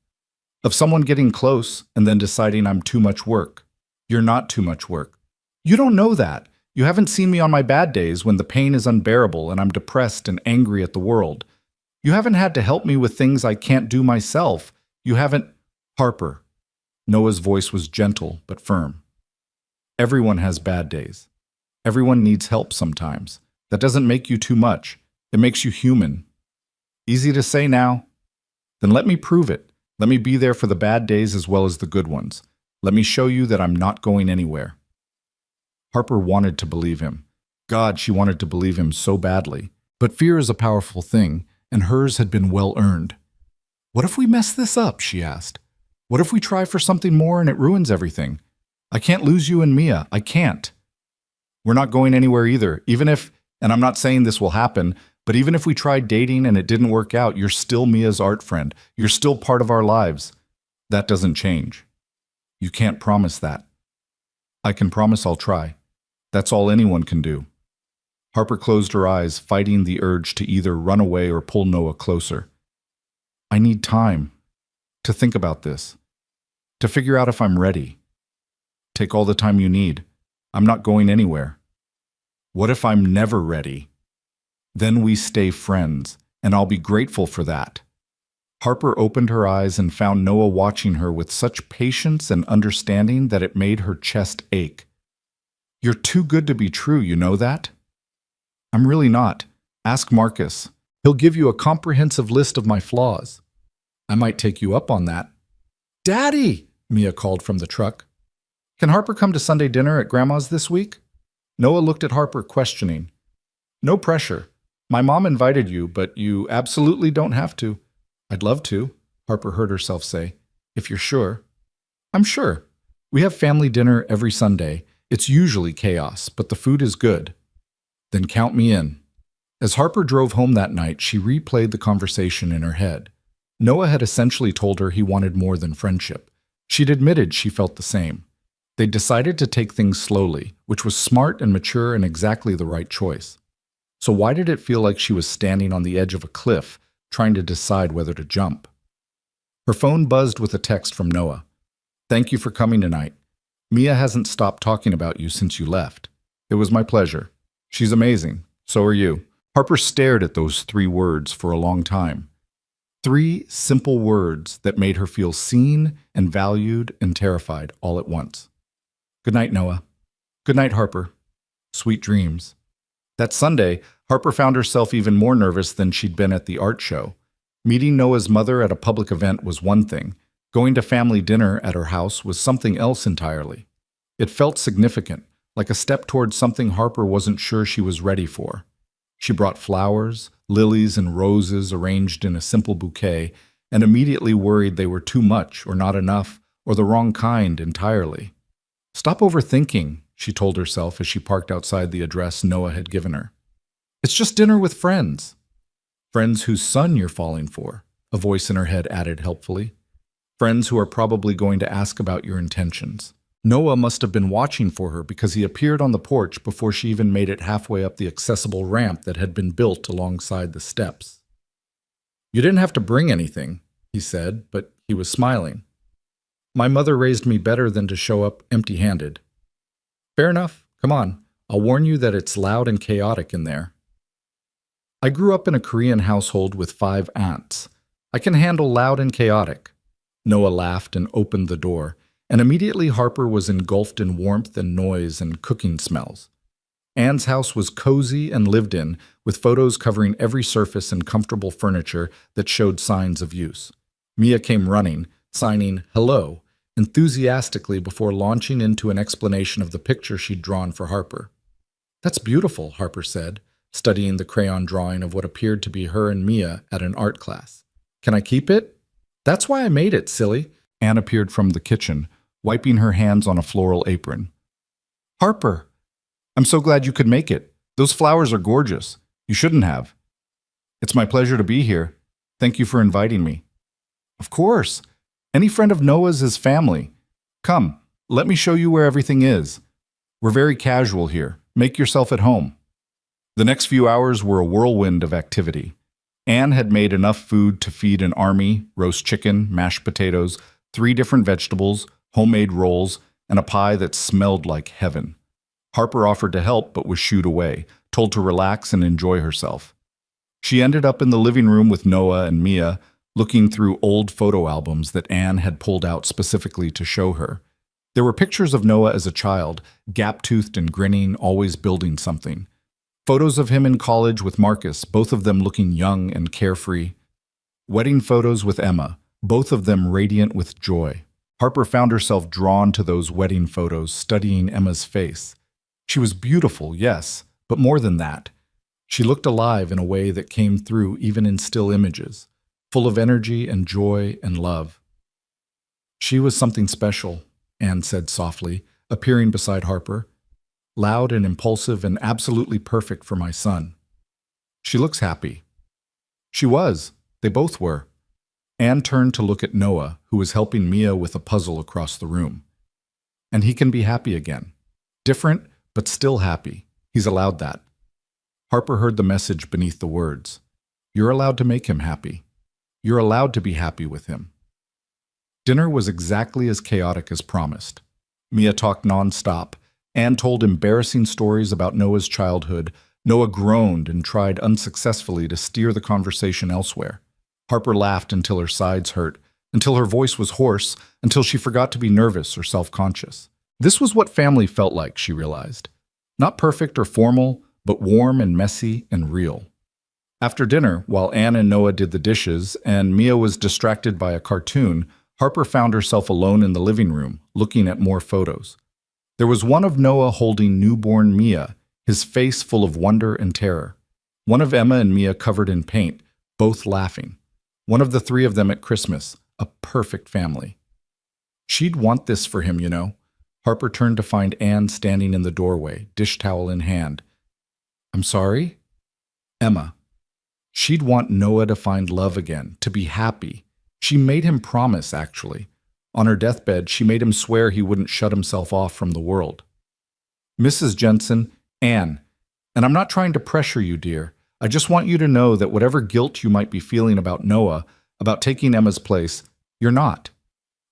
of someone getting close and then deciding I'm too much work." "You're not too much work." "You don't know that. You haven't seen me on my bad days when the pain is unbearable and I'm depressed and angry at the world. You haven't had to help me with things I can't do myself. You haven't—" "Harper." Noah's voice was gentle but firm. "Everyone has bad days. Everyone needs help sometimes. That doesn't make you too much. It makes you human." "Easy to say now." "Then let me prove it. Let me be there for the bad days as well as the good ones. Let me show you that I'm not going anywhere." Harper wanted to believe him. God, she wanted to believe him so badly. But fear is a powerful thing, and hers had been well earned. "What if we mess this up?" she asked. "What if we try for something more and it ruins everything? I can't lose you and Mia. I can't." "We're not going anywhere either. Even if, and I'm not saying this will happen, but even if we tried dating and it didn't work out, you're still Mia's art friend. You're still part of our lives. That doesn't change." "You can't promise that." "I can promise I'll try. That's all anyone can do." Harper closed her eyes, fighting the urge to either run away or pull Noah closer. "I need time to think about this, to figure out if I'm ready." "Take all the time you need. I'm not going anywhere." "What if I'm never ready?" "Then we stay friends, and I'll be grateful for that." Harper opened her eyes and found Noah watching her with such patience and understanding that it made her chest ache. "You're too good to be true, you know that?" "I'm really not. Ask Marcus. He'll give you a comprehensive list of my flaws." "I might take you up on that." "Daddy!" Mia called from the truck. "Can Harper come to Sunday dinner at Grandma's this week?" Noah looked at Harper, questioning. "No pressure. My mom invited you, but you absolutely don't have to. I'd love to, Harper heard herself say. If you're sure. I'm sure. We have family dinner every Sunday. It's usually chaos, but the food is good. Then count me in. As Harper drove home that night, she replayed the conversation in her head. Noah had essentially told her he wanted more than friendship. She'd admitted she felt the same. They'd decided to take things slowly, which was smart and mature and exactly the right choice. So why did it feel like she was standing on the edge of a cliff, trying to decide whether to jump? Her phone buzzed with a text from Noah. Thank you for coming tonight. Mia hasn't stopped talking about you since you left. It was my pleasure. She's amazing. So are you. Harper stared at those 3 words for a long time. 3 simple words that made her feel seen and valued and terrified all at once. Good night, Noah. Good night, Harper. Sweet dreams. That Sunday, Harper found herself even more nervous than she'd been at the art show. Meeting Noah's mother at a public event was one thing. Going to family dinner at her house was something else entirely. It felt significant, like a step towards something Harper wasn't sure she was ready for. She brought flowers, lilies and roses arranged in a simple bouquet, and immediately worried they were too much or not enough or the wrong kind entirely. Stop overthinking, she told herself as she parked outside the address Noah had given her. It's just dinner with friends. Friends whose son you're falling for, a voice in her head added helpfully. Friends who are probably going to ask about your intentions. Noah must have been watching for her because he appeared on the porch before she even made it halfway up the accessible ramp that had been built alongside the steps. You didn't have to bring anything, he said, but he was smiling. My mother raised me better than to show up empty-handed. Fair enough. Come on. I'll warn you that it's loud and chaotic in there. I grew up in a Korean household with 5 aunts. I can handle loud and chaotic. Noah laughed and opened the door, and immediately Harper was engulfed in warmth and noise and cooking smells. Anne's house was cozy and lived in, with photos covering every surface and comfortable furniture that showed signs of use. Mia came running, signing hello, enthusiastically before launching into an explanation of the picture she'd drawn for Harper. That's beautiful, Harper said, studying the crayon drawing of what appeared to be her and Mia at an art class. Can I keep it? That's why I made it, silly. Anne appeared from the kitchen, wiping her hands on a floral apron. Harper, I'm so glad you could make it. Those flowers are gorgeous. You shouldn't have. It's my pleasure to be here. Thank you for inviting me. Of course. Any friend of Noah's is family. Come, let me show you where everything is. We're very casual here. Make yourself at home. The next few hours were a whirlwind of activity. Anne had made enough food to feed an army, roast chicken, mashed potatoes, 3 different vegetables, homemade rolls, and a pie that smelled like heaven. Harper offered to help but was shooed away, told to relax and enjoy herself. She ended up in the living room with Noah and Mia, looking through old photo albums that Anne had pulled out specifically to show her. There were pictures of Noah as a child, gap-toothed and grinning, always building something. Photos of him in college with Marcus, both of them looking young and carefree. Wedding photos with Emma, both of them radiant with joy. Harper found herself drawn to those wedding photos, studying Emma's face. She was beautiful, yes, but more than that. She looked alive in a way that came through even in still images, full of energy and joy and love. She was something special, Anne said softly, appearing beside Harper. Loud and impulsive and absolutely perfect for my son. She looks happy. She was. They both were. Anne turned to look at Noah, who was helping Mia with a puzzle across the room. And he can be happy again. Different, but still happy. He's allowed that. Harper heard the message beneath the words. You're allowed to make him happy. You're allowed to be happy with him. Dinner was exactly as chaotic as promised. Mia talked nonstop. Anne told embarrassing stories about Noah's childhood. Noah groaned and tried unsuccessfully to steer the conversation elsewhere. Harper laughed until her sides hurt, until her voice was hoarse, until she forgot to be nervous or self-conscious. This was what family felt like, she realized. Not perfect or formal, but warm and messy and real. After dinner, while Anne and Noah did the dishes and Mia was distracted by a cartoon, Harper found herself alone in the living room, looking at more photos. There was one of Noah holding newborn Mia, his face full of wonder and terror. One of Emma and Mia covered in paint, both laughing. One of the three of them at Christmas, a perfect family. She'd want this for him, you know. Harper turned to find Anne standing in the doorway, dish towel in hand. I'm sorry? Emma. She'd want Noah to find love again, to be happy. She made him promise, actually. On her deathbed, she made him swear he wouldn't shut himself off from the world. Mrs. Jensen, Anne, and I'm not trying to pressure you, dear. I just want you to know that whatever guilt you might be feeling about Noah, about taking Emma's place, you're not.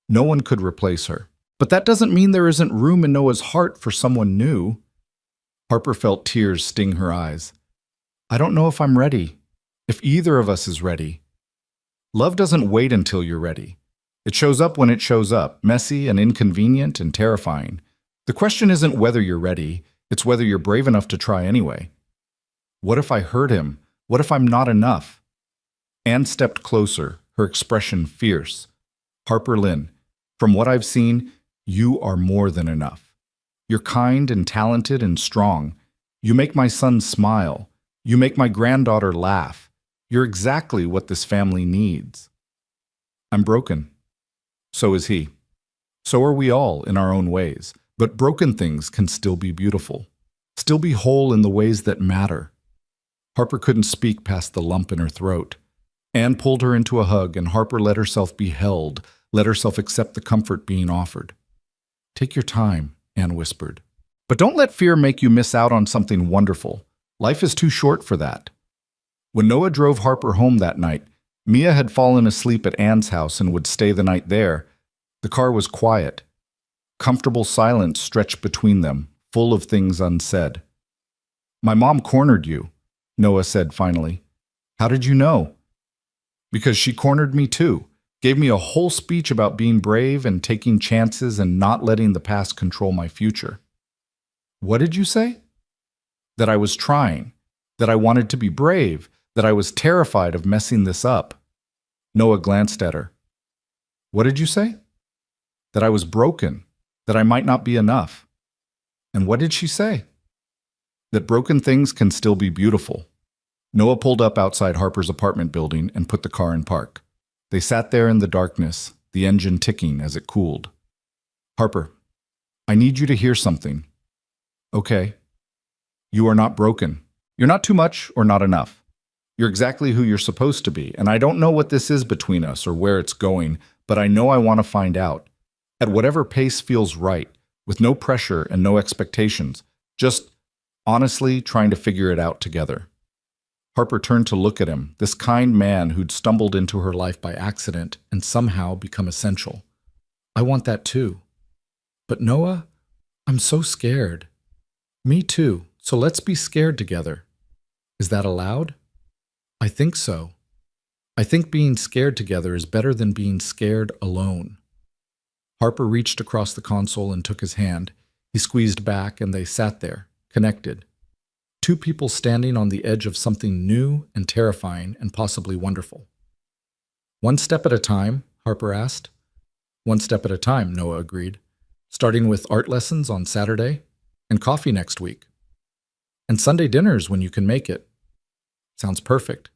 No one could replace her. But that doesn't mean there isn't room in Noah's heart for someone new. Harper felt tears sting her eyes. I don't know if I'm ready, if either of us is ready. Love doesn't wait until you're ready. It shows up when it shows up, messy and inconvenient and terrifying. The question isn't whether you're ready, it's whether you're brave enough to try anyway. What if I hurt him? What if I'm not enough? Anne stepped closer, her expression fierce. Harper Lynn, from what I've seen, you are more than enough. You're kind and talented and strong. You make my son smile. You make my granddaughter laugh. You're exactly what this family needs. I'm broken. So is he. So are we all in our own ways. But broken things can still be beautiful, still be whole in the ways that matter. Harper couldn't speak past the lump in her throat. Anne pulled her into a hug, and Harper let herself be held, let herself accept the comfort being offered. Take your time, Anne whispered. But don't let fear make you miss out on something wonderful. Life is too short for that. When Noah drove Harper home that night, Mia had fallen asleep at Anne's house and would stay the night there. The car was quiet. Comfortable silence stretched between them, full of things unsaid. My mom cornered you, Noah said finally. How did you know? Because she cornered me too. Gave me a whole speech about being brave and taking chances and not letting the past control my future. What did you say? That I was trying, that I wanted to be brave, that I was terrified of messing this up. Noah glanced at her. What did you say? That I was broken, that I might not be enough. And what did she say? That broken things can still be beautiful. Noah pulled up outside Harper's apartment building and put the car in park. They sat there in the darkness, the engine ticking as it cooled. Harper, I need you to hear something. Okay. You are not broken. You're not too much or not enough. You're exactly who you're supposed to be, and I don't know what this is between us or where it's going, but I know I want to find out. At whatever pace feels right, with no pressure and no expectations, just honestly trying to figure it out together. Harper turned to look at him, this kind man who'd stumbled into her life by accident and somehow become essential. I want that too. But Noah, I'm so scared. Me too, so let's be scared together. Is that allowed? I think so. I think being scared together is better than being scared alone. Harper reached across the console and took his hand. He squeezed back and they sat there, connected. Two people standing on the edge of something new and terrifying and possibly wonderful. One step at a time, Harper asked. One step at a time, Noah agreed. Starting with art lessons on Saturday and coffee next week. And Sunday dinners when you can make it. Sounds perfect.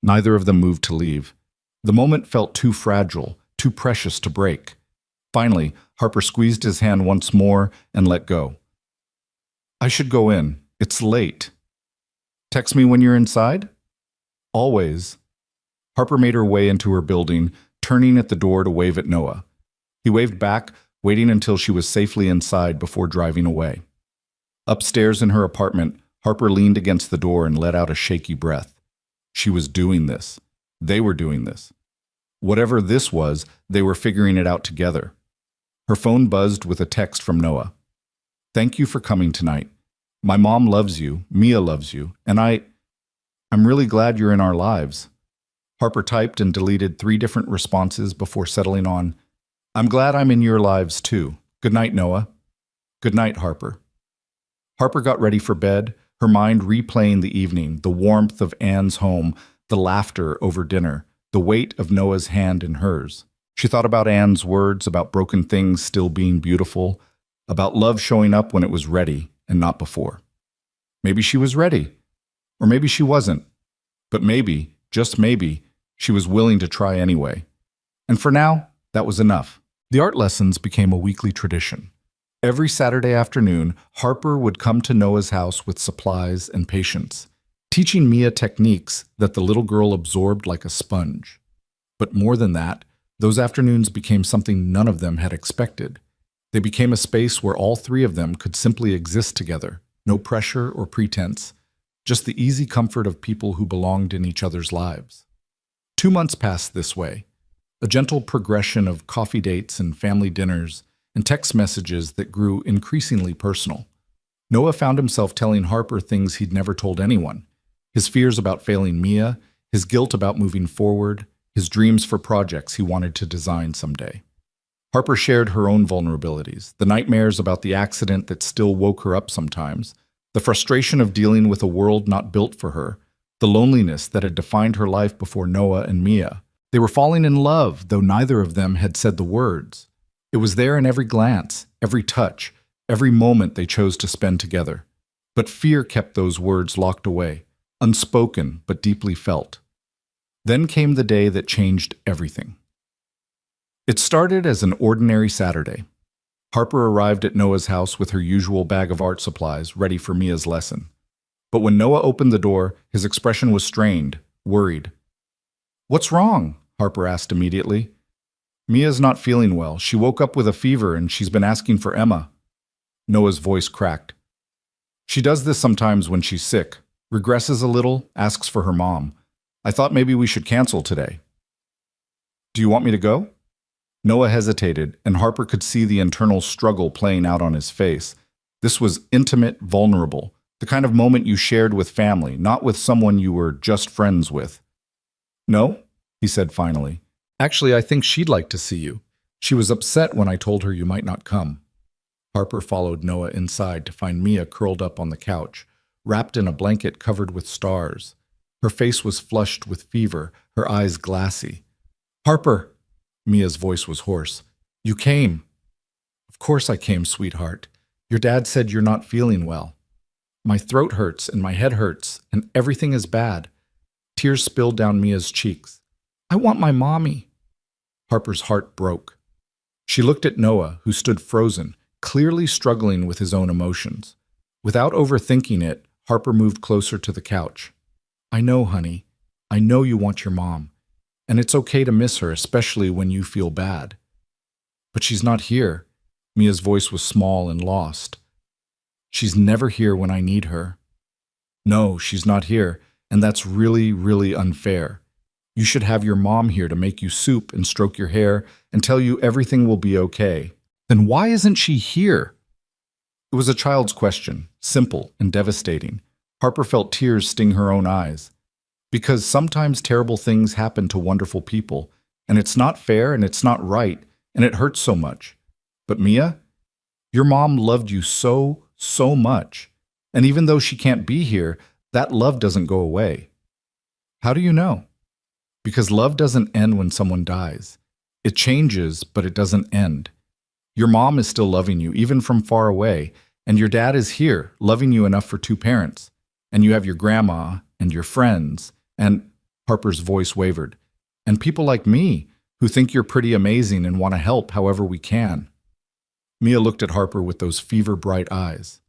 Neither of them moved to leave. The moment felt too fragile, too precious to break. Finally, Harper squeezed his hand once more and let go. I should go in. It's late. Text me when you're inside? Always. Harper made her way into her building, turning at the door to wave at Noah. He waved back, waiting until she was safely inside before driving away. Upstairs in her apartment, Harper leaned against the door and let out a shaky breath. She was doing this. They were doing this. Whatever this was, they were figuring it out together. Her phone buzzed with a text from Noah. Thank you for coming tonight. My mom loves you, Mia loves you, and I'm really glad you're in our lives. Harper typed and deleted 3 different responses before settling on, I'm glad I'm in your lives too. Good night, Noah. Good night, Harper. Harper got ready for bed, her mind replaying the evening, the warmth of Anne's home, the laughter over dinner, the weight of Noah's hand in hers. She thought about Anne's words, about broken things still being beautiful, about love showing up when it was ready and not before. Maybe she was ready. Or maybe she wasn't. But maybe, just maybe, she was willing to try anyway. And for now, that was enough. The art lessons became a weekly tradition. Every Saturday afternoon, Harper would come to Noah's house with supplies and patience, teaching Mia techniques that the little girl absorbed like a sponge. But more than that, those afternoons became something none of them had expected. They became a space where all three of them could simply exist together, no pressure or pretense, just the easy comfort of people who belonged in each other's lives. 2 months passed this way, a gentle progression of coffee dates and family dinners and text messages that grew increasingly personal. Noah found himself telling Harper things he'd never told anyone, his fears about failing Mia, his guilt about moving forward, his dreams for projects he wanted to design someday. Harper shared her own vulnerabilities, the nightmares about the accident that still woke her up sometimes, the frustration of dealing with a world not built for her, the loneliness that had defined her life before Noah and Mia. They were falling in love, though neither of them had said the words. It was there in every glance, every touch, every moment they chose to spend together. But fear kept those words locked away, unspoken but deeply felt. Then came the day that changed everything. It started as an ordinary Saturday. Harper arrived at Noah's house with her usual bag of art supplies, ready for Mia's lesson. But when Noah opened the door, his expression was strained, worried. "What's wrong?" Harper asked immediately. "Mia's not feeling well. She woke up with a fever and she's been asking for Emma." Noah's voice cracked. "She does this sometimes when she's sick, regresses a little, asks for her mom. I thought maybe we should cancel today." "Do you want me to go?" Noah hesitated, and Harper could see the internal struggle playing out on his face. This was intimate, vulnerable, the kind of moment you shared with family, not with someone you were just friends with. "No," he said finally. "Actually, I think she'd like to see you. She was upset when I told her you might not come." Harper followed Noah inside to find Mia curled up on the couch, wrapped in a blanket covered with stars. Her face was flushed with fever, her eyes glassy. "Harper!" Mia's voice was hoarse. "You came." "Of course I came, sweetheart. Your dad said you're not feeling well. My throat hurts and my head hurts, and everything is bad." Tears spilled down Mia's cheeks. "I want my mommy." Harper's heart broke. She looked at Noah, who stood frozen, clearly struggling with his own emotions. Without overthinking it, Harper moved closer to the couch. "I know, honey. I know you want your mom. And it's okay to miss her, especially when you feel bad. But she's not here." Mia's voice was small and lost. "She's never here when I need her." "No, she's not here, and that's really, really unfair. You should have your mom here to make you soup and stroke your hair and tell you everything will be okay." "Then why isn't she here?" It was a child's question, simple and devastating. Harper felt tears sting her own eyes. Because sometimes terrible things happen to wonderful people, and it's not fair and it's not right, and it hurts so much. But Mia, your mom loved you so, so much. And even though she can't be here, that love doesn't go away. How do you know? Because love doesn't end when someone dies. It changes, but it doesn't end. Your mom is still loving you, even from far away, and your dad is here, loving you enough for 2 parents. And you have your grandma and your friends, and Harper's voice wavered, and people like me who think you're pretty amazing and want to help however we can. Mia looked at Harper with those fever-bright eyes.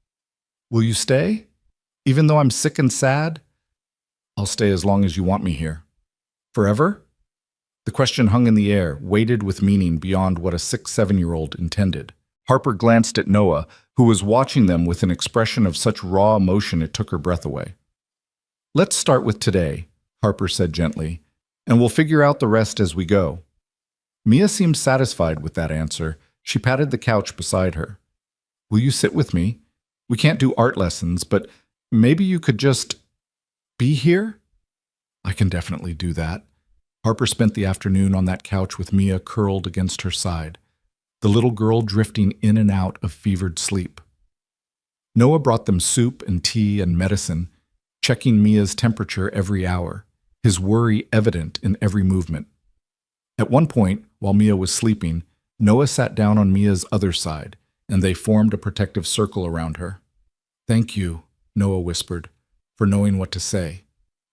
"Will you stay? Even though I'm sick and sad?" "I'll stay as long as you want me here." "Forever?" The question hung in the air, weighted with meaning beyond what a 6-7-year-old intended. Harper glanced at Noah, who was watching them with an expression of such raw emotion it took her breath away. "Let's start with today," Harper said gently, "and we'll figure out the rest as we go." Mia seemed satisfied with that answer. She patted the couch beside her. "Will you sit with me? We can't do art lessons, but maybe you could just be here?" "I can definitely do that." Harper spent the afternoon on that couch with Mia curled against her side, the little girl drifting in and out of fevered sleep. Noah brought them soup and tea and medicine, checking Mia's temperature every hour, his worry evident in every movement. At one point, while Mia was sleeping, Noah sat down on Mia's other side, and they formed a protective circle around her. "Thank you," Noah whispered, for knowing what to say,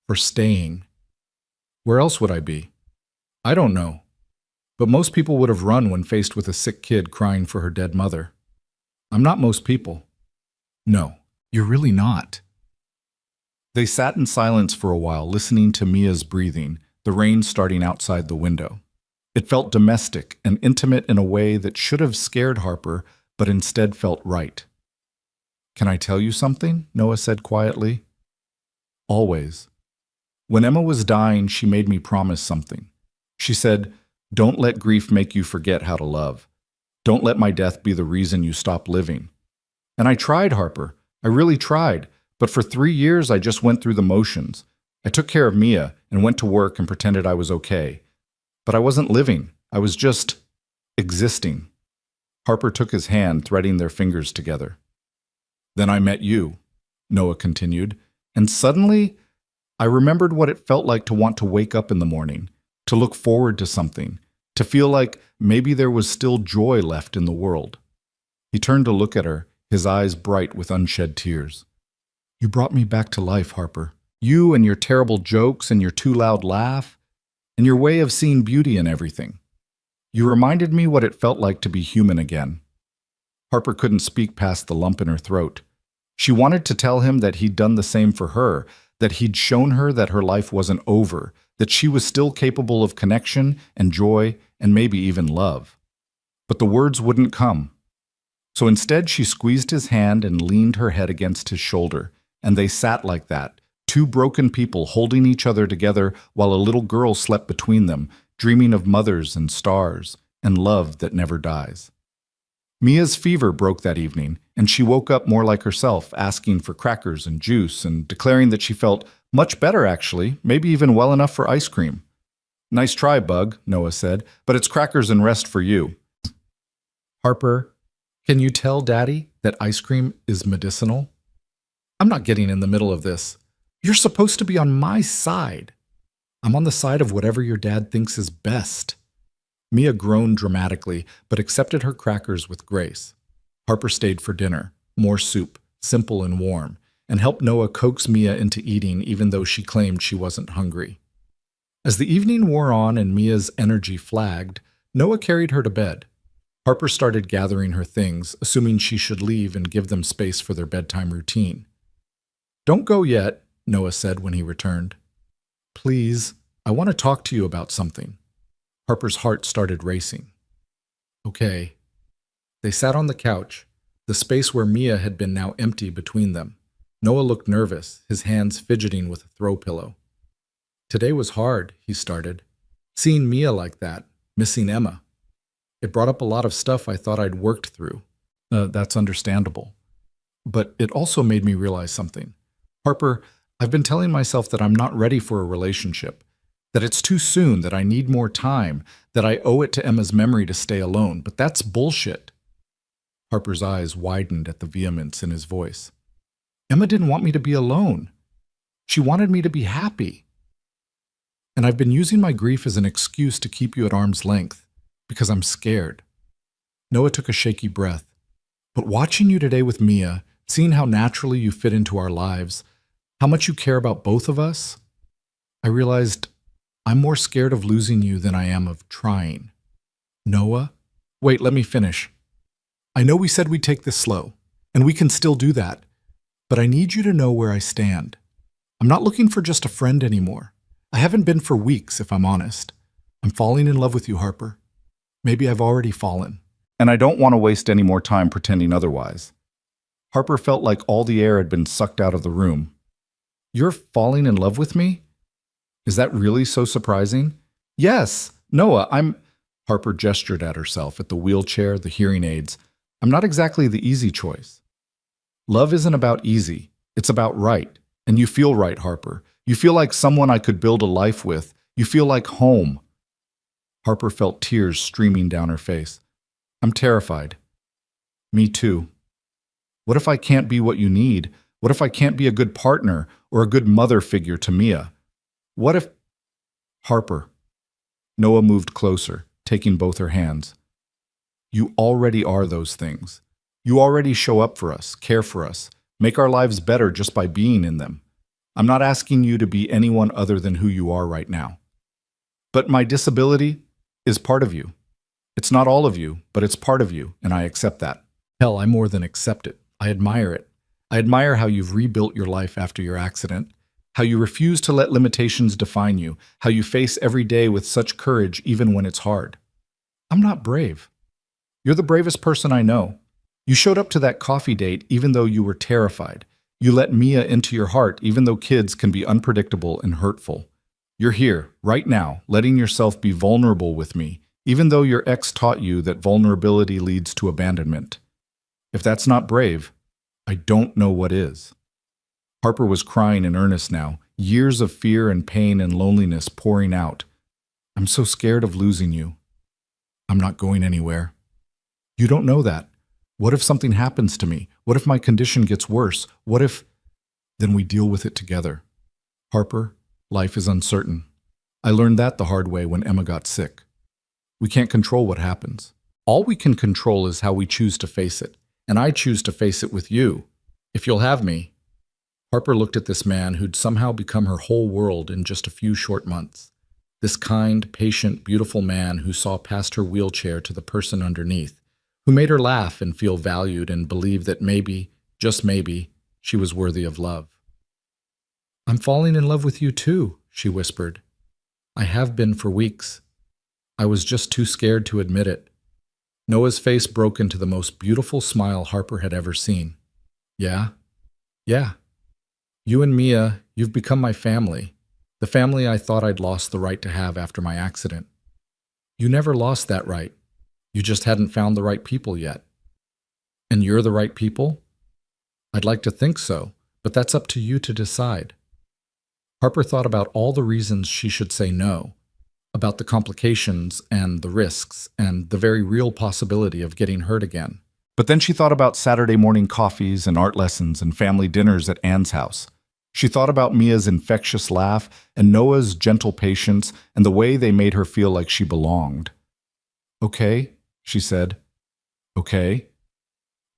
for staying. Where else would I be? I don't know. But most people would have run when faced with a sick kid crying for her dead mother. I'm not most people. No, you're really not. They sat in silence for a while, listening to Mia's breathing, the rain starting outside the window. It felt domestic and intimate in a way that should have scared Harper, but instead felt right. Can I tell you something? Noah said quietly. Always. When Emma was dying, she made me promise something. She said, "Don't let grief make you forget how to love. Don't let my death be the reason you stop living." And I tried, Harper. I really tried. But for 3 years, I just went through the motions. I took care of Mia and went to work and pretended I was okay. But I wasn't living. I was just existing. Harper took his hand, threading their fingers together. Then I met you, Noah continued, and suddenly I remembered what it felt like to want to wake up in the morning, to look forward to something, to feel like maybe there was still joy left in the world. He turned to look at her, his eyes bright with unshed tears. You brought me back to life, Harper. You and your terrible jokes and your too loud laugh, and your way of seeing beauty in everything. You reminded me what it felt like to be human again. Harper couldn't speak past the lump in her throat. She wanted to tell him that he'd done the same for her, that he'd shown her that her life wasn't over, that she was still capable of connection and joy and maybe even love. But the words wouldn't come. So instead she squeezed his hand and leaned her head against his shoulder, and they sat like that, two broken people holding each other together while a little girl slept between them, dreaming of mothers and stars and love that never dies. Mia's fever broke that evening, and she woke up more like herself, asking for crackers and juice and declaring that she felt much better actually, maybe even well enough for ice cream. Nice try, Bug, Noah said, but it's crackers and rest for you. Harper, can you tell Daddy that ice cream is medicinal? I'm not getting in the middle of this. You're supposed to be on my side. I'm on the side of whatever your dad thinks is best. Mia groaned dramatically, but accepted her crackers with grace. Harper stayed for dinner, more soup, simple and warm, and helped Noah coax Mia into eating even though she claimed she wasn't hungry. As the evening wore on and Mia's energy flagged, Noah carried her to bed. Harper started gathering her things, assuming she should leave and give them space for their bedtime routine. Don't go yet, Noah said when he returned. Please, I want to talk to you about something. Harper's heart started racing. Okay. They sat on the couch, the space where Mia had been now empty between them. Noah looked nervous, his hands fidgeting with a throw pillow. Today was hard, he started. Seeing Mia like that, missing Emma. It brought up a lot of stuff I thought I'd worked through. That's understandable. But it also made me realize something. Harper, I've been telling myself that I'm not ready for a relationship, that it's too soon, that I need more time, that I owe it to Emma's memory to stay alone, but that's bullshit. Harper's eyes widened at the vehemence in his voice. Emma didn't want me to be alone. She wanted me to be happy. And I've been using my grief as an excuse to keep you at arm's length, because I'm scared. Noah took a shaky breath. But watching you today with Mia, seeing how naturally you fit into our lives, how much you care about both of us, I realized I'm more scared of losing you than I am of trying. Noah? Wait, let me finish. I know we said we'd take this slow, and we can still do that, but I need you to know where I stand. I'm not looking for just a friend anymore. I haven't been for weeks, if I'm honest. I'm falling in love with you, Harper. Maybe I've already fallen. And I don't want to waste any more time pretending otherwise. Harper felt like all the air had been sucked out of the room. You're falling in love with me? Is that really so surprising? Yes, Noah, Harper gestured at herself, at the wheelchair, the hearing aids. I'm not exactly the easy choice. Love isn't about easy. It's about right. And you feel right, Harper. You feel like someone I could build a life with. You feel like home. Harper felt tears streaming down her face. I'm terrified. Me too. What if I can't be what you need? What if I can't be a good partner or a good mother figure to Mia? What if... Harper. Noah moved closer, taking both her hands. You already are those things. You already show up for us, care for us, make our lives better just by being in them. I'm not asking you to be anyone other than who you are right now. But my disability is part of you. It's not all of you, but it's part of you, and I accept that. Hell, I more than accept it. I admire it. I admire how you've rebuilt your life after your accident, how you refuse to let limitations define you, how you face every day with such courage even when it's hard. I'm not brave. You're the bravest person I know. You showed up to that coffee date even though you were terrified. You let Mia into your heart even though kids can be unpredictable and hurtful. You're here, right now, letting yourself be vulnerable with me, even though your ex taught you that vulnerability leads to abandonment. If that's not brave, I don't know what is. Harper was crying in earnest now, years of fear and pain and loneliness pouring out. I'm so scared of losing you. I'm not going anywhere. You don't know that. What if something happens to me? What if my condition gets worse? What if... Then we deal with it together. Harper, life is uncertain. I learned that the hard way when Emma got sick. We can't control what happens. All we can control is how we choose to face it. And I choose to face it with you. If you'll have me. Harper looked at this man who'd somehow become her whole world in just a few short months. This kind, patient, beautiful man who saw past her wheelchair to the person underneath, who made her laugh and feel valued and believe that maybe, just maybe, she was worthy of love. I'm falling in love with you too, she whispered. I have been for weeks. I was just too scared to admit it. Noah's face broke into the most beautiful smile Harper had ever seen. Yeah? Yeah. You and Mia, you've become my family. The family I thought I'd lost the right to have after my accident. You never lost that right. You just hadn't found the right people yet. And you're the right people? I'd like to think so, but that's up to you to decide. Harper thought about all the reasons she should say no, about the complications and the risks and the very real possibility of getting hurt again. But then she thought about Saturday morning coffees and art lessons and family dinners at Anne's house. She thought about Mia's infectious laugh and Noah's gentle patience and the way they made her feel like she belonged. Okay, she said. Okay.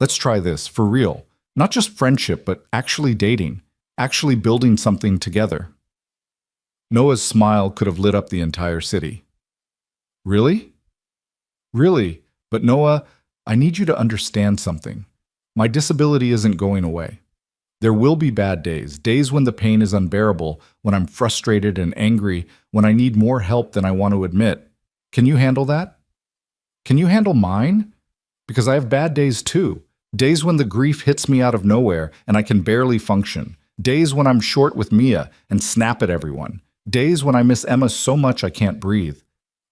Let's try this, for real. Not just friendship, but actually dating, actually building something together. Noah's smile could have lit up the entire city. Really? Really, but Noah, I need you to understand something. My disability isn't going away. There will be bad days, days when the pain is unbearable, when I'm frustrated and angry, when I need more help than I want to admit. Can you handle that? Can you handle mine? Because I have bad days too. Days when the grief hits me out of nowhere and I can barely function. Days when I'm short with Mia and snap at everyone. Days when I miss Emma so much I can't breathe.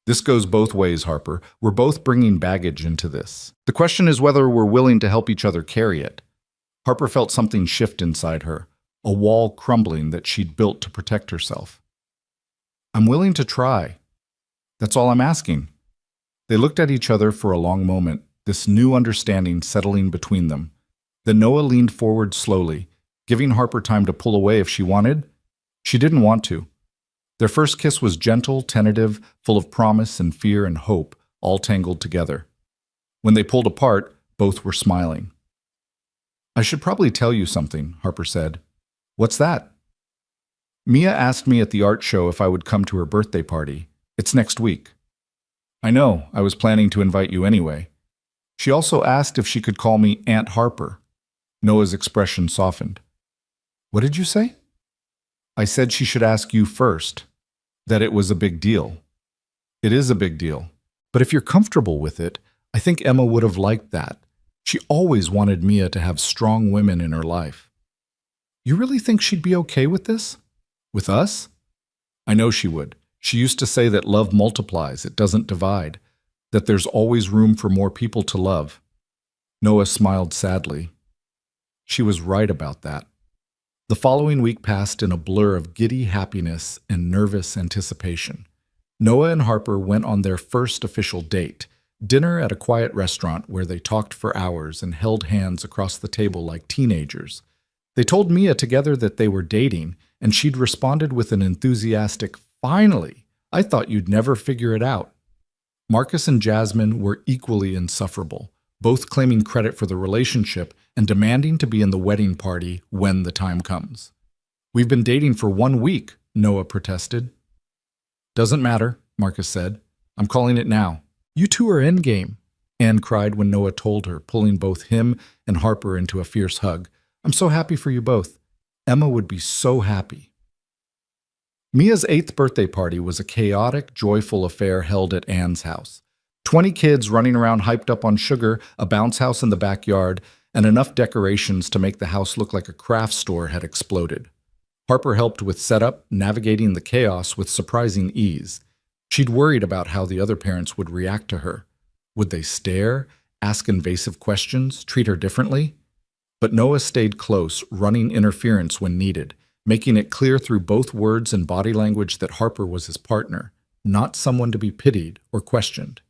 This goes both ways, Harper. We're both bringing baggage into this. The question is whether we're willing to help each other carry it. Harper felt something shift inside her, a wall crumbling that she'd built to protect herself. I'm willing to try. That's all I'm asking. They looked at each other for a long moment, this new understanding settling between them. Then Noah leaned forward slowly, giving Harper time to pull away if she wanted. She didn't want to. Their first kiss was gentle, tentative, full of promise and fear and hope, all tangled together. When they pulled apart, both were smiling. I should probably tell you something, Harper said. What's that? Mia asked me at the art show if I would come to her birthday party. It's next week. I know, I was planning to invite you anyway. She also asked if she could call me Aunt Harper. Noah's expression softened. What did you say? I said she should ask you first, that it was a big deal. It is a big deal, but if you're comfortable with it, I think Emma would have liked that. She always wanted Mia to have strong women in her life. You really think she'd be okay with this? With us? I know she would. She used to say that love multiplies, it doesn't divide, that there's always room for more people to love. Noah smiled sadly. She was right about that. The following week passed in a blur of giddy happiness and nervous anticipation. Noah and Harper went on their first official date, dinner at a quiet restaurant where they talked for hours and held hands across the table like teenagers. They told Mia together that they were dating, and she'd responded with an enthusiastic, "Finally! I thought you'd never figure it out." Marcus and Jasmine were equally insufferable, both claiming credit for the relationship and demanding to be in the wedding party when the time comes. We've been dating for 1 week, Noah protested. Doesn't matter, Marcus said. I'm calling it now. You two are endgame, Anne cried when Noah told her, pulling both him and Harper into a fierce hug. I'm so happy for you both. Emma would be so happy. Mia's 8th birthday party was a chaotic, joyful affair held at Anne's house. 20 kids running around hyped up on sugar, a bounce house in the backyard, and enough decorations to make the house look like a craft store had exploded. Harper helped with setup, navigating the chaos with surprising ease. She'd worried about how the other parents would react to her. Would they stare, ask invasive questions, treat her differently? But Noah stayed close, running interference when needed, making it clear through both words and body language that Harper was his partner, not someone to be pitied or questioned.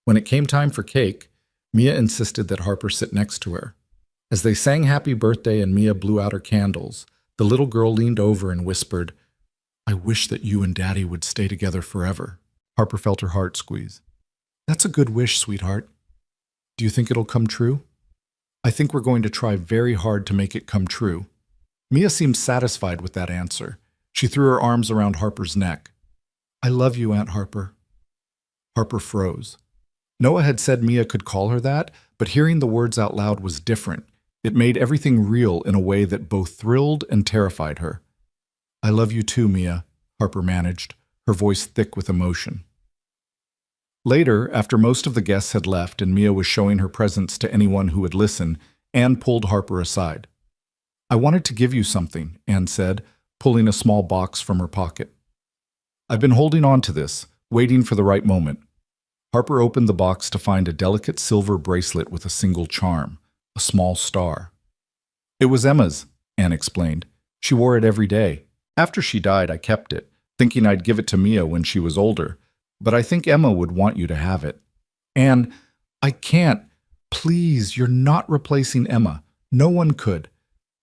When it came time for cake, Mia insisted that Harper sit next to her. As they sang happy birthday and Mia blew out her candles, the little girl leaned over and whispered, I wish that you and Daddy would stay together forever. Harper felt her heart squeeze. That's a good wish, sweetheart. Do you think it'll come true? I think we're going to try very hard to make it come true. Mia seemed satisfied with that answer. She threw her arms around Harper's neck. I love you, Aunt Harper. Harper froze. Noah had said Mia could call her that, but hearing the words out loud was different. It made everything real in a way that both thrilled and terrified her. I love you too, Mia, Harper managed, her voice thick with emotion. Later, after most of the guests had left and Mia was showing her presents to anyone who would listen, Anne pulled Harper aside. I wanted to give you something, Anne said, pulling a small box from her pocket. I've been holding on to this, waiting for the right moment. Harper opened the box to find a delicate silver bracelet with a single charm, a small star. It was Emma's, Anne explained. She wore it every day. After she died, I kept it, thinking I'd give it to Mia when she was older, but I think Emma would want you to have it. Anne, I can't. Please, you're not replacing Emma. No one could.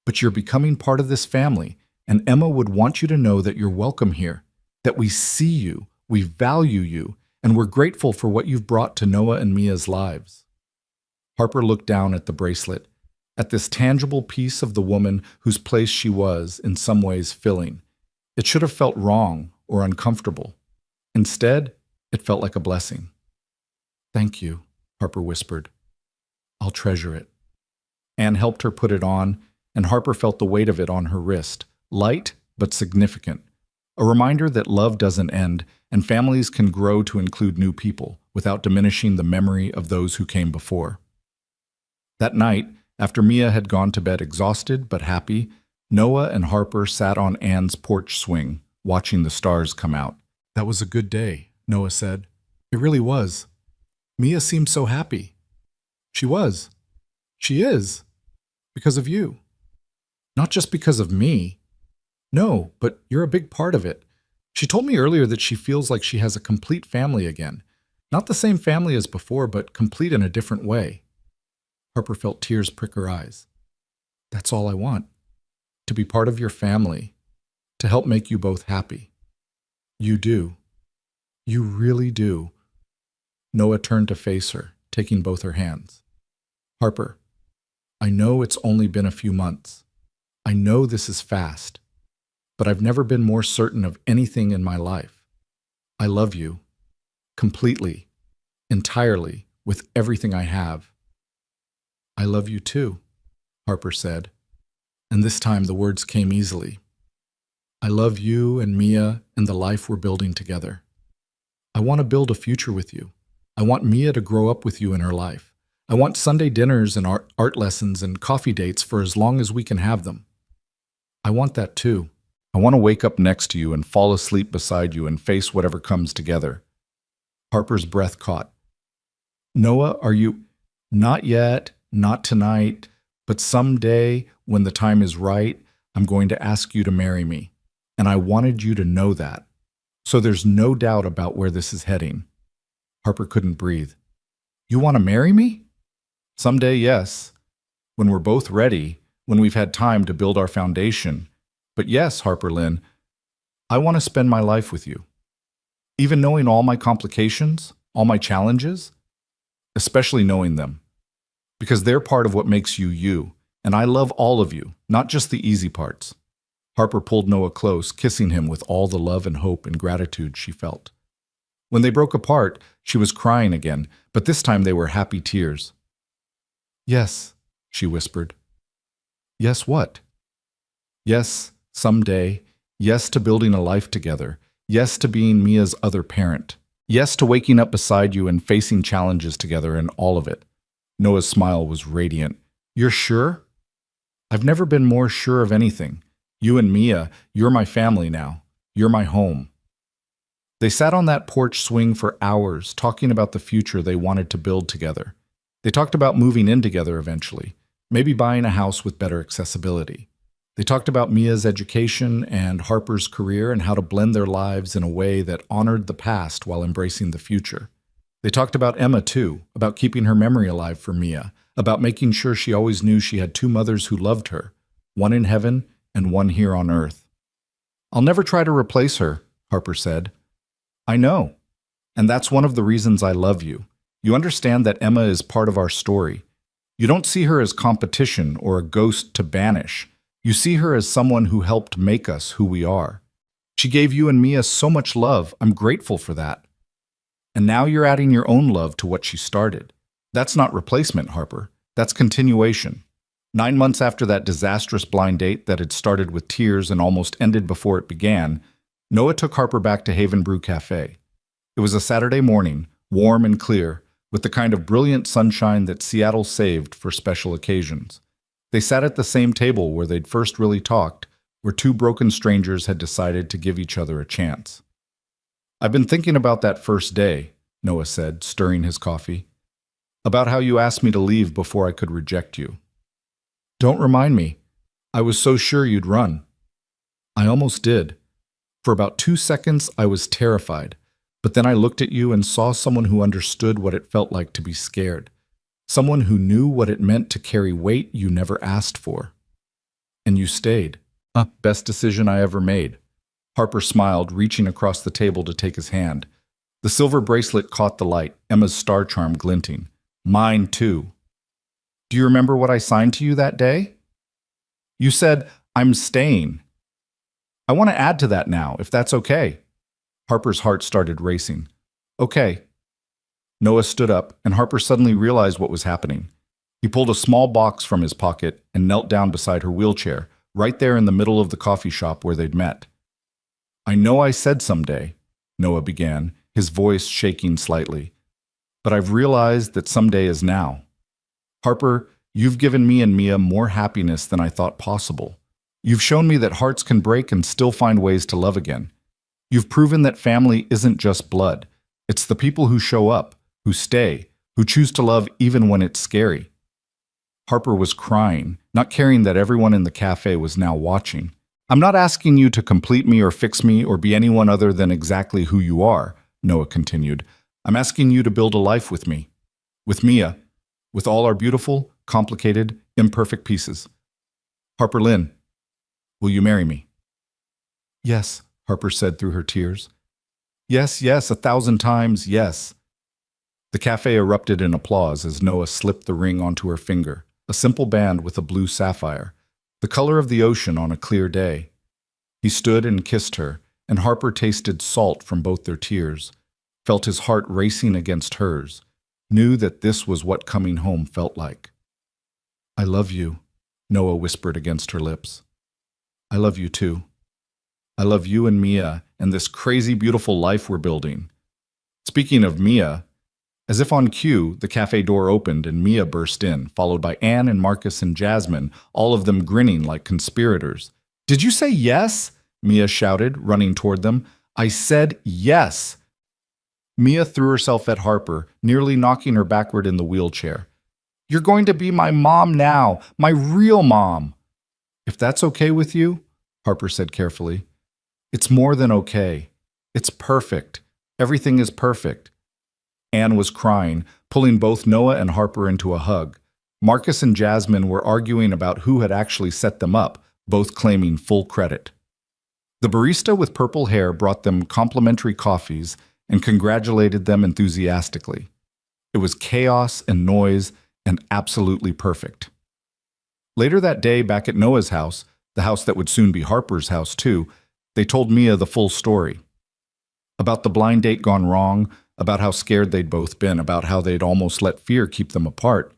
But you're becoming part of this family, and Emma would want you to know that you're welcome here, that we see you, we value you, and we're grateful for what you've brought to Noah and Mia's lives. Harper looked down at the bracelet, at this tangible piece of the woman whose place she was, in some ways, filling. It should have felt wrong or uncomfortable. Instead, it felt like a blessing. Thank you, Harper whispered. I'll treasure it. Anne helped her put it on, and Harper felt the weight of it on her wrist, light but significant. A reminder that love doesn't end, and families can grow to include new people without diminishing the memory of those who came before. That night, after Mia had gone to bed exhausted but happy, Noah and Harper sat on Anne's porch swing, watching the stars come out. That was a good day, Noah said. It really was. Mia seemed so happy. She was. She is. Because of you. Not just because of me. No, but you're a big part of it. She told me earlier that she feels like she has a complete family again. Not the same family as before, but complete in a different way. Harper felt tears prick her eyes. That's all I want. To be part of your family. To help make you both happy. You do. You really do. Noah turned to face her, taking both her hands. Harper, I know it's only been a few months. I know this is fast. But I've never been more certain of anything in my life. I love you. Completely. Entirely. With everything I have. I love you too, Harper said. And this time the words came easily. I love you and Mia and the life we're building together. I want to build a future with you. I want Mia to grow up with you in her life. I want Sunday dinners and art lessons and coffee dates for as long as we can have them. I want that too. I want to wake up next to you and fall asleep beside you and face whatever comes together. Harper's breath caught. Noah, are you? Not yet, not tonight, but someday, when the time is right, I'm going to ask you to marry me. And I wanted you to know that. So there's no doubt about where this is heading. Harper couldn't breathe. You want to marry me? Someday, yes. When we're both ready, when we've had time to build our foundation. But yes, Harper Lynn, I want to spend my life with you. Even knowing all my complications, all my challenges, especially knowing them. Because they're part of what makes you you, and I love all of you, not just the easy parts. Harper pulled Noah close, kissing him with all the love and hope and gratitude she felt. When they broke apart, she was crying again, but this time they were happy tears. "Yes," she whispered. "Yes, what?" "Yes, someday. Yes to building a life together. Yes to being Mia's other parent. Yes to waking up beside you and facing challenges together and all of it." Noah's smile was radiant. "You're sure?" "I've never been more sure of anything. You and Mia, you're my family now. You're my home." They sat on that porch swing for hours, talking about the future they wanted to build together. They talked about moving in together eventually, maybe buying a house with better accessibility. They talked about Mia's education and Harper's career and how to blend their lives in a way that honored the past while embracing the future. They talked about Emma too, about keeping her memory alive for Mia, about making sure she always knew she had two mothers who loved her, one in heaven and one here on earth. "I'll never try to replace her," Harper said. "I know. And that's one of the reasons I love you. You understand that Emma is part of our story. You don't see her as competition or a ghost to banish. You see her as someone who helped make us who we are. She gave you and Mia so much love. I'm grateful for that. And now you're adding your own love to what she started. That's not replacement, Harper. That's continuation." 9 months after that disastrous blind date that had started with tears and almost ended before it began, Noah took Harper back to Haven Brew Cafe. It was a Saturday morning, warm and clear, with the kind of brilliant sunshine that Seattle saved for special occasions. They sat at the same table where they'd first really talked, where two broken strangers had decided to give each other a chance. "I've been thinking about that first day," Noah said, stirring his coffee. "About how you asked me to leave before I could reject you." "Don't remind me. I was so sure you'd run." "I almost did. For about 2 seconds, I was terrified. But then I looked at you and saw someone who understood what it felt like to be scared. Someone who knew what it meant to carry weight you never asked for. And you stayed. Best decision I ever made." Harper smiled, reaching across the table to take his hand. The silver bracelet caught the light, Emma's star charm glinting. "Mine, too." "Do you remember what I signed to you that day?" "You said, 'I'm staying.' I want to add to that now, if that's okay." Harper's heart started racing. "Okay." Noah stood up, and Harper suddenly realized what was happening. He pulled a small box from his pocket and knelt down beside her wheelchair, right there in the middle of the coffee shop where they'd met. "I know I said someday," Noah began, his voice shaking slightly. "But I've realized that someday is now. Harper, you've given me and Mia more happiness than I thought possible. You've shown me that hearts can break and still find ways to love again. You've proven that family isn't just blood. It's the people who show up, who stay, who choose to love even when it's scary." Harper was crying, not caring that everyone in the cafe was now watching. "I'm not asking you to complete me or fix me or be anyone other than exactly who you are," Noah continued. "I'm asking you to build a life with me, with Mia, with all our beautiful, complicated, imperfect pieces. Harper Lynn, will you marry me?" "Yes," Harper said through her tears. "Yes, yes, 1,000 times, yes." The cafe erupted in applause as Noah slipped the ring onto her finger, a simple band with a blue sapphire, the color of the ocean on a clear day. He stood and kissed her, and Harper tasted salt from both their tears, felt his heart racing against hers, knew that this was what coming home felt like. "I love you," Noah whispered against her lips. "I love you too. I love you and Mia and this crazy beautiful life we're building." Speaking of Mia, as if on cue, the cafe door opened and Mia burst in, followed by Anne and Marcus and Jasmine, all of them grinning like conspirators. "Did you say yes?" Mia shouted, running toward them. "I said yes." Mia threw herself at Harper, nearly knocking her backward in the wheelchair. "You're going to be my mom now, my real mom." "If that's okay with you," Harper said carefully. "It's more than okay. It's perfect. Everything is perfect." Anne was crying, pulling both Noah and Harper into a hug. Marcus and Jasmine were arguing about who had actually set them up, both claiming full credit. The barista with purple hair brought them complimentary coffees and congratulated them enthusiastically. It was chaos and noise and absolutely perfect. Later that day, back at Noah's house, the house that would soon be Harper's house too. They told Mia the full story. About the blind date gone wrong, about how scared they'd both been, about how they'd almost let fear keep them apart.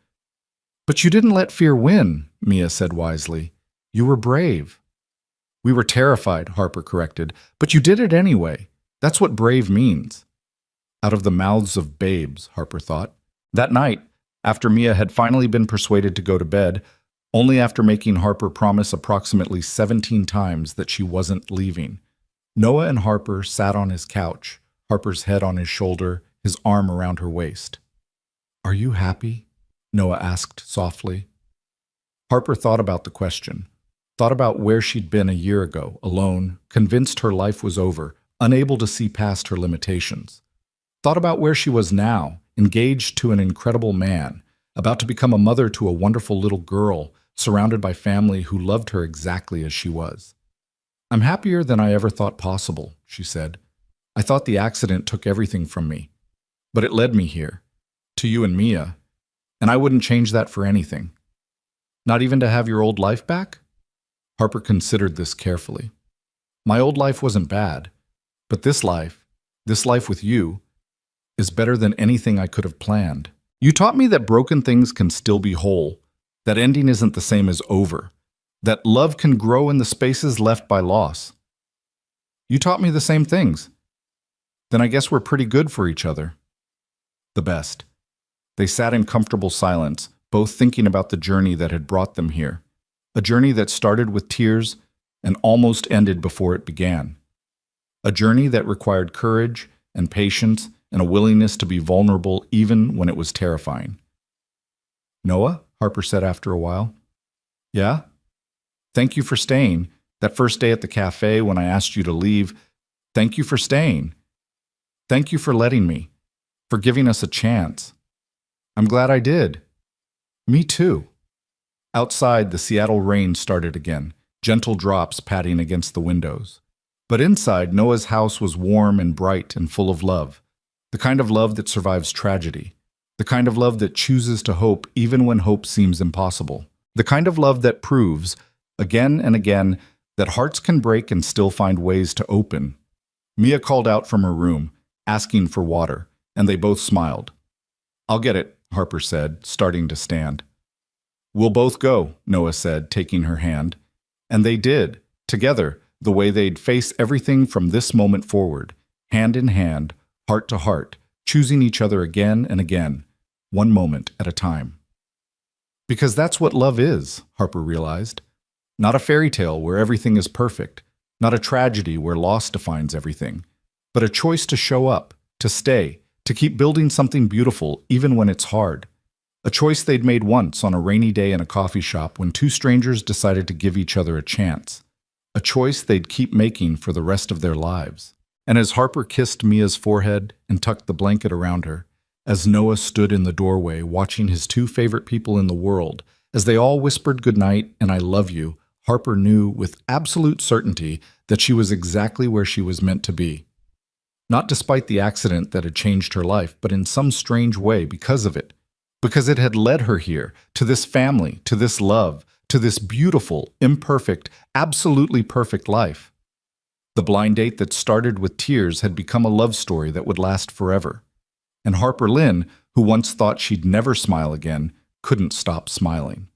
"But you didn't let fear win," Mia said wisely. "You were brave." "We were terrified," Harper corrected, "but you did it anyway. That's what brave means." Out of the mouths of babes, Harper thought. That night, after Mia had finally been persuaded to go to bed, only after making Harper promise approximately 17 times that she wasn't leaving, Noah and Harper sat on his couch, Harper's head on his shoulder, his arm around her waist. "Are you happy?" Noah asked softly. Harper thought about the question, thought about where she'd been a year ago, alone, convinced her life was over, unable to see past her limitations. Thought about where she was now, engaged to an incredible man, about to become a mother to a wonderful little girl, surrounded by family who loved her exactly as she was. "I'm happier than I ever thought possible," she said. "I thought the accident took everything from me, but it led me here, to you and Mia, and I wouldn't change that for anything." "Not even to have your old life back?" Harper considered this carefully. "My old life wasn't bad, but this life with you, is better than anything I could have planned. You taught me that broken things can still be whole, that ending isn't the same as over, that love can grow in the spaces left by loss. You taught me the same things. Then I guess we're pretty good for each other." The best. They sat in comfortable silence, both thinking about the journey that had brought them here, a journey that started with tears and almost ended before it began, a journey that required courage and patience and a willingness to be vulnerable even when it was terrifying. "Noah?" Harper said after a while. "Yeah? Thank you for staying. That first day at the cafe when I asked you to leave, thank you for staying. Thank you for letting me, for giving us a chance. I'm glad I did." "Me too." Outside, the Seattle rain started again, gentle drops patting against the windows. But inside, Noah's house was warm and bright and full of love. The kind of love that survives tragedy. The kind of love that chooses to hope even when hope seems impossible. The kind of love that proves, again and again, that hearts can break and still find ways to open. Mia called out from her room, asking for water, and they both smiled. "I'll get it," Harper said, starting to stand. "We'll both go," Noah said, taking her hand. And they did, together, the way they'd face everything from this moment forward, hand in hand, heart to heart, choosing each other again and again, one moment at a time. Because that's what love is, Harper realized. Not a fairy tale where everything is perfect, not a tragedy where loss defines everything, but a choice to show up, to stay, to keep building something beautiful even when it's hard. A choice they'd made once on a rainy day in a coffee shop when two strangers decided to give each other a chance. A choice they'd keep making for the rest of their lives. And as Harper kissed Mia's forehead and tucked the blanket around her, as Noah stood in the doorway watching his two favorite people in the world, as they all whispered goodnight and I love you, Harper knew with absolute certainty that she was exactly where she was meant to be. Not despite the accident that had changed her life, but in some strange way because of it. Because it had led her here, to this family, to this love, to this beautiful, imperfect, absolutely perfect life. The blind date that started with tears had become a love story that would last forever. And Harper Lynn, who once thought she'd never smile again, couldn't stop smiling.